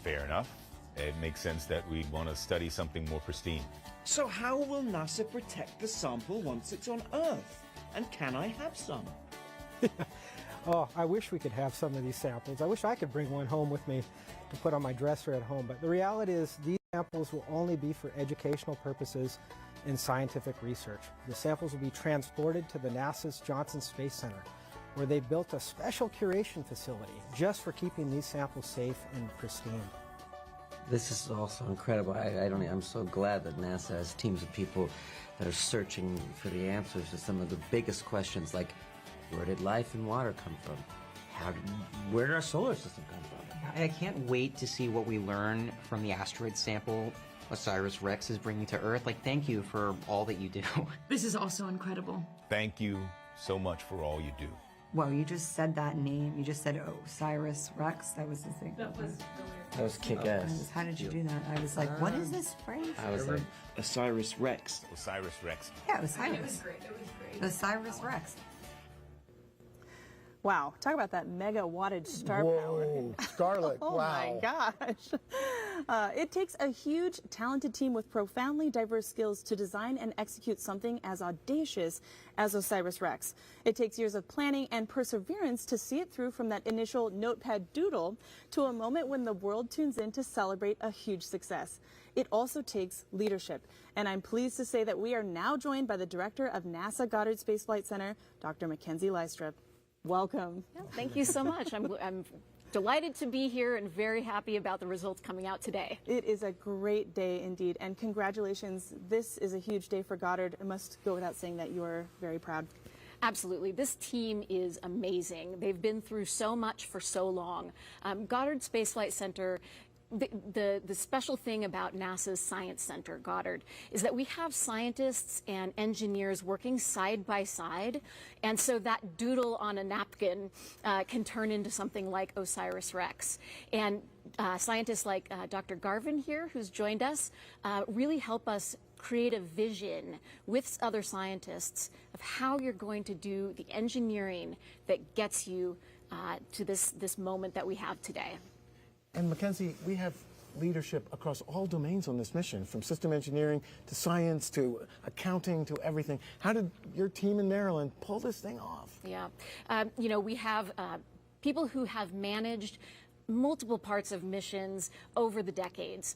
Fair enough. It makes sense that we'd want to study something more pristine. So how will NASA protect the sample once it's on Earth? And can I have some? Oh, I wish we could have some of these samples. I wish I could bring one home with me to put on my dresser at home. But the reality is these samples will only be for educational purposes and scientific research. The samples will be transported to the NASA's Johnson Space Center, where they built a special curation facility just for keeping these samples safe and pristine. This is also incredible. I'm so glad that NASA has teams of people that are searching for the answers to some of the biggest questions, like where did life and water come from? Where did our solar system come from? I can't wait to see what we learn from the asteroid sample OSIRIS-REx is bringing to Earth. Thank you for all that you do. This is also incredible. Thank you so much for all you do. Well, you just said that name. You just said OSIRIS-REx. That was the thing. That was kick-ass. How did you do that? I was like, what is this phrase? I was like, OSIRIS-REx. OSIRIS-REx. Yeah, OSIRIS. OSIRIS-REx. Wow, talk about that mega wattage star Whoa, power. Scarlet, Oh wow. my gosh. It takes a huge, talented team with profoundly diverse skills to design and execute something as audacious as OSIRIS-REx. It takes years of planning and perseverance to see it through from that initial notepad doodle to a moment when the world tunes in to celebrate a huge success. It also takes leadership. And I'm pleased to say that we are now joined by the director of NASA Goddard Space Flight Center, Dr. Mackenzie Lystrup. Welcome. Thank you so much. I'm delighted to be here and very happy about the results coming out today. It is a great day indeed, and congratulations. This is a huge day for Goddard. It must go without saying that you are very proud. Absolutely. This team is amazing. They've been through so much for so long. Goddard Space Flight Center, the special thing about NASA's Science Center, Goddard, is that we have scientists and engineers working side by side, and so that doodle on a napkin can turn into something like OSIRIS-REx. And scientists like Dr. Garvin here, who's joined us, really help us create a vision with other scientists of how you're going to do the engineering that gets you to this moment that we have today. And Mackenzie, we have leadership across all domains on this mission, from system engineering to science to accounting to everything. How did your team in Maryland pull this thing off? Yeah, we have people who have managed multiple parts of missions over the decades.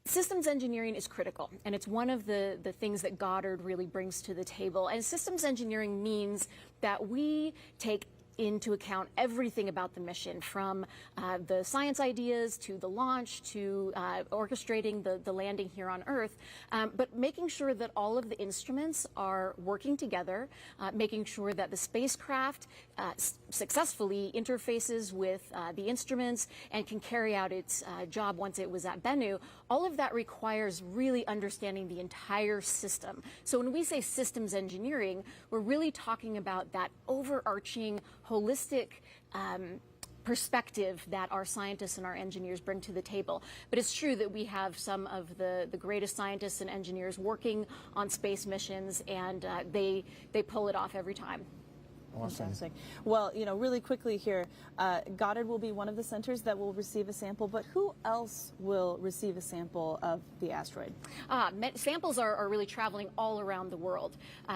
Systems engineering is critical, and it's one of the things that Goddard really brings to the table. And systems engineering means that we take into account everything about the mission, from the science ideas to the launch to orchestrating the landing here on Earth, but making sure that all of the instruments are working together, making sure that the spacecraft successfully interfaces with the instruments and can carry out its job once it was at Bennu. All of that requires really understanding the entire system. So when we say systems engineering, we're really talking about that overarching, holistic perspective that our scientists and our engineers bring to the table. But it's true that we have some of the greatest scientists and engineers working on space missions, and they pull it off every time. Awesome. Fantastic. Well, really quickly here, Goddard will be one of the centers that will receive a sample, but who else will receive a sample of the asteroid? Samples are really traveling all around the world.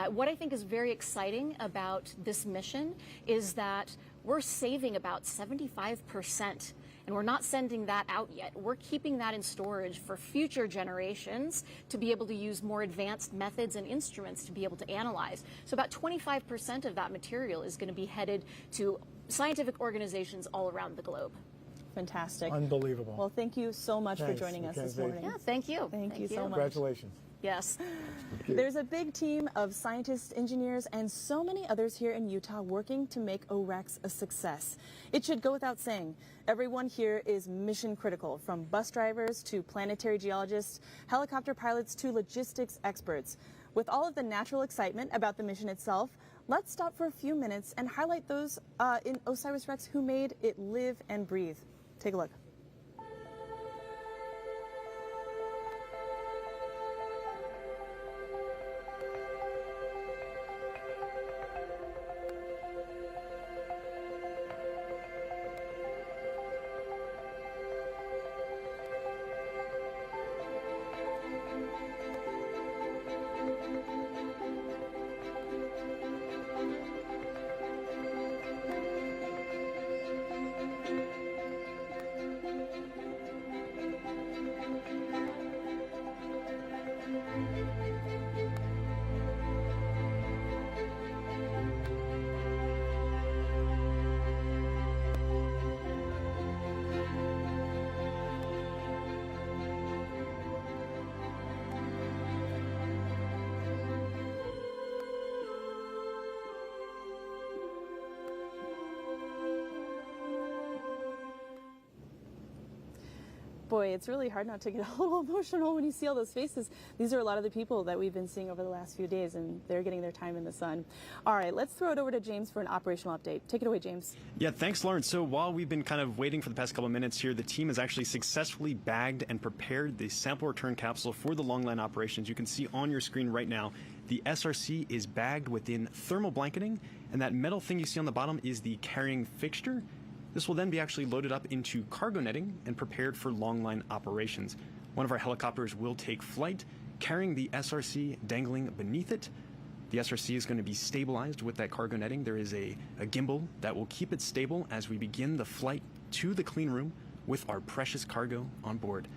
What I think is very exciting about this mission is that we're saving about 75%. And we're not sending that out yet. We're keeping that in storage for future generations to be able to use more advanced methods and instruments to be able to analyze. So about 25% of that material is going to be headed to scientific organizations all around the globe. Fantastic. Unbelievable. Well, thank you so much for joining us this morning. Yeah, thank you. Thank you so much. Congratulations. Yes. There's a big team of scientists, engineers, and so many others here in Utah working to make OREX a success. It should go without saying, everyone here is mission critical, from bus drivers to planetary geologists, helicopter pilots to logistics experts. With all of the natural excitement about the mission itself, let's stop for a few minutes and highlight those in OSIRIS-REx who made it live and breathe. Take a look. boy, it's really hard not to get a little emotional when you see all those faces. These are a lot of the people that we've been seeing over the last few days, and they're getting their time in the sun. All right, let's throw it over to James for an operational update. Take it away, James. Yeah, thanks, Lauren. So while we've been kind of waiting for the past couple of minutes here, the team has actually successfully bagged and prepared the sample return capsule for the long line operations. You can see on your screen right now, the SRC is bagged within thermal blanketing, and that metal thing you see on the bottom is the carrying fixture. This will then be actually loaded up into cargo netting and prepared for long line operations. One of our helicopters will take flight, carrying the SRC dangling beneath it. The SRC is going to be stabilized with that cargo netting. There is a gimbal that will keep it stable as we begin the flight to the clean room with our precious cargo on board.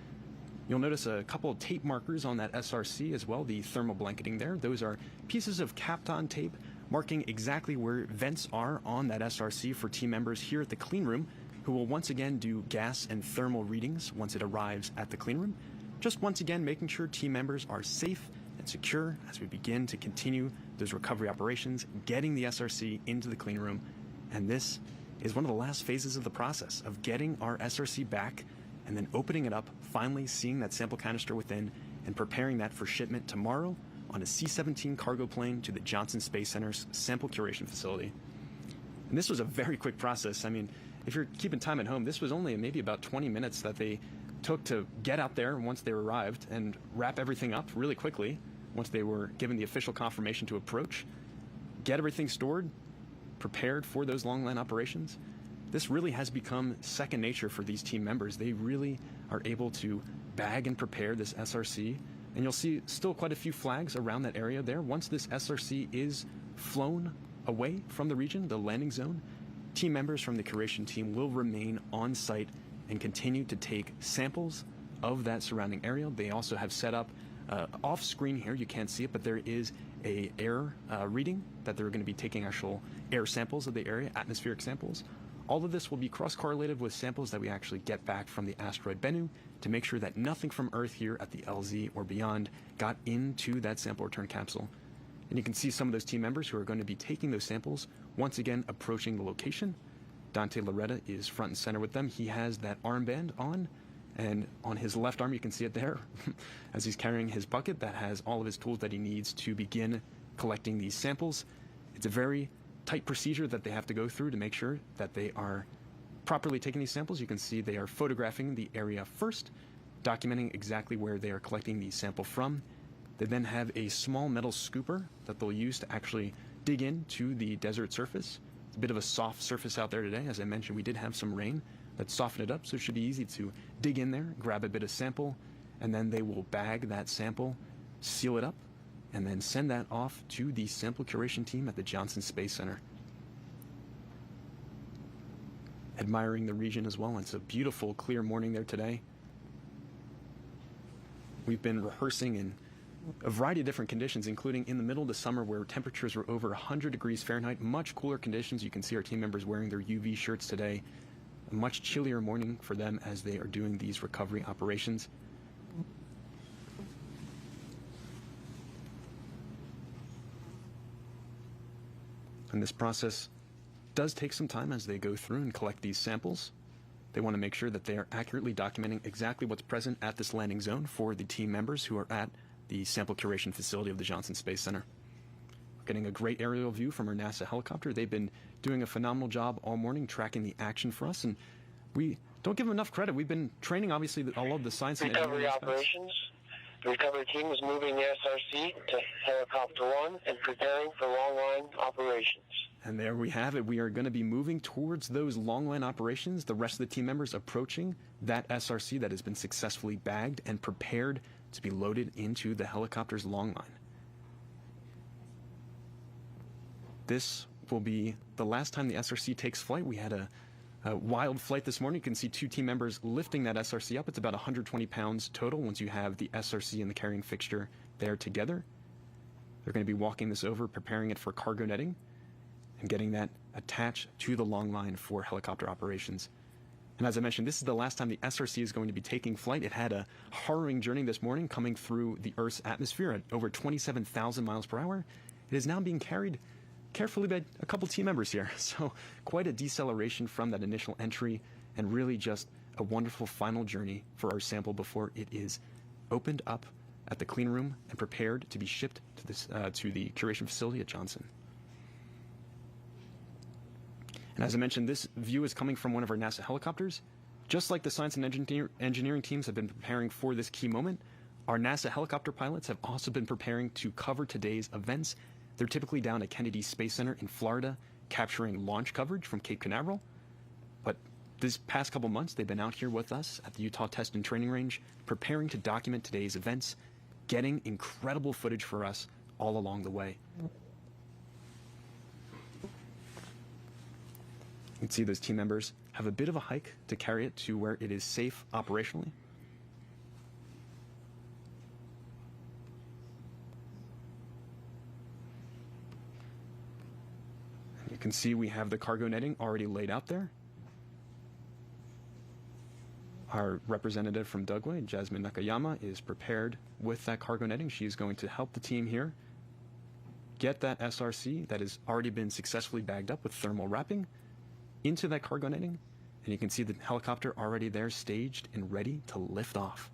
You'll notice a couple of tape markers on that SRC as well, the thermal blanketing there. Those are pieces of Kapton tape marking exactly where vents are on that SRC for team members here at the clean room, who will once again do gas and thermal readings once it arrives at the clean room. Just once again making sure team members are safe and secure as we begin to continue those recovery operations, getting the SRC into the clean room. And this is one of the last phases of the process of getting our SRC back and then opening it up, finally seeing that sample canister within and preparing that for shipment tomorrow on a C-17 cargo plane to the Johnson Space Center's sample curation facility. And this was a very quick process. I mean, if you're keeping time at home, this was only maybe about 20 minutes that they took to get out there once they arrived and wrap everything up really quickly once they were given the official confirmation to approach, get everything stored, prepared for those long line operations. This really has become second nature for these team members. They really are able to bag and prepare this SRC, and you'll see still quite a few flags around that area there. Once this SRC is flown away from the region, the landing zone, team members from the curation team will remain on site and continue to take samples of that surrounding area. They also have set up off screen here, you can't see it, but there is a air reading that they're going to be taking actual air samples of the area, atmospheric samples. All of this will be cross-correlated with samples that we actually get back from the asteroid Bennu to make sure that nothing from Earth here at the LZ or beyond got into that sample return capsule. And you can see some of those team members who are going to be taking those samples once again approaching the location. Dante Loretta is front and center with them. He has that armband on, and on his left arm you can see it there as he's carrying his bucket that has all of his tools that he needs to begin collecting these samples. It's a very tight procedure that they have to go through to make sure that they are properly taking these samples. You can see they are photographing the area first, documenting exactly where they are collecting the sample from. They then have a small metal scooper that they'll use to actually dig into the desert surface. It's a bit of a soft surface out there today. As I mentioned, we did have some rain that softened it up, so it should be easy to dig in there, grab a bit of sample, and then they will bag that sample, seal it up, and then send that off to the sample curation team at the Johnson Space Center. Admiring the region as well. It's a beautiful, clear morning there today. We've been rehearsing in a variety of different conditions, including in the middle of the summer where temperatures were over 100 degrees Fahrenheit, much cooler conditions. You can see our team members wearing their UV shirts today. A much chillier morning for them as they are doing these recovery operations. And this process does take some time as they go through and collect these samples. They want to make sure that they are accurately documenting exactly what's present at this landing zone for the team members who are at the sample curation facility of the Johnson Space Center. We're getting a great aerial view from our NASA helicopter. They've been doing a phenomenal job all morning tracking the action for us, and we don't give them enough credit. We've been training, obviously, all of the science and recovery operations. The recovery team is moving the SRC to Helicopter 1 and preparing for long line operations. And there we have it. We are going to be moving towards those long line operations. The rest of the team members approaching that SRC that has been successfully bagged and prepared to be loaded into the helicopter's long line. This will be the last time the SRC takes flight. We had a wild flight this morning. You can see two team members lifting that SRC up. It's about 120 pounds total once you have the SRC and the carrying fixture there together. They're going to be walking this over, preparing it for cargo netting, and getting that attached to the long line for helicopter operations. And as I mentioned, this is the last time the SRC is going to be taking flight. It had a harrowing journey this morning coming through the Earth's atmosphere at over 27,000 miles per hour. It is now being carried carefully by a couple team members here. So quite a deceleration from that initial entry, and really just a wonderful final journey for our sample before it is opened up at the clean room and prepared to be shipped to the curation facility at Johnson. And as I mentioned, this view is coming from one of our NASA helicopters. Just like the science and engineering teams have been preparing for this key moment, our NASA helicopter pilots have also been preparing to cover today's events. They're typically down at Kennedy Space Center in Florida, capturing launch coverage from Cape Canaveral. But this past couple months, they've been out here with us at the Utah Test and Training Range, preparing to document today's events, getting incredible footage for us all along the way. You can see those team members have a bit of a hike to carry it to where it is safe operationally. And you can see we have the cargo netting already laid out there. Our representative from Dugway, Jasmine Nakayama, is prepared with that cargo netting. She's going to help the team here get that SRC that has already been successfully bagged up with thermal wrapping into that cargo netting, and you can see the helicopter already there staged and ready to lift off.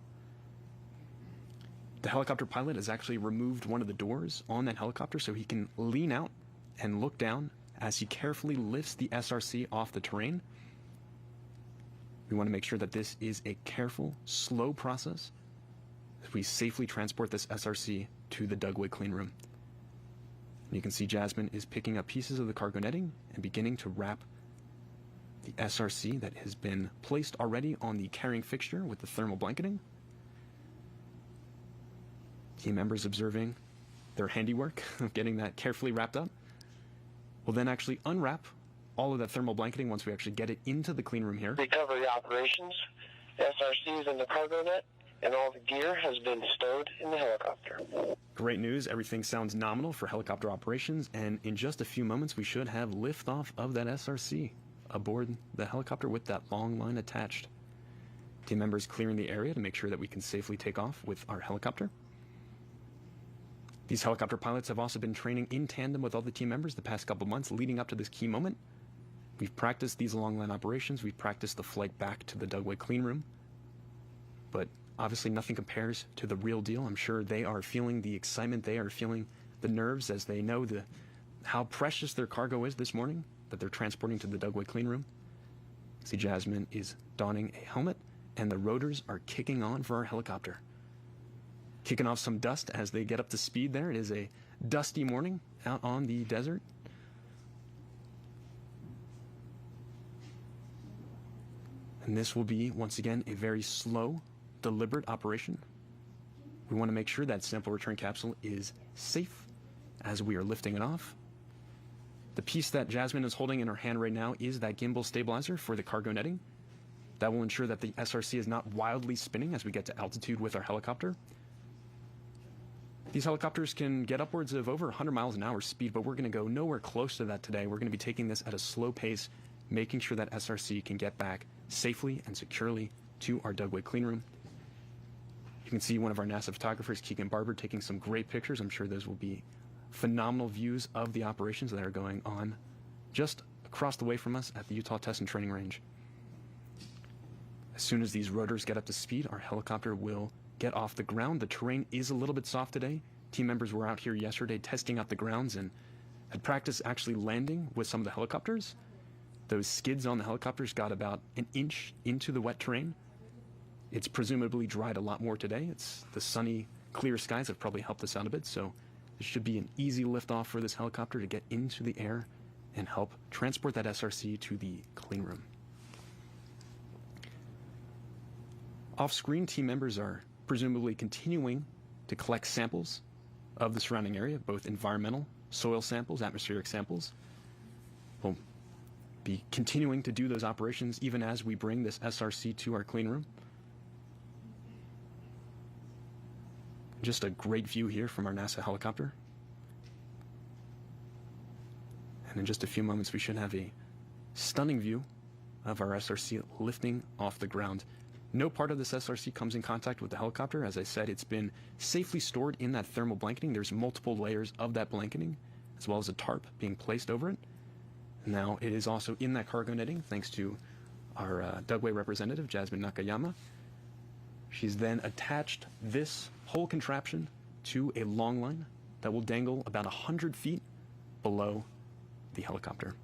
The helicopter pilot has actually removed one of the doors on that helicopter so he can lean out and look down as he carefully lifts the SRC off the terrain. We want to make sure that this is a careful, slow process as we safely transport this SRC to the Dugway clean room. And you can see Jasmine is picking up pieces of the cargo netting and beginning to wrap the SRC that has been placed already on the carrying fixture with the thermal blanketing. Team members observing their handiwork of getting that carefully wrapped up. We'll then actually unwrap all of that thermal blanketing once we actually get it into the clean room here. Recovery operations, SRCs in the cargo net, and all the gear has been stowed in the helicopter. Great news, everything sounds nominal for helicopter operations, and in just a few moments we should have liftoff of that SRC aboard the helicopter with that long line attached. Team members clearing the area to make sure that we can safely take off with our helicopter. These helicopter pilots have also been training in tandem with all the team members the past couple months leading up to this key moment. We've practiced these long line operations, we've practiced the flight back to the Dugway clean room, but obviously nothing compares to the real deal. I'm sure they are feeling the excitement, they are feeling the nerves as they know how precious their cargo is this morning that they're transporting to the Dugway clean room. See, Jasmine is donning a helmet, and the rotors are kicking on for our helicopter. Kicking off some dust as they get up to speed there. It is a dusty morning out on the desert. And this will be, once again, a very slow, deliberate operation. We want to make sure that sample return capsule is safe as we are lifting it off. The piece that Jasmine is holding in her hand right now is that gimbal stabilizer for the cargo netting. That will ensure that the SRC is not wildly spinning as we get to altitude with our helicopter. These helicopters can get upwards of over 100 miles an hour speed, but we're going to go nowhere close to that today. We're going to be taking this at a slow pace, making sure that SRC can get back safely and securely to our Dugway clean room. You can see one of our NASA photographers, Keegan Barber, taking some great pictures. I'm sure those will be phenomenal views of the operations that are going on just across the way from us at the Utah Test and Training Range. As soon as these rotors get up to speed, our helicopter will get off the ground. The terrain is a little bit soft today. Team members were out here yesterday testing out the grounds and had practiced actually landing with some of the helicopters. Those skids on the helicopters got about an inch into the wet terrain. It's presumably dried a lot more today. It's the sunny, clear skies have probably helped us out a bit, so this should be an easy liftoff for this helicopter to get into the air and help transport that SRC to the clean room. Off-screen, team members are presumably continuing to collect samples of the surrounding area, both environmental, soil samples, atmospheric samples. We'll be continuing to do those operations even as we bring this SRC to our clean room. Just a great view here from our NASA helicopter. And in just a few moments, we should have a stunning view of our SRC lifting off the ground. No part of this SRC comes in contact with the helicopter. As I said, it's been safely stored in that thermal blanketing. There's multiple layers of that blanketing, as well as a tarp being placed over it. Now, it is also in that cargo netting, thanks to our Dugway representative, Jasmine Nakayama. She's then attached this whole contraption to a long line that will dangle about 100 feet below the helicopter.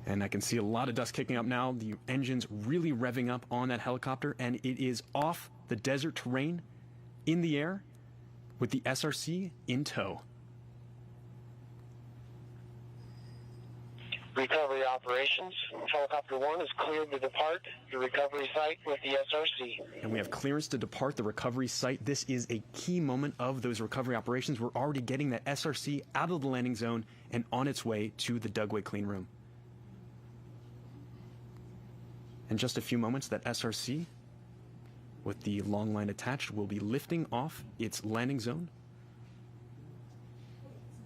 And I can see a lot of dust kicking up now. The engine's really revving up on that helicopter, and it is off the desert terrain in the air with the SRC in tow. Recovery operations. Helicopter 1 is cleared to depart the recovery site with the SRC. And we have clearance to depart the recovery site. This is a key moment of those recovery operations. We're already getting that SRC out of the landing zone and on its way to the Dugway clean room. In just a few moments, that SRC with the long line attached will be lifting off its landing zone.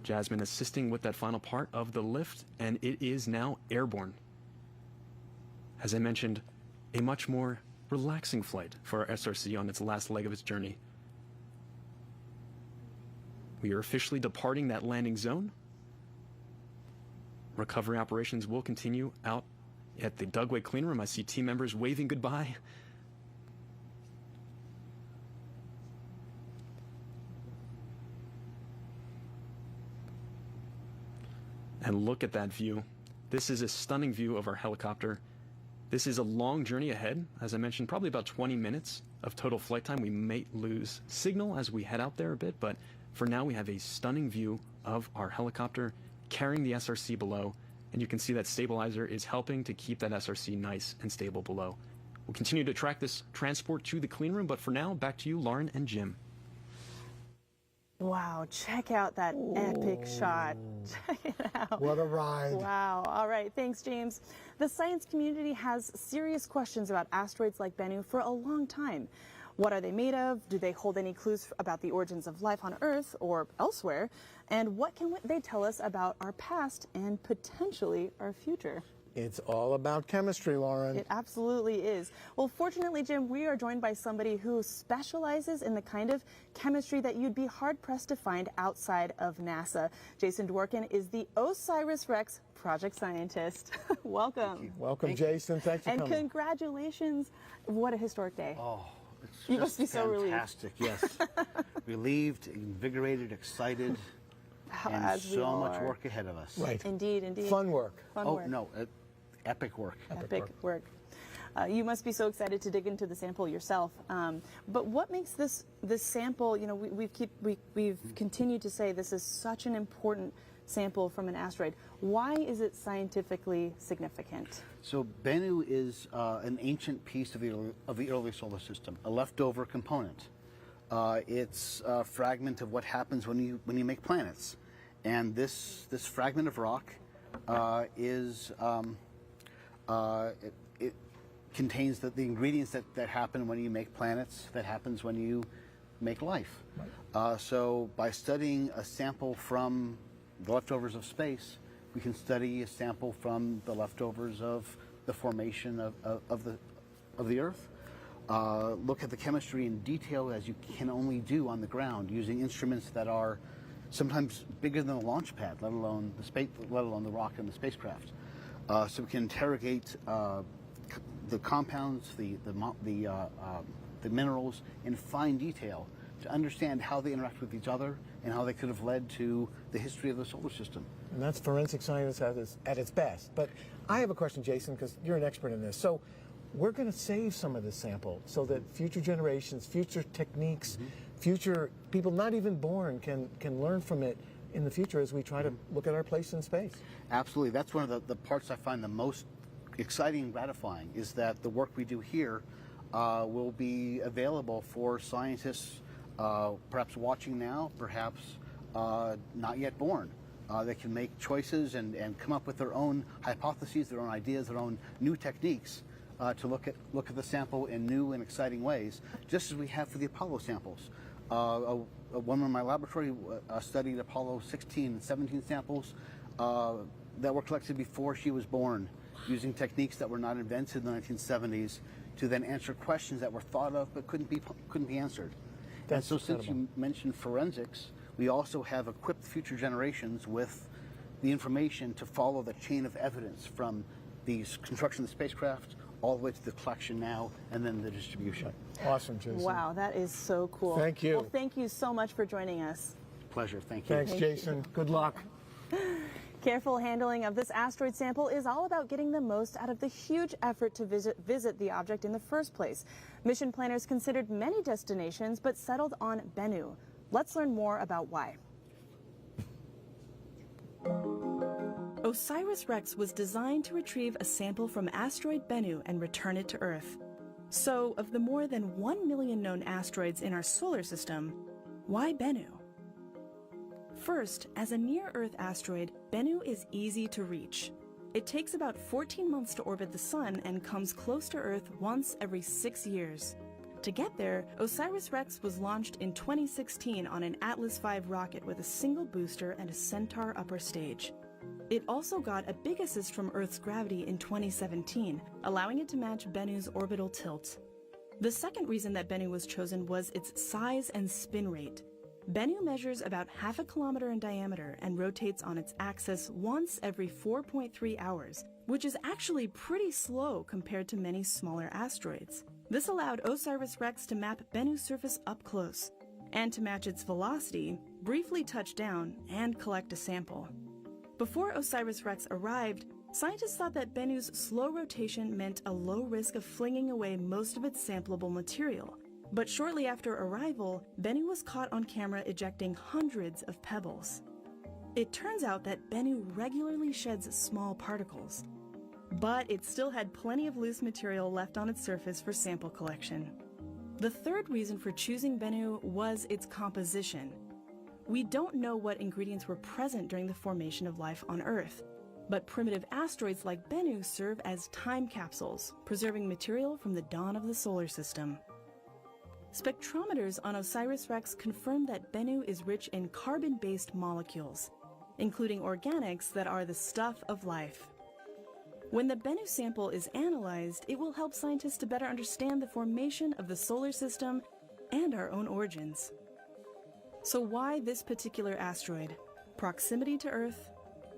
Jasmine assisting with that final part of the lift, and it is now airborne. As I mentioned, a much more relaxing flight for our SRC on its last leg of its journey. We are officially departing that landing zone. Recovery operations will continue out at the Dugway clean room. I see team members waving goodbye. And look at that view. This is a stunning view of our helicopter. This is a long journey ahead. As I mentioned, probably about 20 minutes of total flight time. We may lose signal as we head out there a bit, but for now we have a stunning view of our helicopter carrying the SRC below. And you can see that stabilizer is helping to keep that SRC nice and stable below. We'll continue to track this transport to the clean room, but for now, back to you, Lauren and Jim. Wow, check out that epic shot. Check it out. What a ride. Wow. All right. Thanks, James. The science community has serious questions about asteroids like Bennu for a long time. What are they made of? Do they hold any clues about the origins of life on Earth or elsewhere? And what can they tell us about our past and potentially our future? It's all about chemistry, Lauren. It absolutely is. Well, fortunately, Jim, we are joined by somebody who specializes in the kind of chemistry that you'd be hard-pressed to find outside of NASA. Jason Dworkin is the OSIRIS-REx project scientist. Welcome. Welcome, Jason. Thanks for coming. And congratulations. What a historic day. Oh, it's you must be so relieved. Fantastic, yes. Relieved, invigorated, excited, and As we so all much are. work ahead of us. Right. Indeed, indeed. Fun work. Fun oh, work. no. Epic work. Epic work. You must be so excited to dig into the sample yourself. But what makes this sample? You know, we've continued to say this is such an important sample from an asteroid. Why is it scientifically significant? So Bennu is an ancient piece of the early solar system, a leftover component. It's a fragment of what happens when you make planets, and this fragment of rock it contains the ingredients that happen when you make planets, that happens when you make life. Right. So by studying a sample from the leftovers of space, we can study a sample from the leftovers of the formation of the Earth. Look at the chemistry in detail as you can only do on the ground using instruments that are sometimes bigger than a launch pad, let alone the rock and the spacecraft. So we can interrogate the compounds, the minerals in fine detail to understand how they interact with each other and how they could have led to the history of the solar system. And that's forensic science at its best. But I have a question, Jason, because you're an expert in this. So we're going to save some of this sample so that future generations, future techniques, future people not even born can learn from it in the future as we try to look at our place in space. Absolutely. That's one of the parts I find the most exciting and gratifying, is that the work we do here will be available for scientists perhaps watching now, perhaps not yet born. They can make choices and come up with their own hypotheses, their own ideas, their own new techniques to look at the sample in new and exciting ways, just as we have for the Apollo samples. A woman in my laboratory studied Apollo 16 and 17 samples that were collected before she was born, using techniques that were not invented in the 1970s to then answer questions that were thought of but couldn't be answered. That's and so incredible. Since you mentioned forensics, we also have equipped future generations with the information to follow the chain of evidence from the construction of the spacecraft all the way to the collection now and then the distribution. Awesome, Jason. Wow, that is so cool. Thank you. Well, thank you so much for joining us. Pleasure. Thank you. Thanks, Jason. Good luck. Careful handling of this asteroid sample is all about getting the most out of the huge effort to visit the object in the first place. Mission planners considered many destinations but settled on Bennu. Let's learn more about why. OSIRIS-REx was designed to retrieve a sample from asteroid Bennu and return it to Earth. So, of the more than 1 million known asteroids in our solar system, why Bennu? First, as a near-Earth asteroid, Bennu is easy to reach. It takes about 14 months to orbit the Sun and comes close to Earth once every 6 years. To get there, OSIRIS-REx was launched in 2016 on an Atlas V rocket with a single booster and a Centaur upper stage. It also got a big assist from Earth's gravity in 2017, allowing it to match Bennu's orbital tilt. The second reason that Bennu was chosen was its size and spin rate. Bennu measures about half a kilometer in diameter and rotates on its axis once every 4.3 hours, which is actually pretty slow compared to many smaller asteroids. This allowed OSIRIS-REx to map Bennu's surface up close, and to match its velocity, briefly touch down, and collect a sample. Before OSIRIS-REx arrived, scientists thought that Bennu's slow rotation meant a low risk of flinging away most of its sampleable material. But shortly after arrival, Bennu was caught on camera ejecting hundreds of pebbles. It turns out that Bennu regularly sheds small particles, but it still had plenty of loose material left on its surface for sample collection. The third reason for choosing Bennu was its composition. We don't know what ingredients were present during the formation of life on Earth, but primitive asteroids like Bennu serve as time capsules, preserving material from the dawn of the solar system. Spectrometers on OSIRIS-REx confirm that Bennu is rich in carbon-based molecules, including organics that are the stuff of life. When the Bennu sample is analyzed, it will help scientists to better understand the formation of the solar system and our own origins. So why this particular asteroid? Proximity to Earth,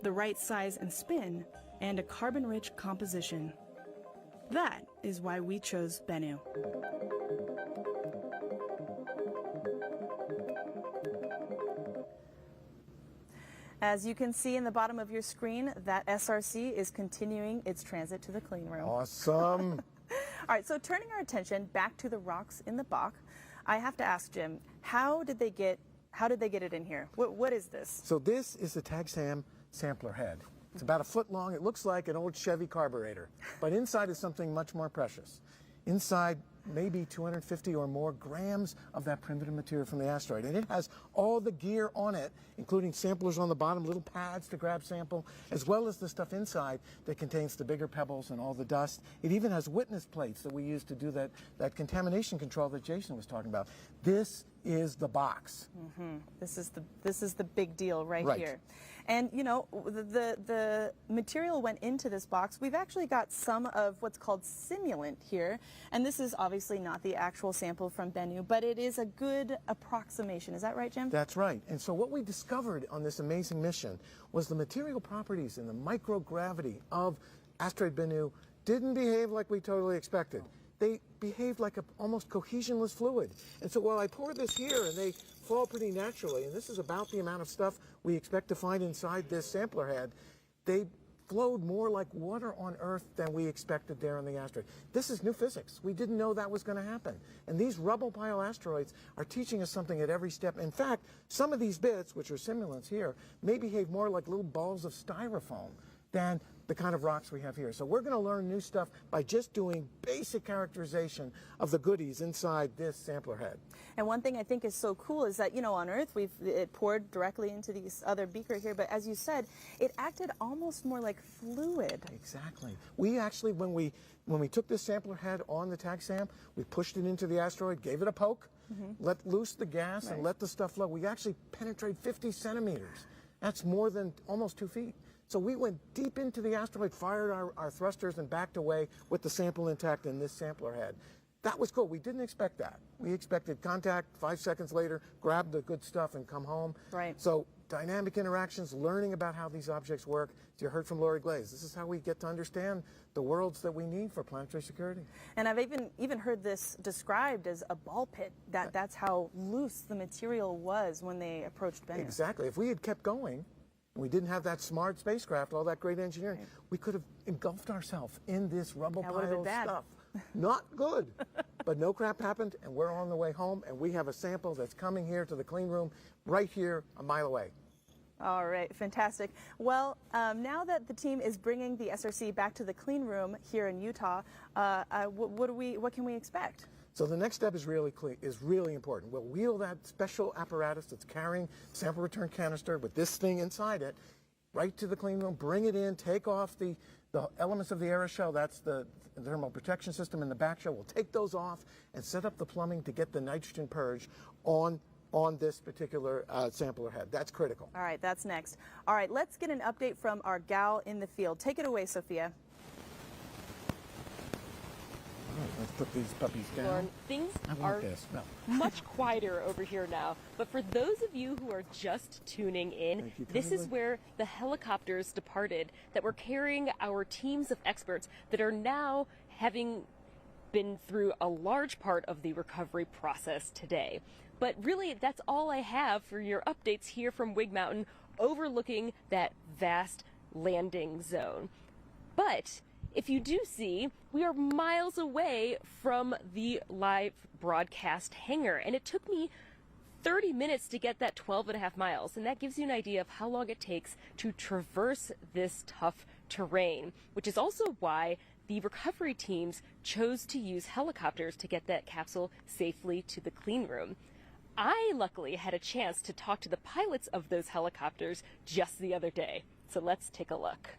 the right size and spin, and a carbon-rich composition. That is why we chose Bennu. As you can see in the bottom of your screen, that SRC is continuing its transit to the clean room. Awesome. All right, so turning our attention back to the rocks in the Bach, I have to ask Jim, how did they get it in here? What is this? So this is the TAGSAM sampler head. It's about 1 foot long. It looks like an old Chevy carburetor, but inside is something much more precious. Inside, maybe 250 or more grams of that primitive material from the asteroid. And it has all the gear on it, including samplers on the bottom, little pads to grab sample, as well as the stuff inside that contains the bigger pebbles and all the dust. It even has witness plates that we use to do that contamination control that Jason was talking about. This is the box. Mm-hmm. This is the big deal right here. And you know, the material went into this box. We've actually got some of what's called simulant here, and this is obviously not the actual sample from Bennu, but it is a good approximation. Is that right, Jim? That's right. And so what we discovered on this amazing mission was the material properties and the microgravity of asteroid Bennu didn't behave like we totally expected. They behaved like an almost cohesionless fluid. And so while I pour this here and they fall pretty naturally, and this is about the amount of stuff we expect to find inside this sampler head, they flowed more like water on Earth than we expected there on the asteroid. This is new physics. We didn't know that was going to happen. And these rubble pile asteroids are teaching us something at every step. In fact, some of these bits, which are simulants here, may behave more like little balls of styrofoam than the kind of rocks we have here. So we're going to learn new stuff by just doing basic characterization of the goodies inside this sampler head. And one thing I think is so cool is that, you know, on Earth it poured directly into these other beaker here, but as you said, it acted almost more like fluid. Exactly. We actually, when we took this sampler head on the TAGSAM, we pushed it into the asteroid, gave it a poke, let loose the gas and let the stuff flow. We actually penetrated 50 centimeters. That's more than almost 2 feet. So we went deep into the asteroid, fired our thrusters, and backed away with the sample intact in this sampler head. That was cool. We didn't expect that. We expected contact, 5 seconds later, grab the good stuff and come home. Right. So dynamic interactions, learning about how these objects work. As you heard from Lori Glaze, this is how we get to understand the worlds that we need for planetary security. And I've even heard this described as a ball pit. That's how loose the material was when they approached Bennu. Exactly. If we had kept going, and we didn't have that smart spacecraft, all that great engineering, we could have engulfed ourselves in this rubble That would've pile been of bad. stuff. Not good. But no crap happened, and we're on the way home, and we have a sample that's coming here to the clean room right here a mile away. All right, fantastic. Well, now that the team is bringing the SRC back to the clean room here in Utah, what can we expect? So the next step is really important. We'll wheel that special apparatus that's carrying sample return canister with this thing inside it right to the clean room, bring it in, take off the elements of the aeroshell. That's the thermal protection system in the back shell. We'll take those off and set up the plumbing to get the nitrogen purge on this particular sampler head. That's critical. All right, that's next. All right, let's get an update from our gal in the field. Take it away, Sophia. All right, let's put these puppies down. Lauren, things are much quieter over here now. But for those of you who are just tuning in, this is where the helicopters departed that were carrying our teams of experts that are now having been through a large part of the recovery process today. But really, that's all I have for your updates here from Wig Mountain, overlooking that vast landing zone. But if you do see, we are miles away from the live broadcast hangar, and it took me 30 minutes to get that 12.5 miles, and that gives you an idea of how long it takes to traverse this tough terrain, which is also why the recovery teams chose to use helicopters to get that capsule safely to the clean room. I luckily had a chance to talk to the pilots of those helicopters just the other day, so let's take a look.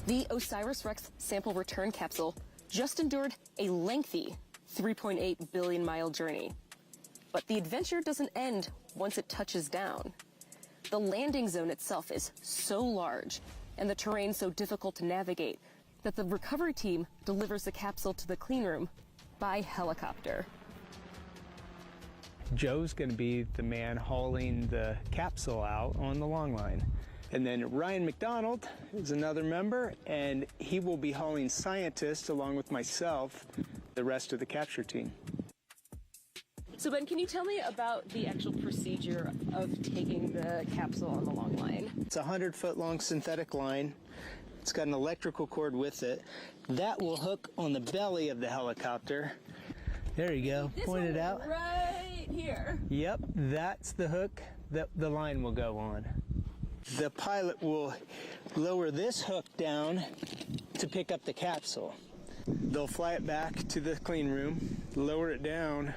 The OSIRIS-REx sample return capsule just endured a lengthy 3.8 billion mile journey. But the adventure doesn't end once it touches down. The landing zone itself is so large and the terrain so difficult to navigate that the recovery team delivers the capsule to the clean room by helicopter. Joe's going to be the man hauling the capsule out on the long line. And then Ryan McDonald is another member, and he will be hauling scientists along with myself, the rest of the capture team. So Ben, can you tell me about the actual procedure of taking the capsule on the long line? It's a 100-foot long synthetic line. It's got an electrical cord with it. That will hook on the belly of the helicopter. There you go, point it out. Right here. Yep, that's the hook that the line will go on. The pilot will lower this hook down to pick up the capsule. They'll fly it back to the clean room, lower it down,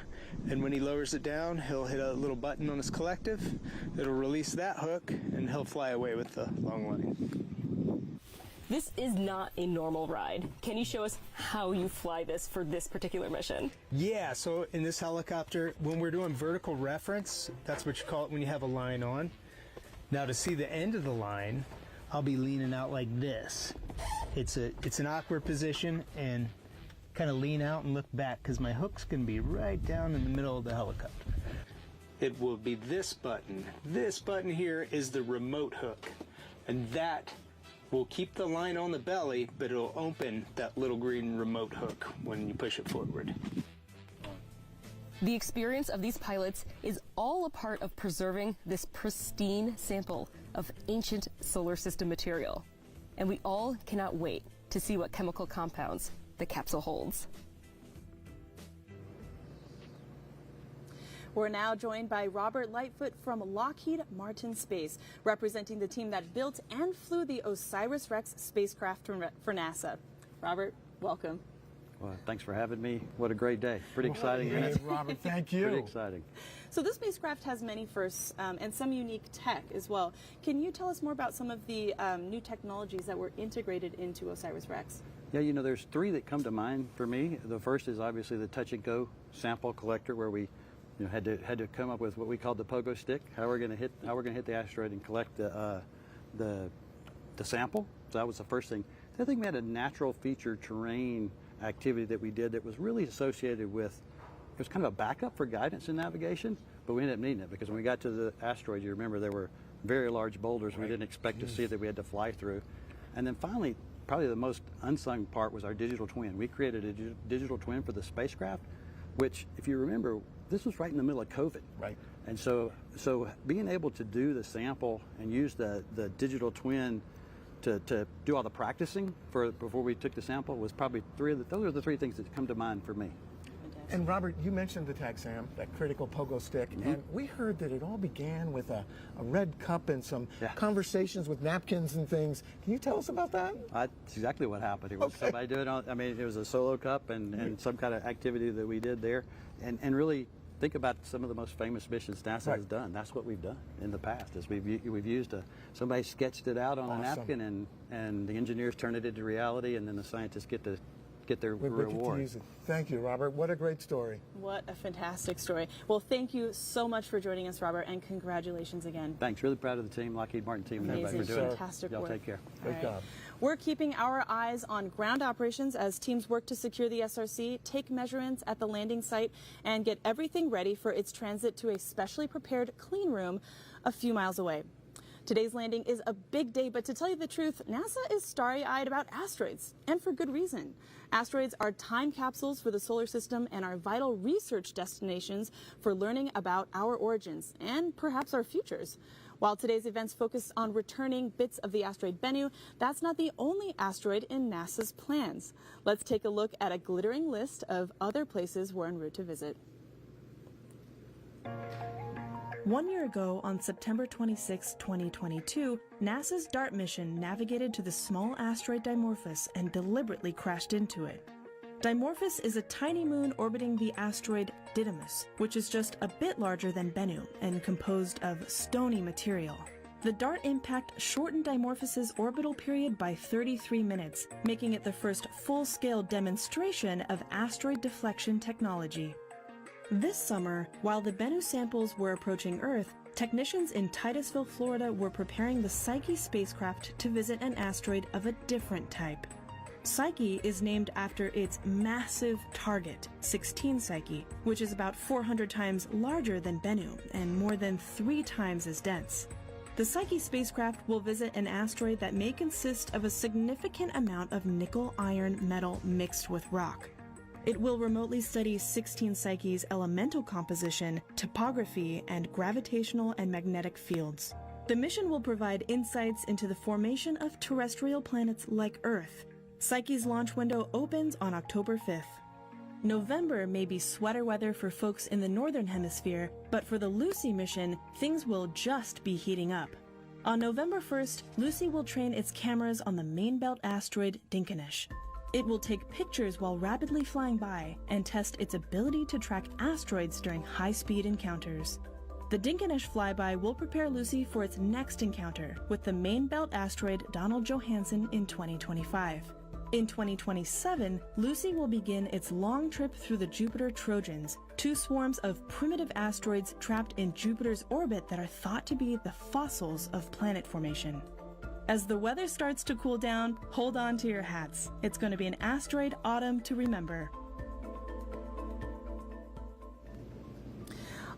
and when he lowers it down, he'll hit a little button on his collective. It'll release that hook, and he'll fly away with the long line. This is not a normal ride. Can you show us how you fly this for this particular mission? Yeah, so in this helicopter, when we're doing vertical reference, that's what you call it when you have a line on. Now to see the end of the line, I'll be leaning out like this. It's an awkward position, and kind of lean out and look back because my hook's going to be right down in the middle of the helicopter. It will be this button. This button here is the remote hook, and that will keep the line on the belly, but it'll open that little green remote hook when you push it forward. The experience of these pilots is all a part of preserving this pristine sample of ancient solar system material. And we all cannot wait to see what chemical compounds the capsule holds. We're now joined by Robert Lightfoot from Lockheed Martin Space, representing the team that built and flew the OSIRIS-REx spacecraft for NASA. Robert, welcome. Well, thanks for having me. What a great day. Pretty exciting. Hey, Robert, thank you. Pretty exciting. So this spacecraft has many firsts and some unique tech as well. Can you tell us more about some of the new technologies that were integrated into OSIRIS-REx? Yeah, you know, there's three that come to mind for me. The first is obviously the touch and go sample collector, where we had to come up with what we called the pogo stick. How we're going to hit the asteroid and collect the sample. So that was the first thing. The other thing, we had a natural feature terrain activity that we did that was really associated with was kind of a backup for guidance and navigation, but we ended up needing it because when we got to the asteroid, you remember there were very large boulders we didn't expect to see that we had to fly through. And then finally, probably the most unsung part was our digital twin. We created a digital twin for the spacecraft, which, if you remember, this was right in the middle of COVID. Right. And so being able to do the sample and use the digital twin to do all the practicing before we took the sample was probably those are the three things that come to mind for me. And Robert, you mentioned the TAGSAM, that critical pogo stick, and we heard that it all began with a red cup and some conversations with napkins and things. Can you tell us about that? That's exactly what happened. It was somebody doing it was a solo cup and some kind of activity that we did there. And really think about some of the most famous missions NASA has done. That's what we've done in the past, is we've used somebody sketched it out on a napkin and the engineers turned it into reality, and then the scientists get their reward. To use it. Thank you, Robert. What a great story. What a fantastic story. Well, thank you so much for joining us, Robert, and congratulations again. Thanks. Really proud of the team, Lockheed Martin team, and everybody for doing fantastic it. Y'all work. take care. Great job. We're keeping our eyes on ground operations as teams work to secure the SRC, take measurements at the landing site, and get everything ready for its transit to a specially prepared clean room a few miles away. Today's landing is a big day, but to tell you the truth, NASA is starry-eyed about asteroids, and for good reason. Asteroids are time capsules for the solar system and are vital research destinations for learning about our origins and perhaps our futures. While today's events focus on returning bits of the asteroid Bennu, that's not the only asteroid in NASA's plans. Let's take a look at a glittering list of other places we're en route to visit. 1 year ago, on September 26, 2022, NASA's DART mission navigated to the small asteroid Dimorphos and deliberately crashed into it. Dimorphos is a tiny moon orbiting the asteroid Didymos, which is just a bit larger than Bennu and composed of stony material. The DART impact shortened Dimorphos's orbital period by 33 minutes, making it the first full-scale demonstration of asteroid deflection technology. This summer, while the Bennu samples were approaching Earth, technicians in Titusville, Florida were preparing the Psyche spacecraft to visit an asteroid of a different type. Psyche is named after its massive target, 16 Psyche, which is about 400 times larger than Bennu and more than 3 times as dense. The Psyche spacecraft will visit an asteroid that may consist of a significant amount of nickel-iron metal mixed with rock. It will remotely study 16 Psyche's elemental composition, topography, and gravitational and magnetic fields. The mission will provide insights into the formation of terrestrial planets like Earth. Psyche's launch window opens on October 5th. November may be sweater weather for folks in the Northern Hemisphere, but for the Lucy mission, things will just be heating up. On November 1st, Lucy will train its cameras on the main belt asteroid Dinkinesh. It will take pictures while rapidly flying by and test its ability to track asteroids during high-speed encounters. The Dinkinesh flyby will prepare Lucy for its next encounter with the main belt asteroid Donald Johanson in 2025. In 2027, Lucy will begin its long trip through the Jupiter Trojans, 2 swarms of primitive asteroids trapped in Jupiter's orbit that are thought to be the fossils of planet formation. As the weather starts to cool down, hold on to your hats. It's going to be an asteroid autumn to remember.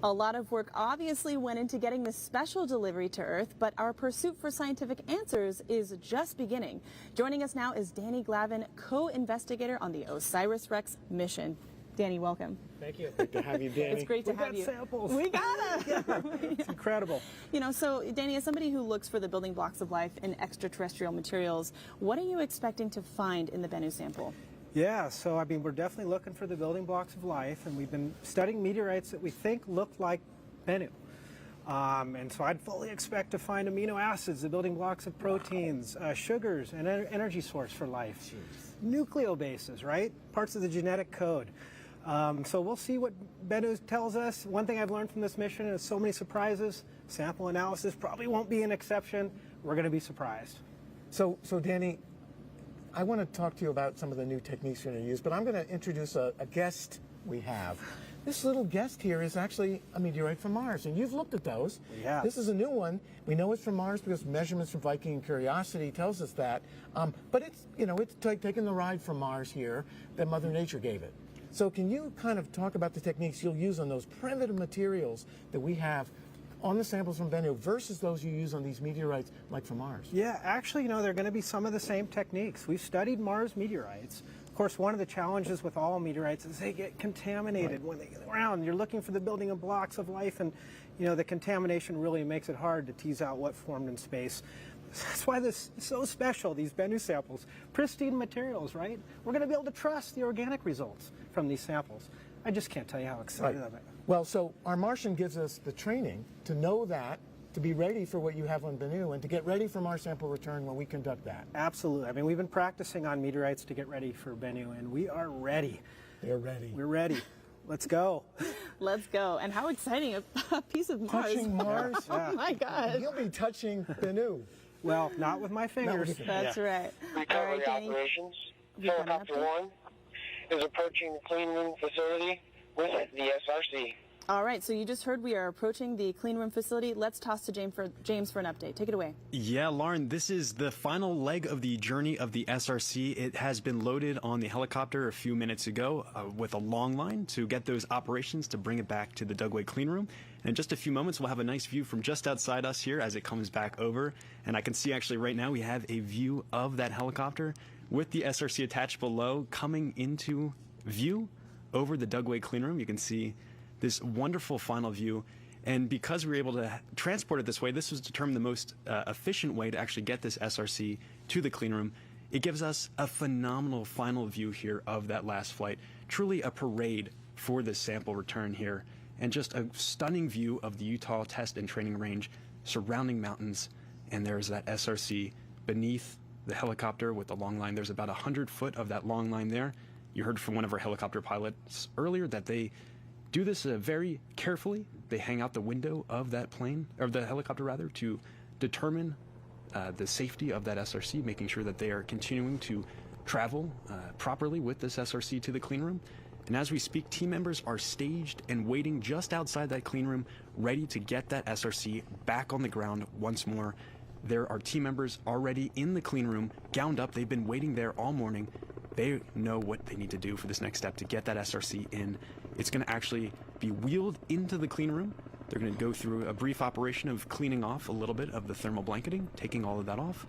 A lot of work obviously went into getting this special delivery to Earth, but our pursuit for scientific answers is just beginning. Joining us now is Danny Glavin, co-investigator on the OSIRIS-REx mission. Danny, welcome. Thank you. Great to have you, Danny. It's great to have you. We got samples. We got them. It's incredible. You know, so Danny, as somebody who looks for the building blocks of life in extraterrestrial materials, what are you expecting to find in the Bennu sample? Yeah, so I mean, we're definitely looking for the building blocks of life, and we've been studying meteorites that we think look like Bennu. And so I'd fully expect to find amino acids, the building blocks of proteins, sugars, and energy source for life. Nucleobases, right? Parts of the genetic code. So we'll see what Bennu tells us. One thing I've learned from this mission is so many surprises. Sample analysis probably won't be an exception. We're going to be surprised. So Danny, I want to talk to you about some of the new techniques you're going to use, but I'm going to introduce a guest we have. This little guest here is actually a meteorite from Mars, and you've looked at those. Yeah. This is a new one. We know it's from Mars because measurements from Viking and Curiosity tells us that. But it's, you know, it's taking the ride from Mars here that Mother Nature gave it. So can you kind of talk about the techniques you'll use on those primitive materials that we have on the samples from Bennu versus those you use on these meteorites like from Mars? Yeah, actually, you know, they're going to be some of the same techniques. We've studied Mars meteorites. Of course, one of the challenges with all meteorites is they get contaminated when they get around. You're looking for the building of blocks of life, and you know, the contamination really makes it hard to tease out what formed in space. That's why this is so special, these Bennu samples. Pristine materials, right? We're going to be able to trust the organic results from these samples. I just can't tell you how excited I am. Well, so our Martian gives us the training to know that, to be ready for what you have on Bennu, and to get ready for Mars sample return when we conduct that. Absolutely. I mean, we've been practicing on meteorites to get ready for Bennu, and we are ready. They're ready. We're ready. Let's go. Let's go. And how exciting, a piece of Mars. Touching Mars? Oh my God. You'll be touching Bennu. Well, not with my fingers. That's right. Recovery All right, Danny. operations. You got an Helicopter update? 1 is approaching the clean room facility with the SRC. All right, so you just heard we are approaching the clean room facility. Let's toss to James for an update. Take it away. Yeah, Lauren, this is the final leg of the journey of the SRC. It has been loaded on the helicopter a few minutes ago with a long line to get those operations to bring it back to the Dugway clean room. And in just a few moments, we'll have a nice view from just outside us here as it comes back over. And I can see actually right now we have a view of that helicopter with the SRC attached below coming into view over the Dugway clean room. You can see this wonderful final view. And because we were able to transport it this way, this was determined the most efficient way to actually get this SRC to the clean room. It gives us a phenomenal final view here of that last flight. Truly a parade for this sample return here. And just a stunning view of the Utah Test and Training Range, surrounding mountains. And there's that SRC beneath the helicopter with the long line. There's about 100 foot of that long line there. You heard from one of our helicopter pilots earlier that they do this very carefully. They hang out the window of that plane, or the helicopter rather, to determine the safety of that SRC, making sure that they are continuing to travel properly with this SRC to the clean room. And as we speak, team members are staged and waiting just outside that clean room, ready to get that SRC back on the ground once more. There are team members already in the clean room, gowned up. They've been waiting there all morning. They know what they need to do for this next step to get that SRC in. It's going to actually be wheeled into the clean room. They're going to go through a brief operation of cleaning off a little bit of the thermal blanketing, taking all of that off,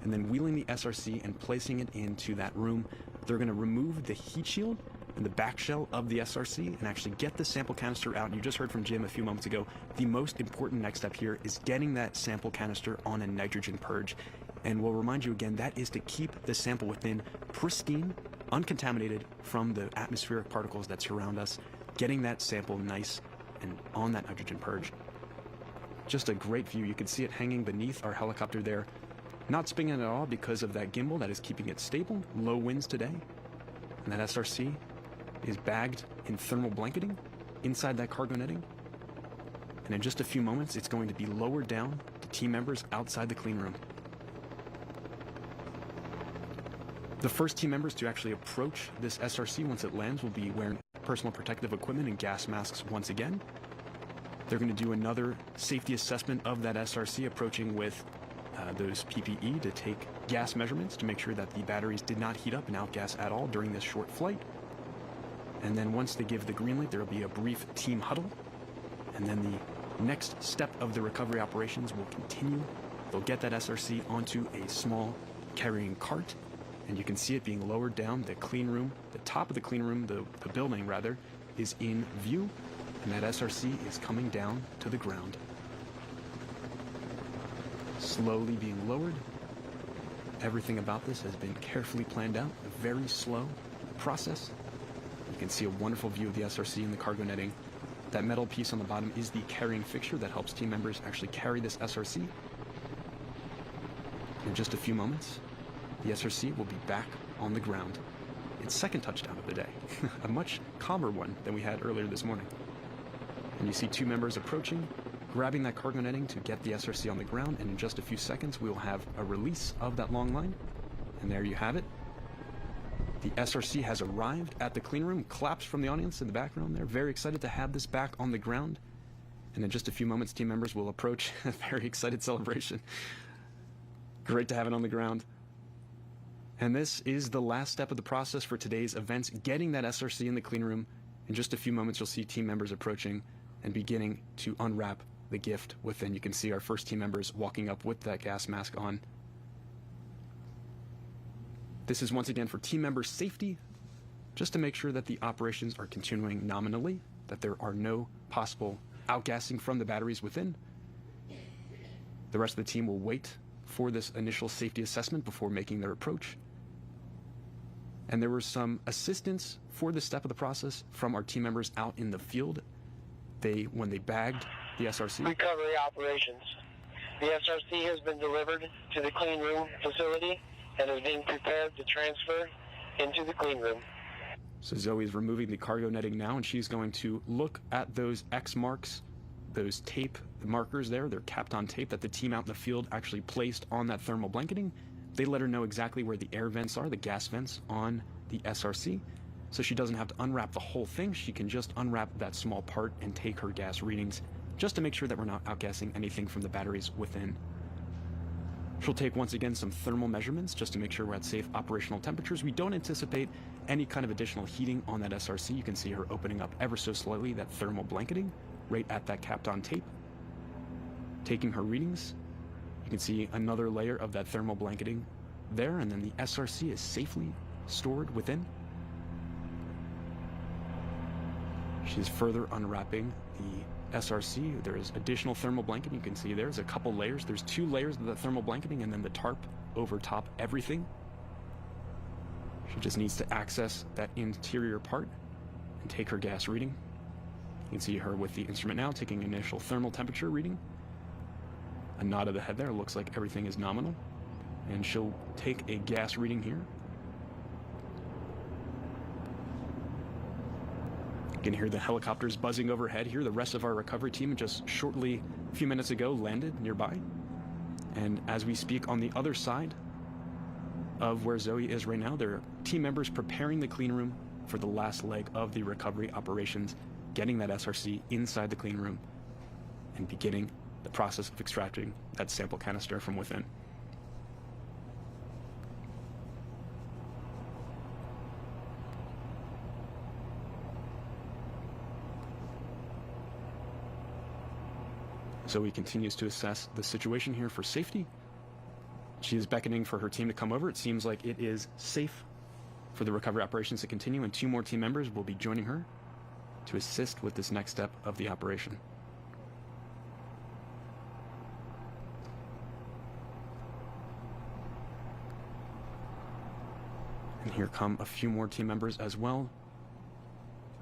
and then wheeling the SRC and placing it into that room. They're going to remove the heat shield and the back shell of the SRC and actually get the sample canister out. And you just heard from Jim a few moments ago, the most important next step here is getting that sample canister on a nitrogen purge. And we'll remind you again, that is to keep the sample within pristine, uncontaminated from the atmospheric particles that surround us, getting that sample nice and on that nitrogen purge. Just a great view. You can see it hanging beneath our helicopter there, not spinning at all because of that gimbal that is keeping it stable. Low winds today. And that SRC is bagged in thermal blanketing inside that cargo netting. And in just a few moments, it's going to be lowered down to team members outside the clean room. The first team members to actually approach this SRC once it lands will be wearing personal protective equipment and gas masks once again. They're going to do another safety assessment of that SRC, approaching with those PPE to take gas measurements to make sure that the batteries did not heat up and outgas at all during this short flight. And then once they give the green light, there will be a brief team huddle. And then the next step of the recovery operations will continue. They'll get that SRC onto a small carrying cart, and you can see it being lowered down. The clean room, the top of the clean room, the building rather, is in view, and that SRC is coming down to the ground. Slowly being lowered. Everything about this has been carefully planned out, a very slow process. You can see a wonderful view of the SRC and the cargo netting. That metal piece on the bottom is the carrying fixture that helps team members actually carry this SRC. In just a few moments, the SRC will be back on the ground. Its second touchdown of the day, a much calmer one than we had earlier this morning. And you see two members approaching, grabbing that cargo netting to get the SRC on the ground, and in just a few seconds we will have a release of that long line. And there you have it. The SRC has arrived at the clean room. Claps from the audience in the background there. Very excited to have this back on the ground. And in just a few moments, team members will approach. A very excited celebration. Great to have it on the ground. And this is the last step of the process for today's events, getting that SRC in the clean room. In just a few moments, you'll see team members approaching and beginning to unwrap the gift within. You can see our first team members walking up with that gas mask on. This is once again for team member safety, just to make sure that the operations are continuing nominally, that there are no possible outgassing from the batteries within. The rest of the team will wait for this initial safety assessment before making their approach. And there was some assistance for this step of the process from our team members out in the field. When they bagged the SRC. Recovery operations. The SRC has been delivered to the clean room facility and is being prepared to transfer into the clean room. So Zoe is removing the cargo netting now, and she's going to look at those X marks, those tape markers there. They're capped on tape that the team out in the field actually placed on that thermal blanketing. They let her know exactly where the air vents are, the gas vents on the SRC. So she doesn't have to unwrap the whole thing. She can just unwrap that small part and take her gas readings just to make sure that we're not outgassing anything from the batteries within. She'll take, once again, some thermal measurements just to make sure we're at safe operational temperatures. We don't anticipate any kind of additional heating on that SRC. You can see her opening up ever so slowly that thermal blanketing right at that capped on tape. Taking her readings. You can see another layer of that thermal blanketing there, and then the SRC is safely stored within. She's further unwrapping the SRC. There is additional thermal blanketing. You can see there's a couple layers. There's 2 layers of the thermal blanketing and then the tarp over top everything. She just needs to access that interior part and take her gas reading. You can see her with the instrument now taking initial thermal temperature reading. A nod of the head there. Looks like everything is nominal. And she'll take a gas reading here. You can hear the helicopters buzzing overhead here. The rest of our recovery team just shortly, a few minutes ago, landed nearby. And as we speak on the other side of where Zoe is right now, there are team members preparing the clean room for the last leg of the recovery operations, getting that SRC inside the clean room and beginning the process of extracting that sample canister from within. Zoe continues to assess the situation here for safety. She is beckoning for her team to come over. It seems like it is safe for the recovery operations to continue, and 2 more team members will be joining her to assist with this next step of the operation. And here come a few more team members as well.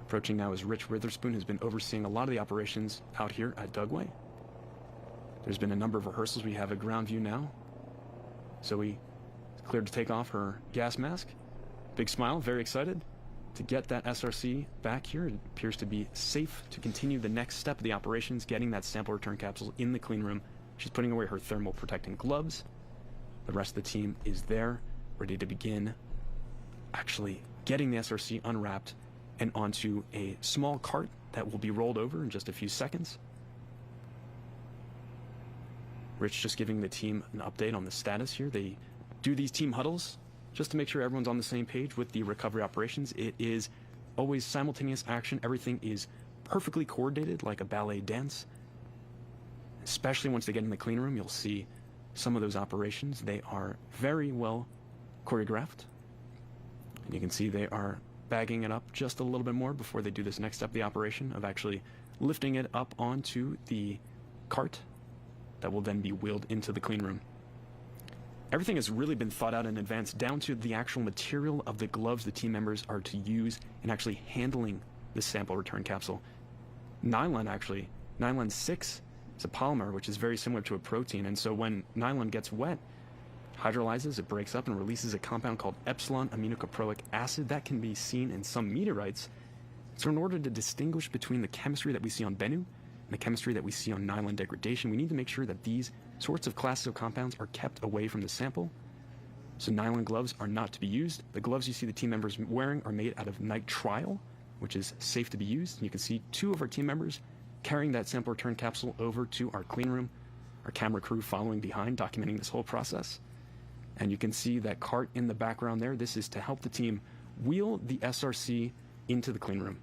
Approaching now is Rich Witherspoon, who's been overseeing a lot of the operations out here at Dugway. There's been a number of rehearsals. We have a ground view now. Zoe is cleared to take off her gas mask. Big smile, very excited to get that SRC back here. It appears to be safe to continue the next step of the operations, getting that sample return capsule in the clean room. She's putting away her thermal protecting gloves. The rest of the team is there, ready to begin actually getting the SRC unwrapped and onto a small cart that will be rolled over in just a few seconds. Rich just giving the team an update on the status here. They do these team huddles just to make sure everyone's on the same page with the recovery operations. It is always simultaneous action. Everything is perfectly coordinated like a ballet dance. Especially once they get in the clean room, you'll see some of those operations. They are very well choreographed. And you can see they are bagging it up just a little bit more before they do this next step of the operation of actually lifting it up onto the cart that will then be wheeled into the clean room. Everything has really been thought out in advance, down to the actual material of the gloves the team members are to use in actually handling this sample return capsule. Nylon 6 is a polymer which is very similar to a protein, and so when nylon gets wet, hydrolyzes, it breaks up and releases a compound called epsilon aminocaproic acid that can be seen in some meteorites. So in order to distinguish between the chemistry that we see on Bennu and the chemistry that we see on nylon degradation, we need to make sure that these sorts of classes of compounds are kept away from the sample. So nylon gloves are not to be used. The gloves you see the team members wearing are made out of nitrile, which is safe to be used. And you can see 2 of our team members carrying that sample return capsule over to our clean room, our camera crew following behind, documenting this whole process. And you can see that cart in the background there. This is to help the team wheel the SRC into the clean room.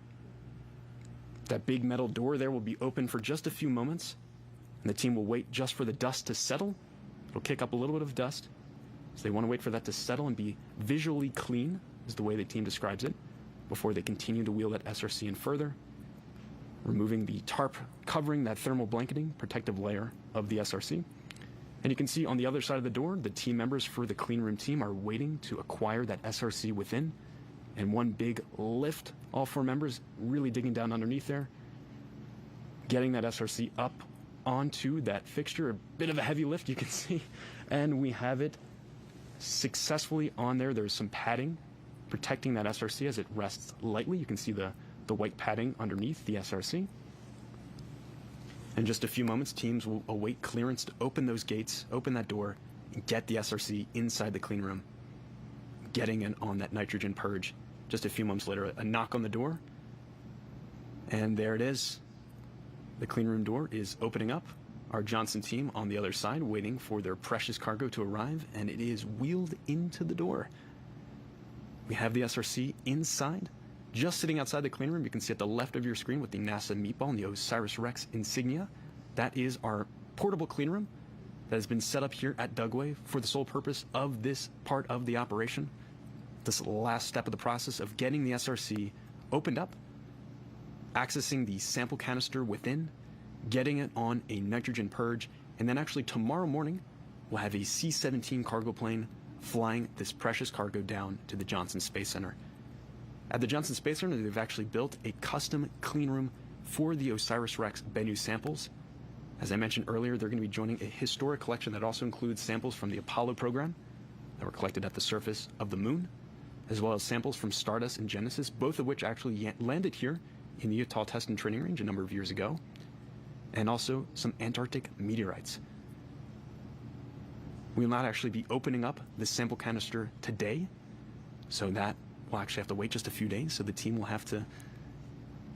That big metal door there will be open for just a few moments, and the team will wait just for the dust to settle. It'll kick up a little bit of dust. So they want to wait for that to settle and be visually clean, is the way the team describes it, before they continue to wheel that SRC in further, removing the tarp covering that thermal blanketing protective layer of the SRC. And you can see on the other side of the door, the team members for the clean room team are waiting to acquire that SRC within. And one big lift, all 4 members really digging down underneath there, getting that SRC up onto that fixture. A bit of a heavy lift, you can see. And we have it successfully on there. There's some padding protecting that SRC as it rests lightly. You can see the white padding underneath the SRC. In just a few moments, teams will await clearance to open those gates, open that door, and get the SRC inside the clean room, getting it on that nitrogen purge. Just a few moments later, a knock on the door, and there it is. The clean room door is opening up. Our Johnson team on the other side waiting for their precious cargo to arrive, and it is wheeled into the door. We have the SRC inside, just sitting outside the clean room. You can see at the left of your screen with the NASA meatball and the OSIRIS-REx insignia. That is our portable clean room that has been set up here at Dugway for the sole purpose of this part of the operation. This last step of the process of getting the SRC opened up, accessing the sample canister within, getting it on a nitrogen purge, and then actually tomorrow morning we'll have a C-17 cargo plane flying this precious cargo down to the Johnson Space Center. At the Johnson Space Center, they've actually built a custom clean room for the OSIRIS-REx Bennu samples. As I mentioned earlier, they're going to be joining a historic collection that also includes samples from the Apollo program that were collected at the surface of the moon, as well as samples from Stardust and Genesis, both of which actually landed here in the Utah Test and Training Range a number of years ago, and also some Antarctic meteorites. We will not actually be opening up the sample canister today, so that we'll actually have to wait just a few days, so the team will have to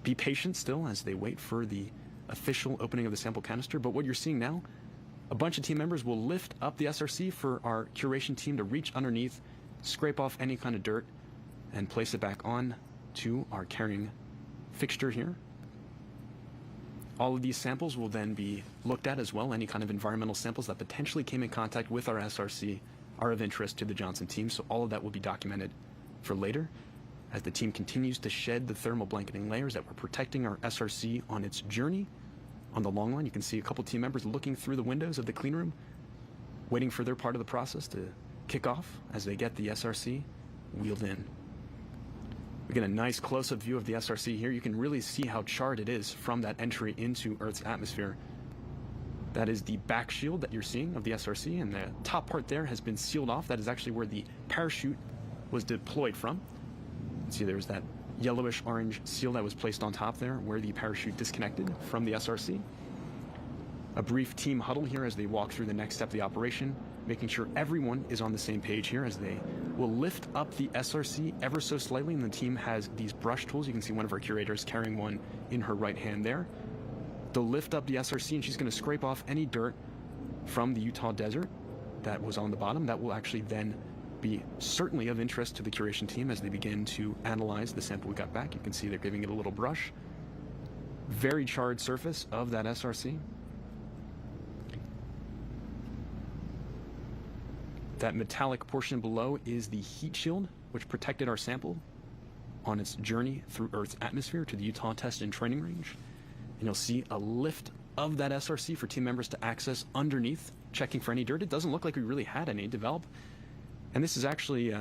be patient still as they wait for the official opening of the sample canister. But what you're seeing now, a bunch of team members will lift up the SRC for our curation team to reach underneath, scrape off any kind of dirt, and place it back on to our carrying fixture here. All of these samples will then be looked at as well. Any kind of environmental samples that potentially came in contact with our SRC are of interest to the Johnson team, so all of that will be documented for later as the team continues to shed the thermal blanketing layers that were protecting our SRC on its journey. On the long line, you can see a couple team members looking through the windows of the clean room, waiting for their part of the process to kick off as they get the SRC wheeled in. We get a nice close-up view of the SRC here. You can really see how charred it is from that entry into Earth's atmosphere. That is the back shield that you're seeing of the SRC, and the top part there has been sealed off. That is actually where the parachute was deployed from. See, there's that yellowish orange seal that was placed on top there where the parachute disconnected from the SRC. A brief team huddle here as they walk through the next step of the operation, making sure everyone is on the same page here as they will lift up the SRC ever so slightly, and the team has these brush tools. You can see one of our curators carrying one in her right hand there. They'll lift up the SRC, and she's going to scrape off any dirt from the Utah desert that was on the bottom. That will actually then be certainly of interest to the curation team as they begin to analyze the sample we got back. You can see they're giving it a little brush. Very charred surface of that SRC. That metallic portion below is the heat shield, which protected our sample on its journey through Earth's atmosphere to the Utah Test and Training Range. And you'll see a lift of that SRC for team members to access underneath, checking for any dirt. It doesn't look like we really had any develop. And this is actually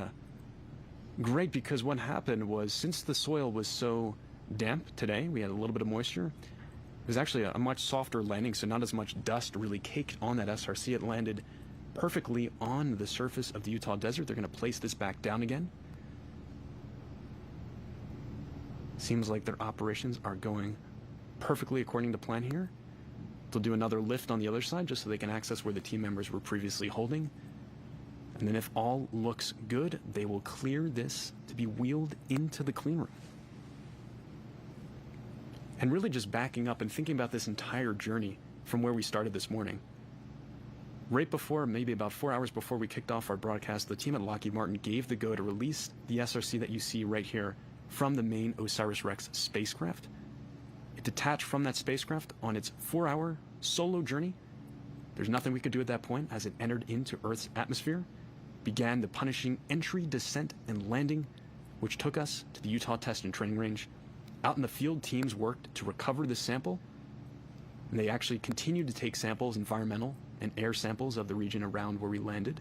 great because what happened was, since the soil was so damp today, we had a little bit of moisture. It was actually a much softer landing, so not as much dust really caked on that SRC. It landed perfectly on the surface of the Utah desert. They're going to place this back down again. Seems like their operations are going perfectly according to plan here. They'll do another lift on the other side just so they can access where the team members were previously holding. And then if all looks good, they will clear this to be wheeled into the clean room. And really just backing up and thinking about this entire journey from where we started this morning. Right before, maybe about 4 hours before we kicked off our broadcast, the team at Lockheed Martin gave the go to release the SRC that you see right here from the main OSIRIS-REx spacecraft. It detached from that spacecraft on its 4-hour solo journey. There's nothing we could do at that point as it entered into Earth's atmosphere, began the punishing entry, descent, and landing, which took us to the Utah Test and Training Range. Out in the field, teams worked to recover this sample, and they actually continued to take samples, environmental and air samples of the region around where we landed.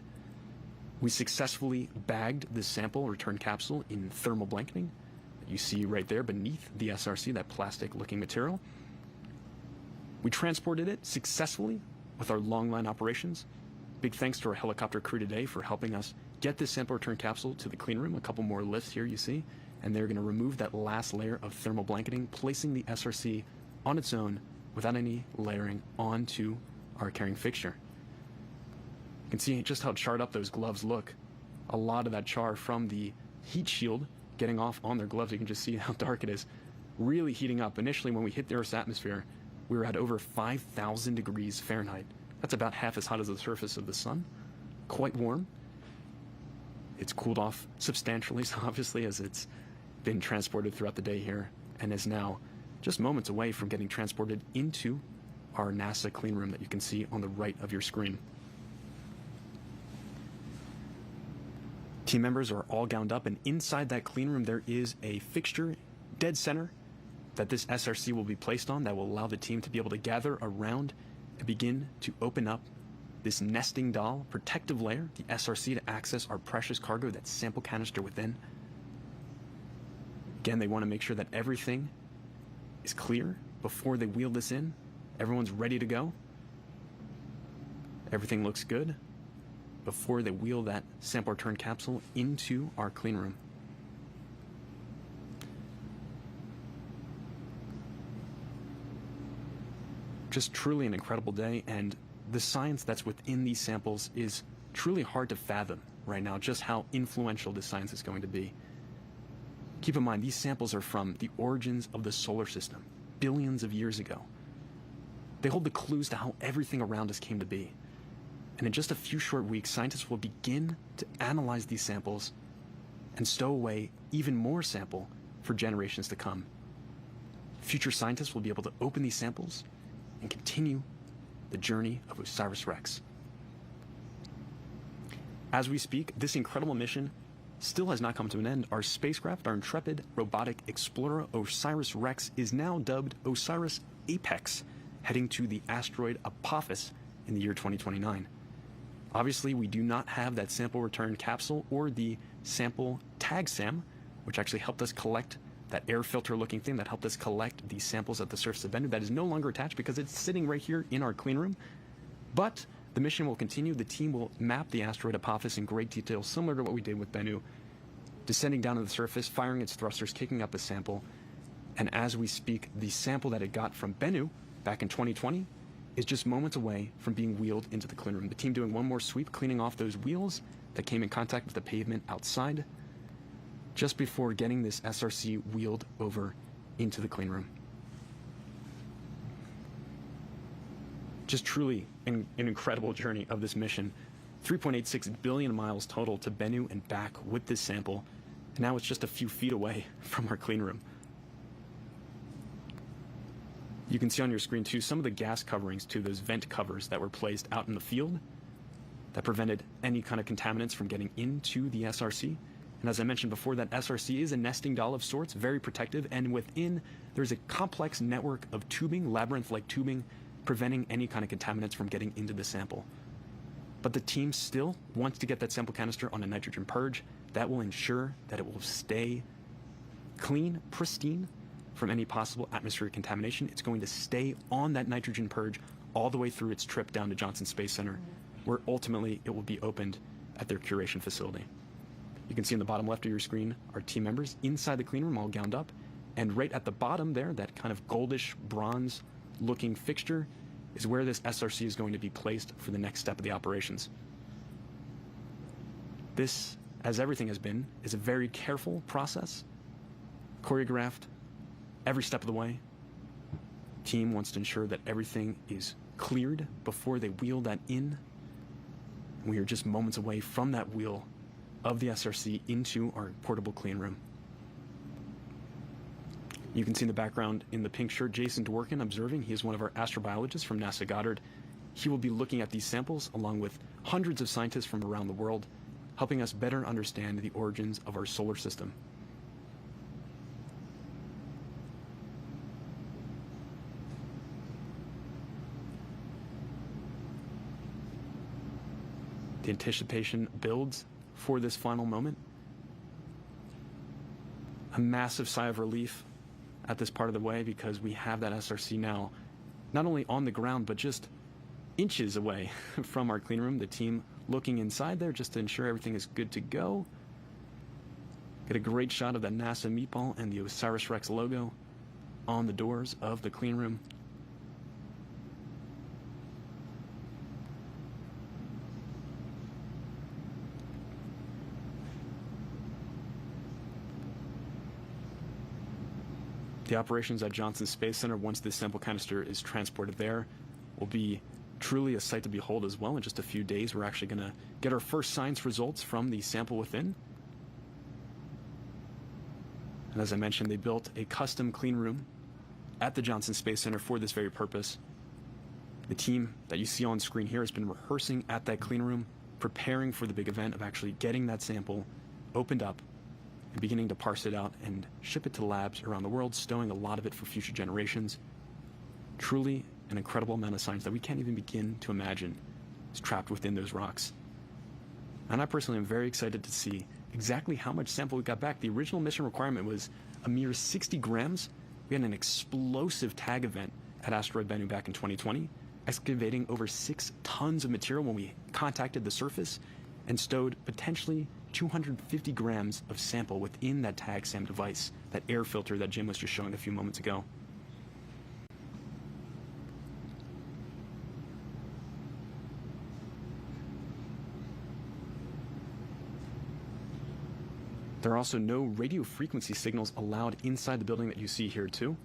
We successfully bagged this sample return capsule in thermal blanketing that you see right there beneath the SRC, that plastic-looking material. We transported it successfully with our long line operations. Big thanks to our helicopter crew today for helping us get this sample return capsule to the clean room. A couple more lifts here you see, and they're going to remove that last layer of thermal blanketing, placing the SRC on its own without any layering onto our carrying fixture. You can see just how charred up those gloves look. A lot of that char from the heat shield getting off on their gloves. You can just see how dark it is. Really heating up. Initially, when we hit the Earth's atmosphere, we were at over 5,000 degrees Fahrenheit. That's about half as hot as the surface of the sun. Quite warm. It's cooled off substantially, so obviously, as it's been transported throughout the day here, and is now just moments away from getting transported into our NASA clean room that you can see on the right of your screen. Team members are all gowned up, and inside that clean room there is a fixture dead center that this SRC will be placed on that will allow the team to be able to gather around and begin to open up this nesting doll protective layer, the SRC, to access our precious cargo, that sample canister within. Again, they want to make sure that everything is clear before they wheel this in. Everyone's ready to go. Everything looks good before they wheel that sample return capsule into our clean room. Just truly an incredible day, and the science that's within these samples is truly hard to fathom right now, just how influential this science is going to be. Keep in mind, these samples are from the origins of the solar system, billions of years ago. They hold the clues to how everything around us came to be. And in just a few short weeks, scientists will begin to analyze these samples and stow away even more sample for generations to come. Future scientists will be able to open these samples and continue the journey of OSIRIS-REx. As we speak, this incredible mission still has not come to an end. Our spacecraft, our intrepid robotic explorer OSIRIS-REx, is now dubbed OSIRIS-APEX, heading to the asteroid Apophis in the year 2029. Obviously, we do not have that sample return capsule or the sample tag SAM, which actually helped us collect that air filter looking thing that helped us collect the samples at the surface of Bennu. That is no longer attached because it's sitting right here in our clean room. But the mission will continue. The team will map the asteroid Apophis in great detail, similar to what we did with Bennu, descending down to the surface, firing its thrusters, kicking up a sample. And as we speak, the sample that it got from Bennu back in 2020 is just moments away from being wheeled into the clean room. The team doing one more sweep, cleaning off those wheels that came in contact with the pavement outside, just before getting this SRC wheeled over into the clean room. Just truly an incredible journey of this mission. 3.86 billion miles total to Bennu and back with this sample. And now it's just a few feet away from our clean room. You can see on your screen too some of the gas coverings to those vent covers that were placed out in the field that prevented any kind of contaminants from getting into the SRC. And as I mentioned before, that SRC is a nesting doll of sorts, very protective, and within there's a complex network of tubing, labyrinth-like tubing, preventing any kind of contaminants from getting into the sample. But the team still wants to get that sample canister on a nitrogen purge. That will ensure that it will stay clean, pristine from any possible atmospheric contamination. It's going to stay on that nitrogen purge all the way through its trip down to Johnson Space Center, where ultimately it will be opened at their curation facility. You can see in the bottom left of your screen our team members inside the clean room, all gowned up, and right at the bottom there, that kind of goldish bronze looking fixture is where this SRC is going to be placed for the next step of the operations. This, as everything has been, is a very careful process, choreographed every step of the way. Team wants to ensure that everything is cleared before they wheel that in We are just moments away from that wheel of the SRC into our portable clean room. You can see in the background in the pink shirt, Jason Dworkin observing. He is one of our astrobiologists from NASA Goddard. He will be looking at these samples along with hundreds of scientists from around the world, helping us better understand the origins of our solar system. The anticipation builds for this final moment. A massive sigh of relief at this part of the way, because we have that SRC now not only on the ground but just inches away from our clean room. The team looking inside there just to ensure everything is good to go. Get a great shot of that NASA meatball and the OSIRIS-REx logo on the doors of the clean room. The operations at Johnson Space Center, once this sample canister is transported there, will be truly a sight to behold as well. In just a few days, we're actually going to get our first science results from the sample within. And as I mentioned, they built a custom clean room at the Johnson Space Center for this very purpose. The team that you see on screen here has been rehearsing at that clean room, preparing for the big event of actually getting that sample opened up and beginning to parse it out and ship it to labs around the world, stowing a lot of it for future generations. Truly an incredible amount of science that we can't even begin to imagine is trapped within those rocks. And I personally am very excited to see exactly how much sample we got back. The original mission requirement was a mere 60 grams. We had an explosive tag event at Asteroid Bennu back in 2020, excavating over 6 tons of material when we contacted the surface and stowed potentially 250 grams of sample within that tag SAM device, that air filter that Jim was just showing a few moments ago. There are also no radio frequency signals allowed inside the building that you see here too.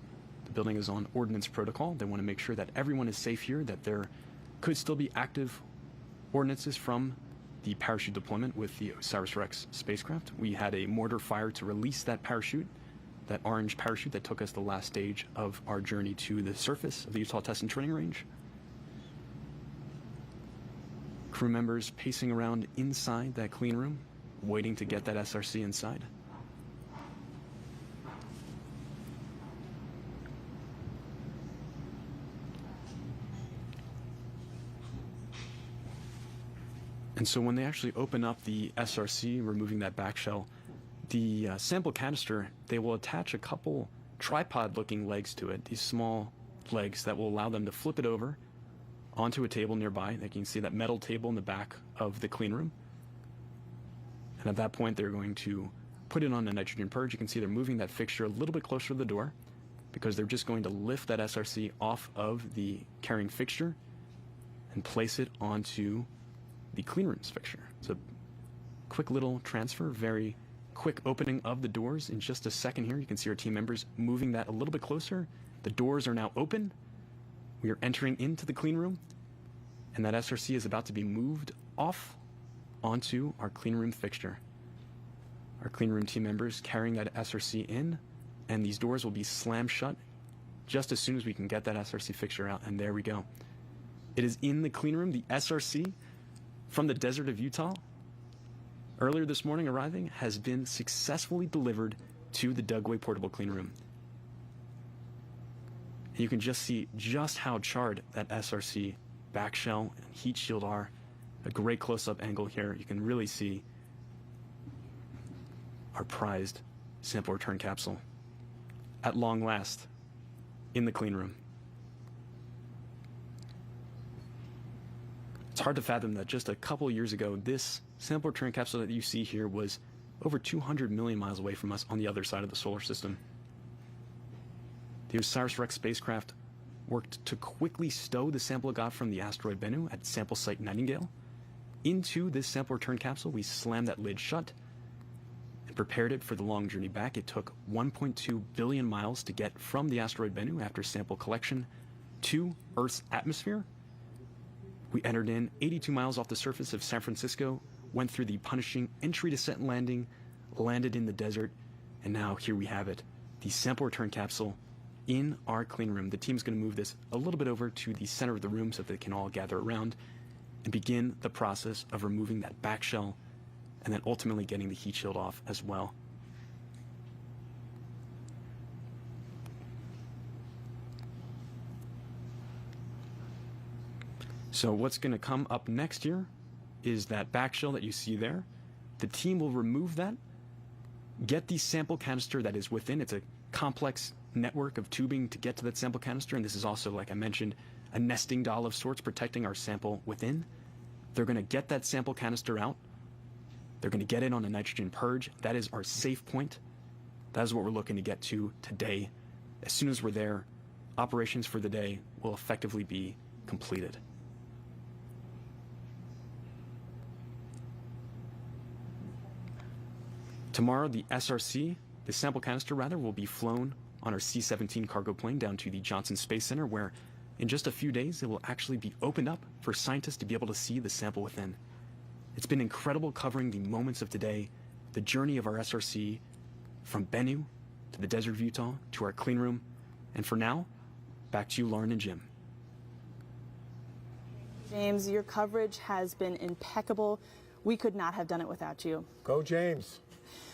The building is on ordnance protocol. They want to make sure that everyone is safe here, that there could still be active ordinances from the parachute deployment with the OSIRIS-REx spacecraft. We had a mortar fire to release that parachute, that orange parachute that took us the last stage of our journey to the surface of the Utah Test and Training Range. Crew members pacing around inside that clean room, waiting to get that SRC inside. And so when they actually open up the SRC, removing that back shell, the sample canister, they will attach a couple tripod-looking legs to it, these small legs that will allow them to flip it over onto a table nearby. You can see that metal table in the back of the clean room. And at that point, they're going to put it on a nitrogen purge. You can see they're moving that fixture a little bit closer to the door because they're just going to lift that SRC off of the carrying fixture and place it onto the clean room's fixture. It's a quick little transfer, very quick opening of the doors. In just a second here, you can see our team members moving that a little bit closer. The doors are now open. We are entering into the clean room, and that SRC is about to be moved off onto our clean room fixture. Our clean room team members carrying that SRC in, and these doors will be slammed shut just as soon as we can get that SRC fixture out, and there we go. It is in the clean room. The SRC from the desert of Utah, earlier this morning arriving, has been successfully delivered to the Dugway portable clean room. And you can just see just how charred that SRC back shell and heat shield are. A great close-up angle here. You can really see our prized sample return capsule at long last in the clean room. It's hard to fathom that just a couple years ago, this sample return capsule that you see here was over 200 million miles away from us on the other side of the solar system. The OSIRIS-REx spacecraft worked to quickly stow the sample it got from the asteroid Bennu at sample site Nightingale into this sample return capsule. We slammed that lid shut and prepared it for the long journey back. It took 1.2 billion miles to get from the asteroid Bennu after sample collection to Earth's atmosphere. We entered in 82 miles off the surface of San Francisco, went through the punishing entry, descent, and landing, landed in the desert, and now here we have it, the sample return capsule in our clean room. The team's going to move this a little bit over to the center of the room so they can all gather around and begin the process of removing that back shell and then ultimately getting the heat shield off as well. So what's going to come up next here is that back shell that you see there. The team will remove that, get the sample canister that is within. It's a complex network of tubing to get to that sample canister, and this is also, like I mentioned, a nesting doll of sorts protecting our sample within. They're going to get that sample canister out. They're going to get it on a nitrogen purge. That is our safe point. That is what we're looking to get to today. As soon as we're there, operations for the day will effectively be completed. Tomorrow, the SRC, the sample canister rather, will be flown on our C-17 cargo plane down to the Johnson Space Center, where in just a few days, it will actually be opened up for scientists to be able to see the sample within. It's been incredible covering the moments of today, the journey of our SRC from Bennu to the desert of Utah to our clean room. And for now, back to you, Lauren and Jim. James, your coverage has been impeccable. We could not have done it without you. Go, James.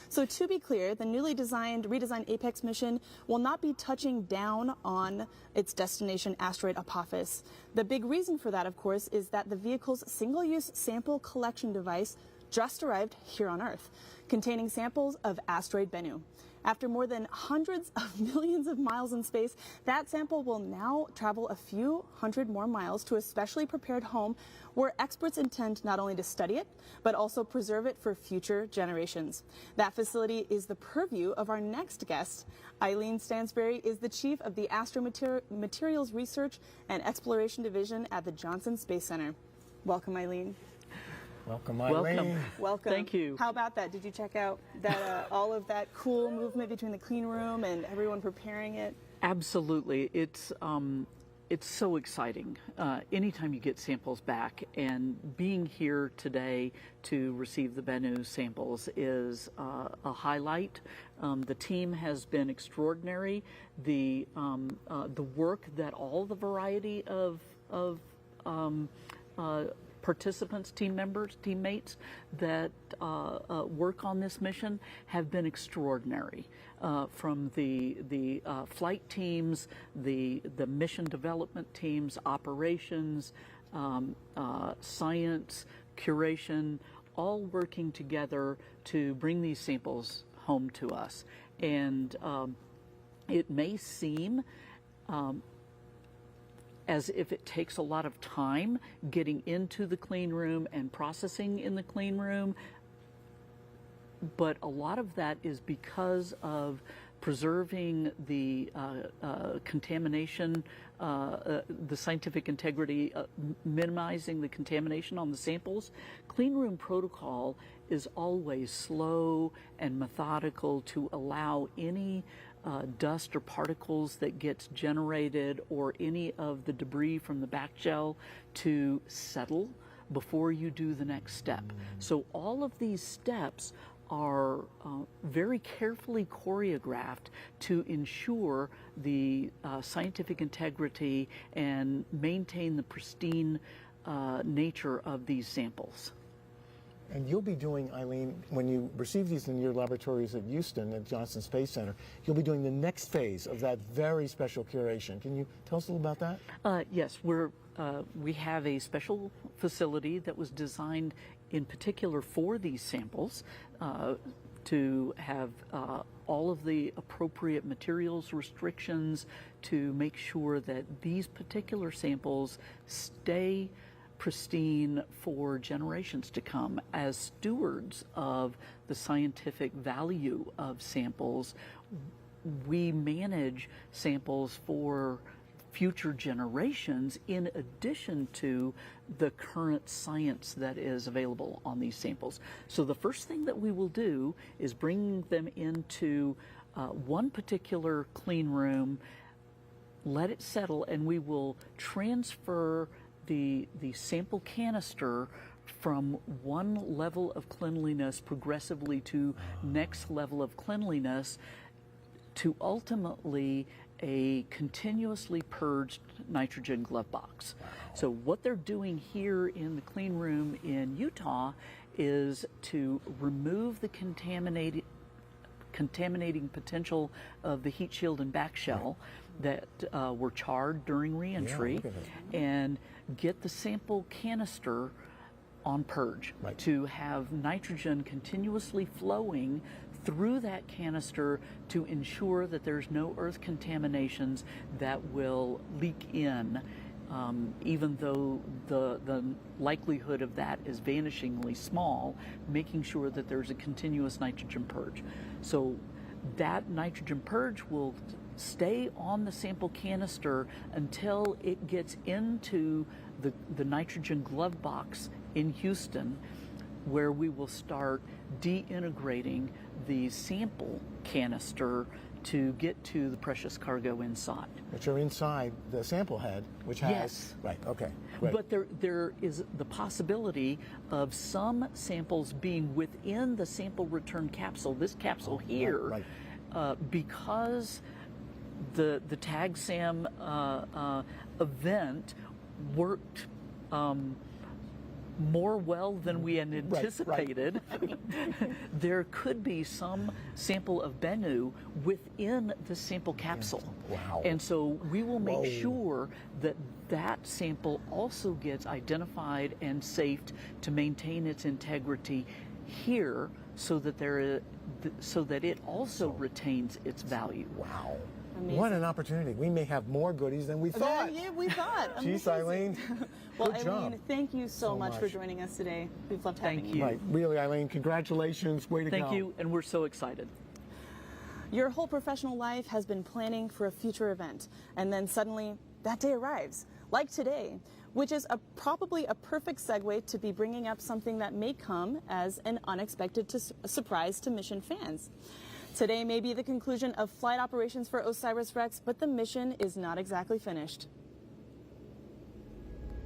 So to be clear, the newly redesigned Apex mission will not be touching down on its destination asteroid Apophis. The big reason for that, of course, is that the vehicle's single-use sample collection device just arrived here on Earth, containing samples of asteroid Bennu. After more than hundreds of millions of miles in space, that sample will now travel a few hundred more miles to a specially prepared home where experts intend not only to study it, but also preserve it for future generations. That facility is the purview of our next guest. Eileen Stansberry is the chief of the Astromaterials Research and Exploration Division at the Johnson Space Center. Welcome, Eileen. Welcome, Eileen. Welcome. Thank you. How about that? Did you check out that all of that cool movement between the clean room and everyone preparing it? Absolutely. It's so exciting. Anytime you get samples back, and being here today to receive the Bennu samples is a highlight. The team has been extraordinary. The work that all the variety of participants, team members, teammates that work on this mission have been extraordinary. From the flight teams, the mission development teams, operations, science, curation, all working together to bring these samples home to us. And it may seem as if it takes a lot of time getting into the clean room and processing in the clean room, but a lot of that is because of preserving the contamination, the scientific integrity, minimizing the contamination on the samples. Clean room protocol is always slow and methodical to allow any dust or particles that gets generated or any of the debris from the back shell to settle before you do the next step. So all of these steps are very carefully choreographed to ensure the scientific integrity and maintain the pristine nature of these samples. And you'll be doing, Eileen, when you receive these in your laboratories at Houston at Johnson Space Center, you'll be doing the next phase of that very special curation. Can you tell us a little about that? Yes, we have a special facility that was designed in particular for these samples to have all of the appropriate materials restrictions to make sure that these particular samples stay pristine for generations to come. As stewards of the scientific value of samples, we manage samples for future generations in addition to the current science that is available on these samples. So the first thing that we will do is bring them into one particular clean room, let it settle, and we will transfer the sample canister from one level of cleanliness progressively to next level of cleanliness to ultimately a continuously purged nitrogen glove box. So what they're doing here in the clean room in Utah is to remove the contaminating potential of the heat shield and back shell that were charred during reentry, and get the sample canister on purge to have nitrogen continuously flowing through that canister to ensure that there's no earth contaminations that will leak in, even though the likelihood of that is vanishingly small, making sure that there's a continuous nitrogen purge. So that nitrogen purge will stay on the sample canister until it gets into the nitrogen glove box in Houston, where we will start deintegrating the sample canister to get to the precious cargo inside. Which are inside the sample head, which has... Yes. Right, okay. Great. But there is the possibility of some samples being within the sample return capsule, this capsule here, because the Tag SAM event worked more well than we had anticipated. There could be some sample of Bennu within the sample capsule. Wow. And so we will make sure that that sample also gets identified and safed to maintain its integrity here, so that it also retains its value. Wow. Amazing. What an opportunity. We may have more goodies than we thought. Yeah, we thought. Jeez, Eileen. Well, Good Eileen, job. thank you so much for joining us today. We've loved having you. Right, really, Eileen, congratulations. Way to go. Thank you, and we're so excited. Your whole professional life has been planning for a future event, and then suddenly that day arrives, like today, which is probably a perfect segue to be bringing up something that may come as an unexpected surprise to mission fans. Today may be the conclusion of flight operations for OSIRIS-REx, but the mission is not exactly finished.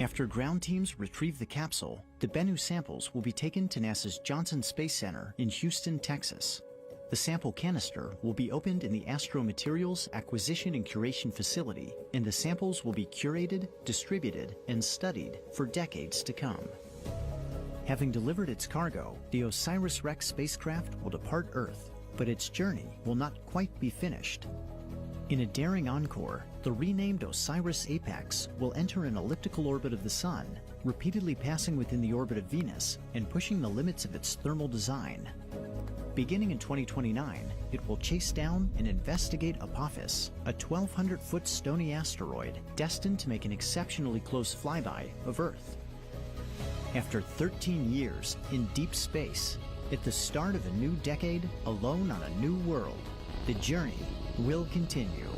After ground teams retrieve the capsule, the Bennu samples will be taken to NASA's Johnson Space Center in Houston, Texas. The sample canister will be opened in the Astro Materials Acquisition and Curation Facility, and the samples will be curated, distributed, and studied for decades to come. Having delivered its cargo, the OSIRIS-REx spacecraft will depart Earth, but its journey will not quite be finished. In a daring encore, the renamed OSIRIS-APEX will enter an elliptical orbit of the Sun, repeatedly passing within the orbit of Venus and pushing the limits of its thermal design. Beginning in 2029, it will chase down and investigate Apophis, a 1,200-foot stony asteroid destined to make an exceptionally close flyby of Earth. After 13 years in deep space, at the start of a new decade, alone on a new world, the journey will continue.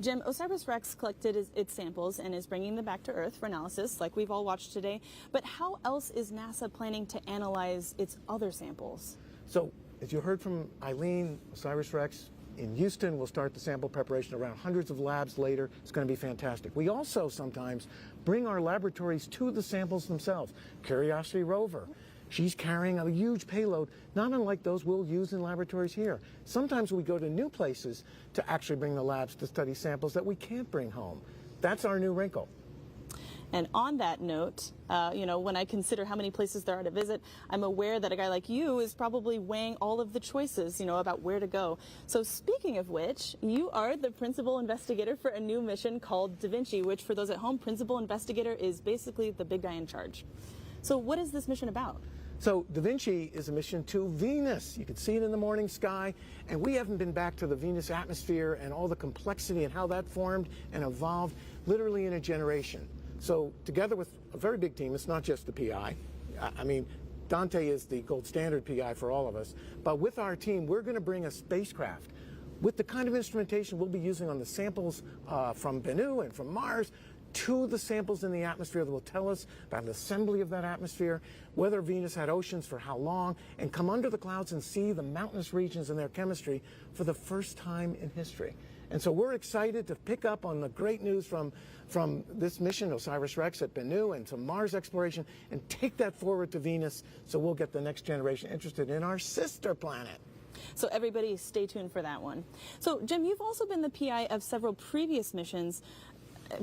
Jim, OSIRIS-REx collected its samples and is bringing them back to Earth for analysis, like we've all watched today. But how else is NASA planning to analyze its other samples? So, as you heard from Eileen, OSIRIS-REx in Houston will start the sample preparation around hundreds of labs later. It's going to be fantastic. We also sometimes bring our laboratories to the samples themselves. Curiosity rover, she's carrying a huge payload, not unlike those we'll use in laboratories here. Sometimes we go to new places to actually bring the labs to study samples that we can't bring home. That's our new wrinkle. And on that note, when I consider how many places there are to visit, I'm aware that a guy like you is probably weighing all of the choices, about where to go. So speaking of which, you are the principal investigator for a new mission called Da Vinci, which for those at home, principal investigator is basically the big guy in charge. So what is this mission about? So Da Vinci is a mission to Venus. You can see it in the morning sky, and we haven't been back to the Venus atmosphere and all the complexity and how that formed and evolved literally in a generation. So together with a very big team, it's not just the PI. I mean, Dante is the gold standard PI for all of us. But with our team, we're going to bring a spacecraft with the kind of instrumentation we'll be using on the samples from Bennu and from Mars to the samples in the atmosphere that will tell us about the assembly of that atmosphere, whether Venus had oceans for how long, and come under the clouds and see the mountainous regions and their chemistry for the first time in history. And so we're excited to pick up on the great news from this mission, OSIRIS-REx at Bennu, and some Mars exploration, and take that forward to Venus so we'll get the next generation interested in our sister planet. So everybody stay tuned for that one. So Jim, you've also been the PI of several previous missions.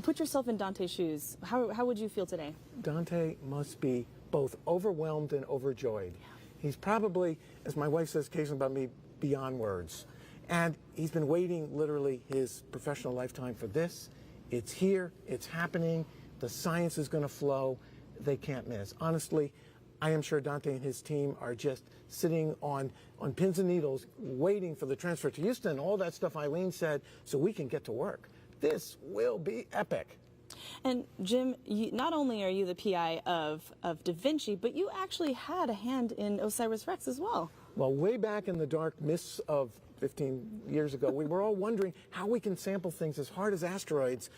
Put yourself in Dante's shoes. How would you feel today? Dante must be both overwhelmed and overjoyed. Yeah. He's probably, as my wife says occasionally about me, beyond words. And he's been waiting literally his professional lifetime for this. It's here, it's happening, the science is going to flow, they can't miss. Honestly, I am sure Dante and his team are just sitting on pins and needles waiting for the transfer to Houston, all that stuff Eileen said, so we can get to work. This will be epic. And Jim, not only are you the PI of Da Vinci, but you actually had a hand in OSIRIS-REx as well. Well, way back in the dark mists of 15 years ago, we were all wondering how we can sample things as hard as asteroids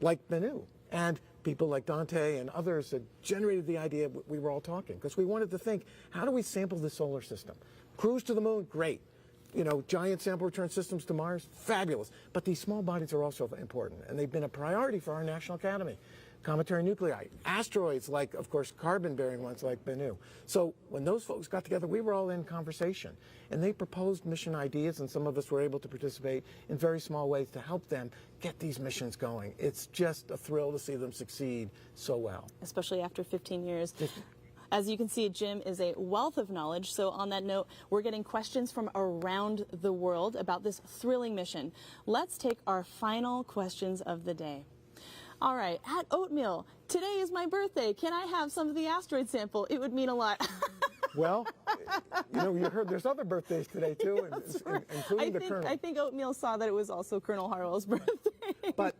like Bennu. And people like Dante and others had generated the idea we were all talking, because we wanted to think, how do we sample the solar system? Cruise to the moon, great. You know, giant sample return systems to Mars, fabulous. But these small bodies are also important, and they've been a priority for our National Academy. Cometary nuclei, asteroids like, of course, carbon-bearing ones like Bennu. So when those folks got together, we were all in conversation, and they proposed mission ideas, and some of us were able to participate in very small ways to help them get these missions going. It's just a thrill to see them succeed so well. Especially after 15 years. As you can see, Jim is a wealth of knowledge. So on that note, we're getting questions from around the world about this thrilling mission. Let's take our final questions of the day. All right, at Oatmeal, today is my birthday. Can I have some of the asteroid sample? It would mean a lot. Well, you know, you heard there's other birthdays today, too, including the Colonel. I think Oatmeal saw that it was also Colonel Harwell's birthday. But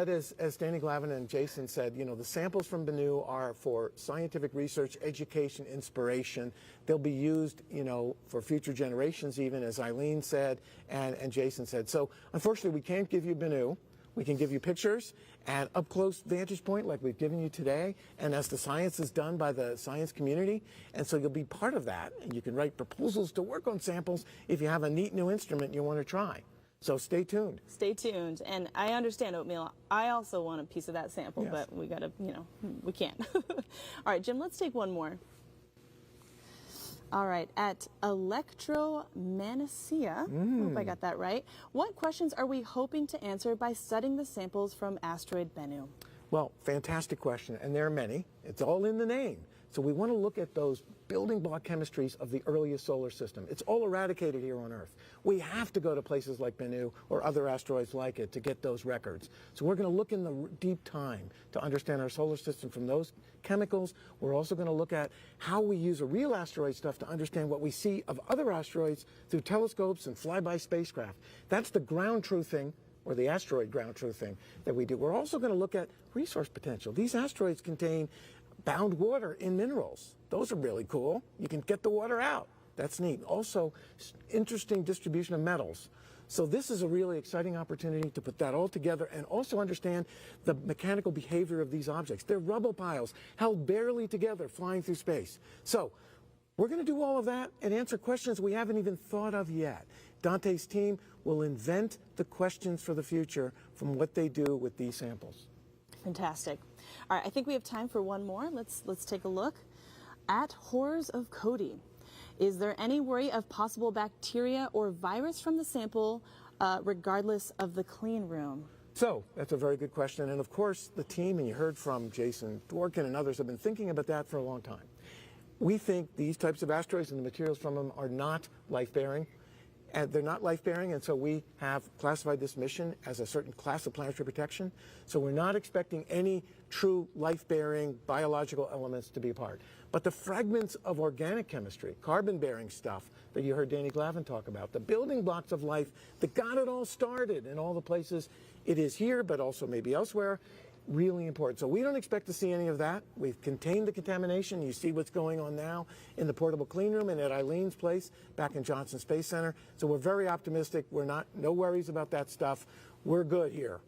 as Danny Glavin and Jason said, you know, the samples from Bennu are for scientific research, education, inspiration. They'll be used, you know, for future generations even, as Eileen said and Jason said. So, unfortunately, we can't give you Bennu. We can give you pictures and up-close vantage point like we've given you today, and as the science is done by the science community, and so you'll be part of that, and you can write proposals to work on samples if you have a neat new instrument you want to try. So stay tuned. Stay tuned. And I understand, Oatmeal. I also want a piece of that sample, yes. But we got to, you know, we can't. All right, Jim, let's take one more. All right, at Electromagnesia, I hope I got that right. What questions are we hoping to answer by studying the samples from asteroid Bennu? Well, fantastic question, and there are many. It's all in the name. So we want to look at those building block chemistries of the earliest solar system. It's all eradicated here on Earth. We have to go to places like Bennu or other asteroids like it to get those records. So we're going to look in the deep time to understand our solar system from those chemicals. We're also going to look at how we use a real asteroid stuff to understand what we see of other asteroids through telescopes and flyby spacecraft. That's the ground truthing, or the asteroid ground truthing that we do. We're also going to look at resource potential. These asteroids contain bound water in minerals. Those are really cool. You can get the water out. That's neat. Also, interesting distribution of metals. So this is a really exciting opportunity to put that all together and also understand the mechanical behavior of these objects. They're rubble piles held barely together flying through space. So we're going to do all of that and answer questions we haven't even thought of yet. Dante's team will invent the questions for the future from what they do with these samples. Fantastic. All right, I think we have time for one more. Let's take a look. At Horrors of Cody, is there any worry of possible bacteria or virus from the sample, regardless of the clean room? So that's a very good question. And of course, the team, and you heard from Jason Dworkin and others, have been thinking about that for a long time. We think these types of asteroids and the materials from them are not life-bearing. And they're not life-bearing, and so we have classified this mission as a certain class of planetary protection. So we're not expecting any true life-bearing biological elements to be a part. But the fragments of organic chemistry, carbon-bearing stuff that you heard Danny Glavin talk about, the building blocks of life that got it all started in all the places it is here, but also maybe elsewhere, really important. So we don't expect to see any of that. We've contained the contamination. You see what's going on now in the portable clean room and at Eileen's place back in Johnson Space Center. So we're very optimistic. No worries about that stuff. We're good here.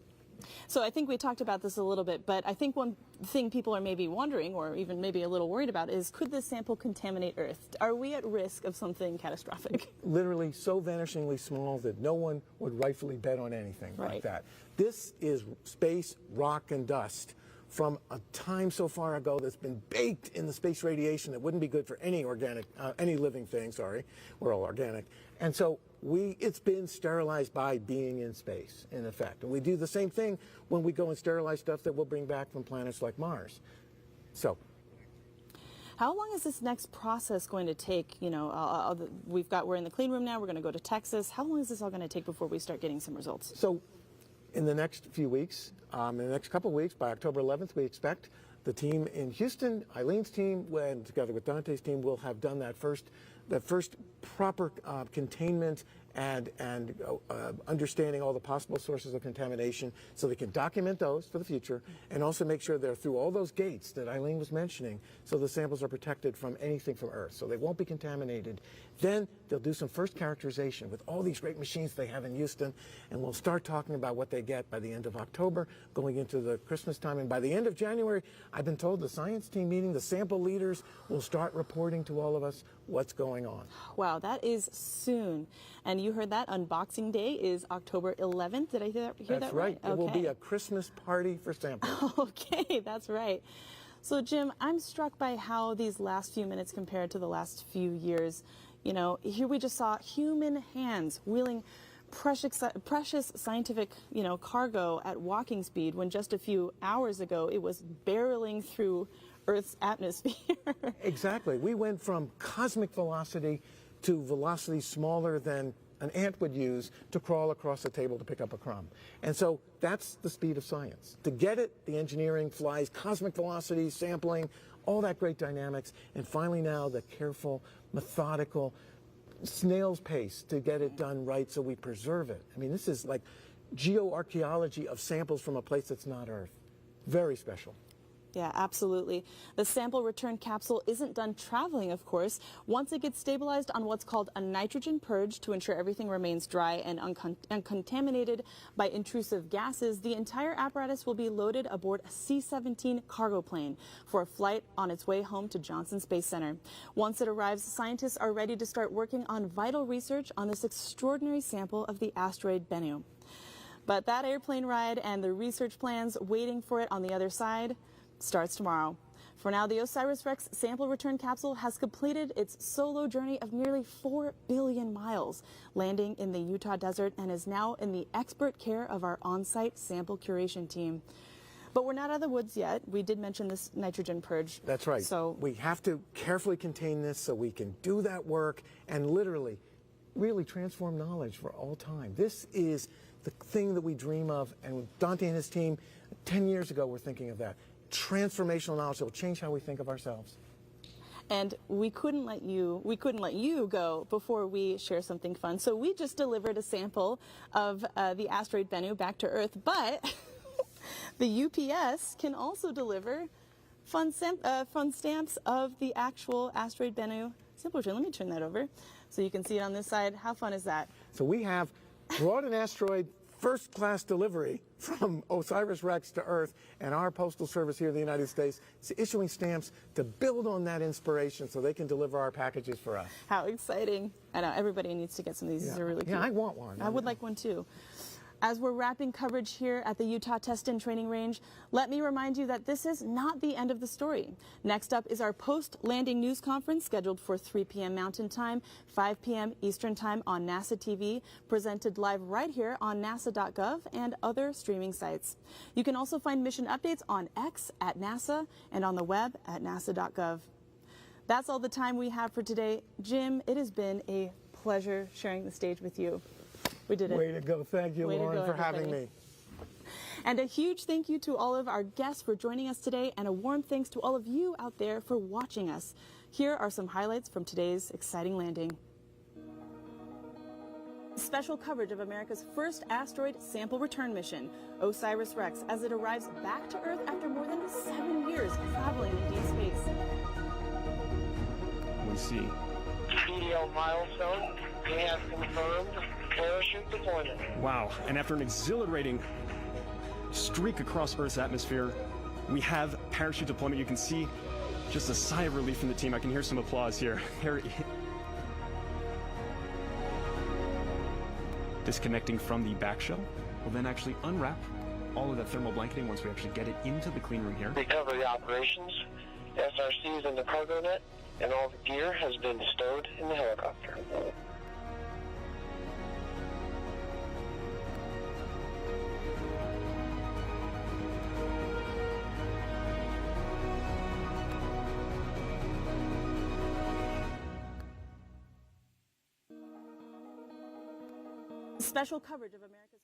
So I think we talked about this a little bit, but I think one thing people are maybe wondering, or even maybe a little worried about, is could this sample contaminate Earth? Are we at risk of something catastrophic? Literally so vanishingly small that no one would rightfully bet on anything like that. This is space, rock, and dust from a time so far ago that's been baked in the space radiation that wouldn't be good for any organic, any living thing, sorry. We're all organic. And so it's been sterilized by being in space, in effect. And we do the same thing when we go and sterilize stuff that we'll bring back from planets like Mars. So. How long is this next process going to take? You know, we're in the clean room now, we're going to go to Texas. How long is this all going to take before we start getting some results? So in the next few weeks, in the next couple of weeks, by October 11th, we expect the team in Houston, Eileen's team, and together with Dante's team, will have done that first proper containment and understanding all the possible sources of contamination, so they can document those for the future and also make sure they're through all those gates that Eileen was mentioning, so the samples are protected from anything from Earth, so they won't be contaminated. Then they'll do some first characterization with all these great machines they have in Houston, and we'll start talking about what they get by the end of October, going into the Christmas time. And by the end of January, I've been told the science team meeting, the sample leaders will start reporting to all of us what's going on. Wow, that is soon. And you heard that Unboxing Day is October 11th. Did I hear that That's right. Okay. It will be a Christmas party for samples. Okay, that's right. So, Jim, I'm struck by how these last few minutes compared to the last few years. You know, here we just saw human hands wheeling precious scientific, cargo at walking speed, when just a few hours ago it was barreling through Earth's atmosphere. Exactly. We went from cosmic velocity to velocity smaller than an ant would use to crawl across the table to pick up a crumb. And so that's the speed of science. To get it, the engineering flies, cosmic velocity, sampling, all that great dynamics, and finally now the careful, methodical, snail's pace to get it done right so we preserve it. I mean, this is like geoarchaeology of samples from a place that's not Earth. Very special. Yeah, absolutely. The sample return capsule isn't done traveling, of course. Once it gets stabilized on what's called a nitrogen purge to ensure everything remains dry and uncontaminated by intrusive gases, the entire apparatus will be loaded aboard a C-17 cargo plane for a flight on its way home to Johnson Space Center. Once it arrives, scientists are ready to start working on vital research on this extraordinary sample of the asteroid Bennu. But that airplane ride and the research plans waiting for it on the other side starts tomorrow. For now, the OSIRIS-REx sample return capsule has completed its solo journey of nearly 4 billion miles, landing in the Utah desert, and is now in the expert care of our on-site sample curation team. But we're not out of the woods yet. We did mention this nitrogen purge. That's right. So we have to carefully contain this so we can do that work and literally, really transform knowledge for all time. This is the thing that we dream of, and Dante and his team, 10 years ago, were thinking of that. Transformational knowledge that will change how we think of ourselves. And we couldn't let you go before we share something fun. So we just delivered a sample of the asteroid Bennu back to Earth, but the UPS can also deliver fun stamps of the actual asteroid Bennu sample return. Let me turn that over so you can see it on this side. How fun is that? So we have brought an asteroid first-class delivery from OSIRIS-REx to Earth, and our postal service here in the United States is issuing stamps to build on that inspiration so they can deliver our packages for us. How exciting. I know, everybody needs to get some of these. These are really cute. Yeah, I want one. I would like one too. As we're wrapping coverage here at the Utah Test and Training Range, let me remind you that this is not the end of the story. Next up is our post-landing news conference scheduled for 3 p.m. Mountain Time, 5 p.m. Eastern Time on NASA TV, presented live right here on nasa.gov and other streaming sites. You can also find mission updates on X at NASA and on the web at nasa.gov. That's all the time we have for today. Jim, it has been a pleasure sharing the stage with you. We did it. Way to go. Thank you, Lauren, for having me. And a huge thank you to all of our guests for joining us today, and a warm thanks to all of you out there for watching us. Here are some highlights from today's exciting landing. Special coverage of America's first asteroid sample return mission, OSIRIS-REx, as it arrives back to Earth after more than 7 years traveling in deep space. We see. PDL milestone. We have confirmed parachute deployment. Wow. And after an exhilarating streak across Earth's atmosphere. We have parachute deployment. You can see just a sigh of relief from the team. I can hear some applause here. Disconnecting from the back shell, we'll then actually unwrap all of that thermal blanketing once we actually get it into the clean room here. Recovery operations, SRC is in the cargo net, and all the gear has been stowed in the helicopter. Special coverage of America's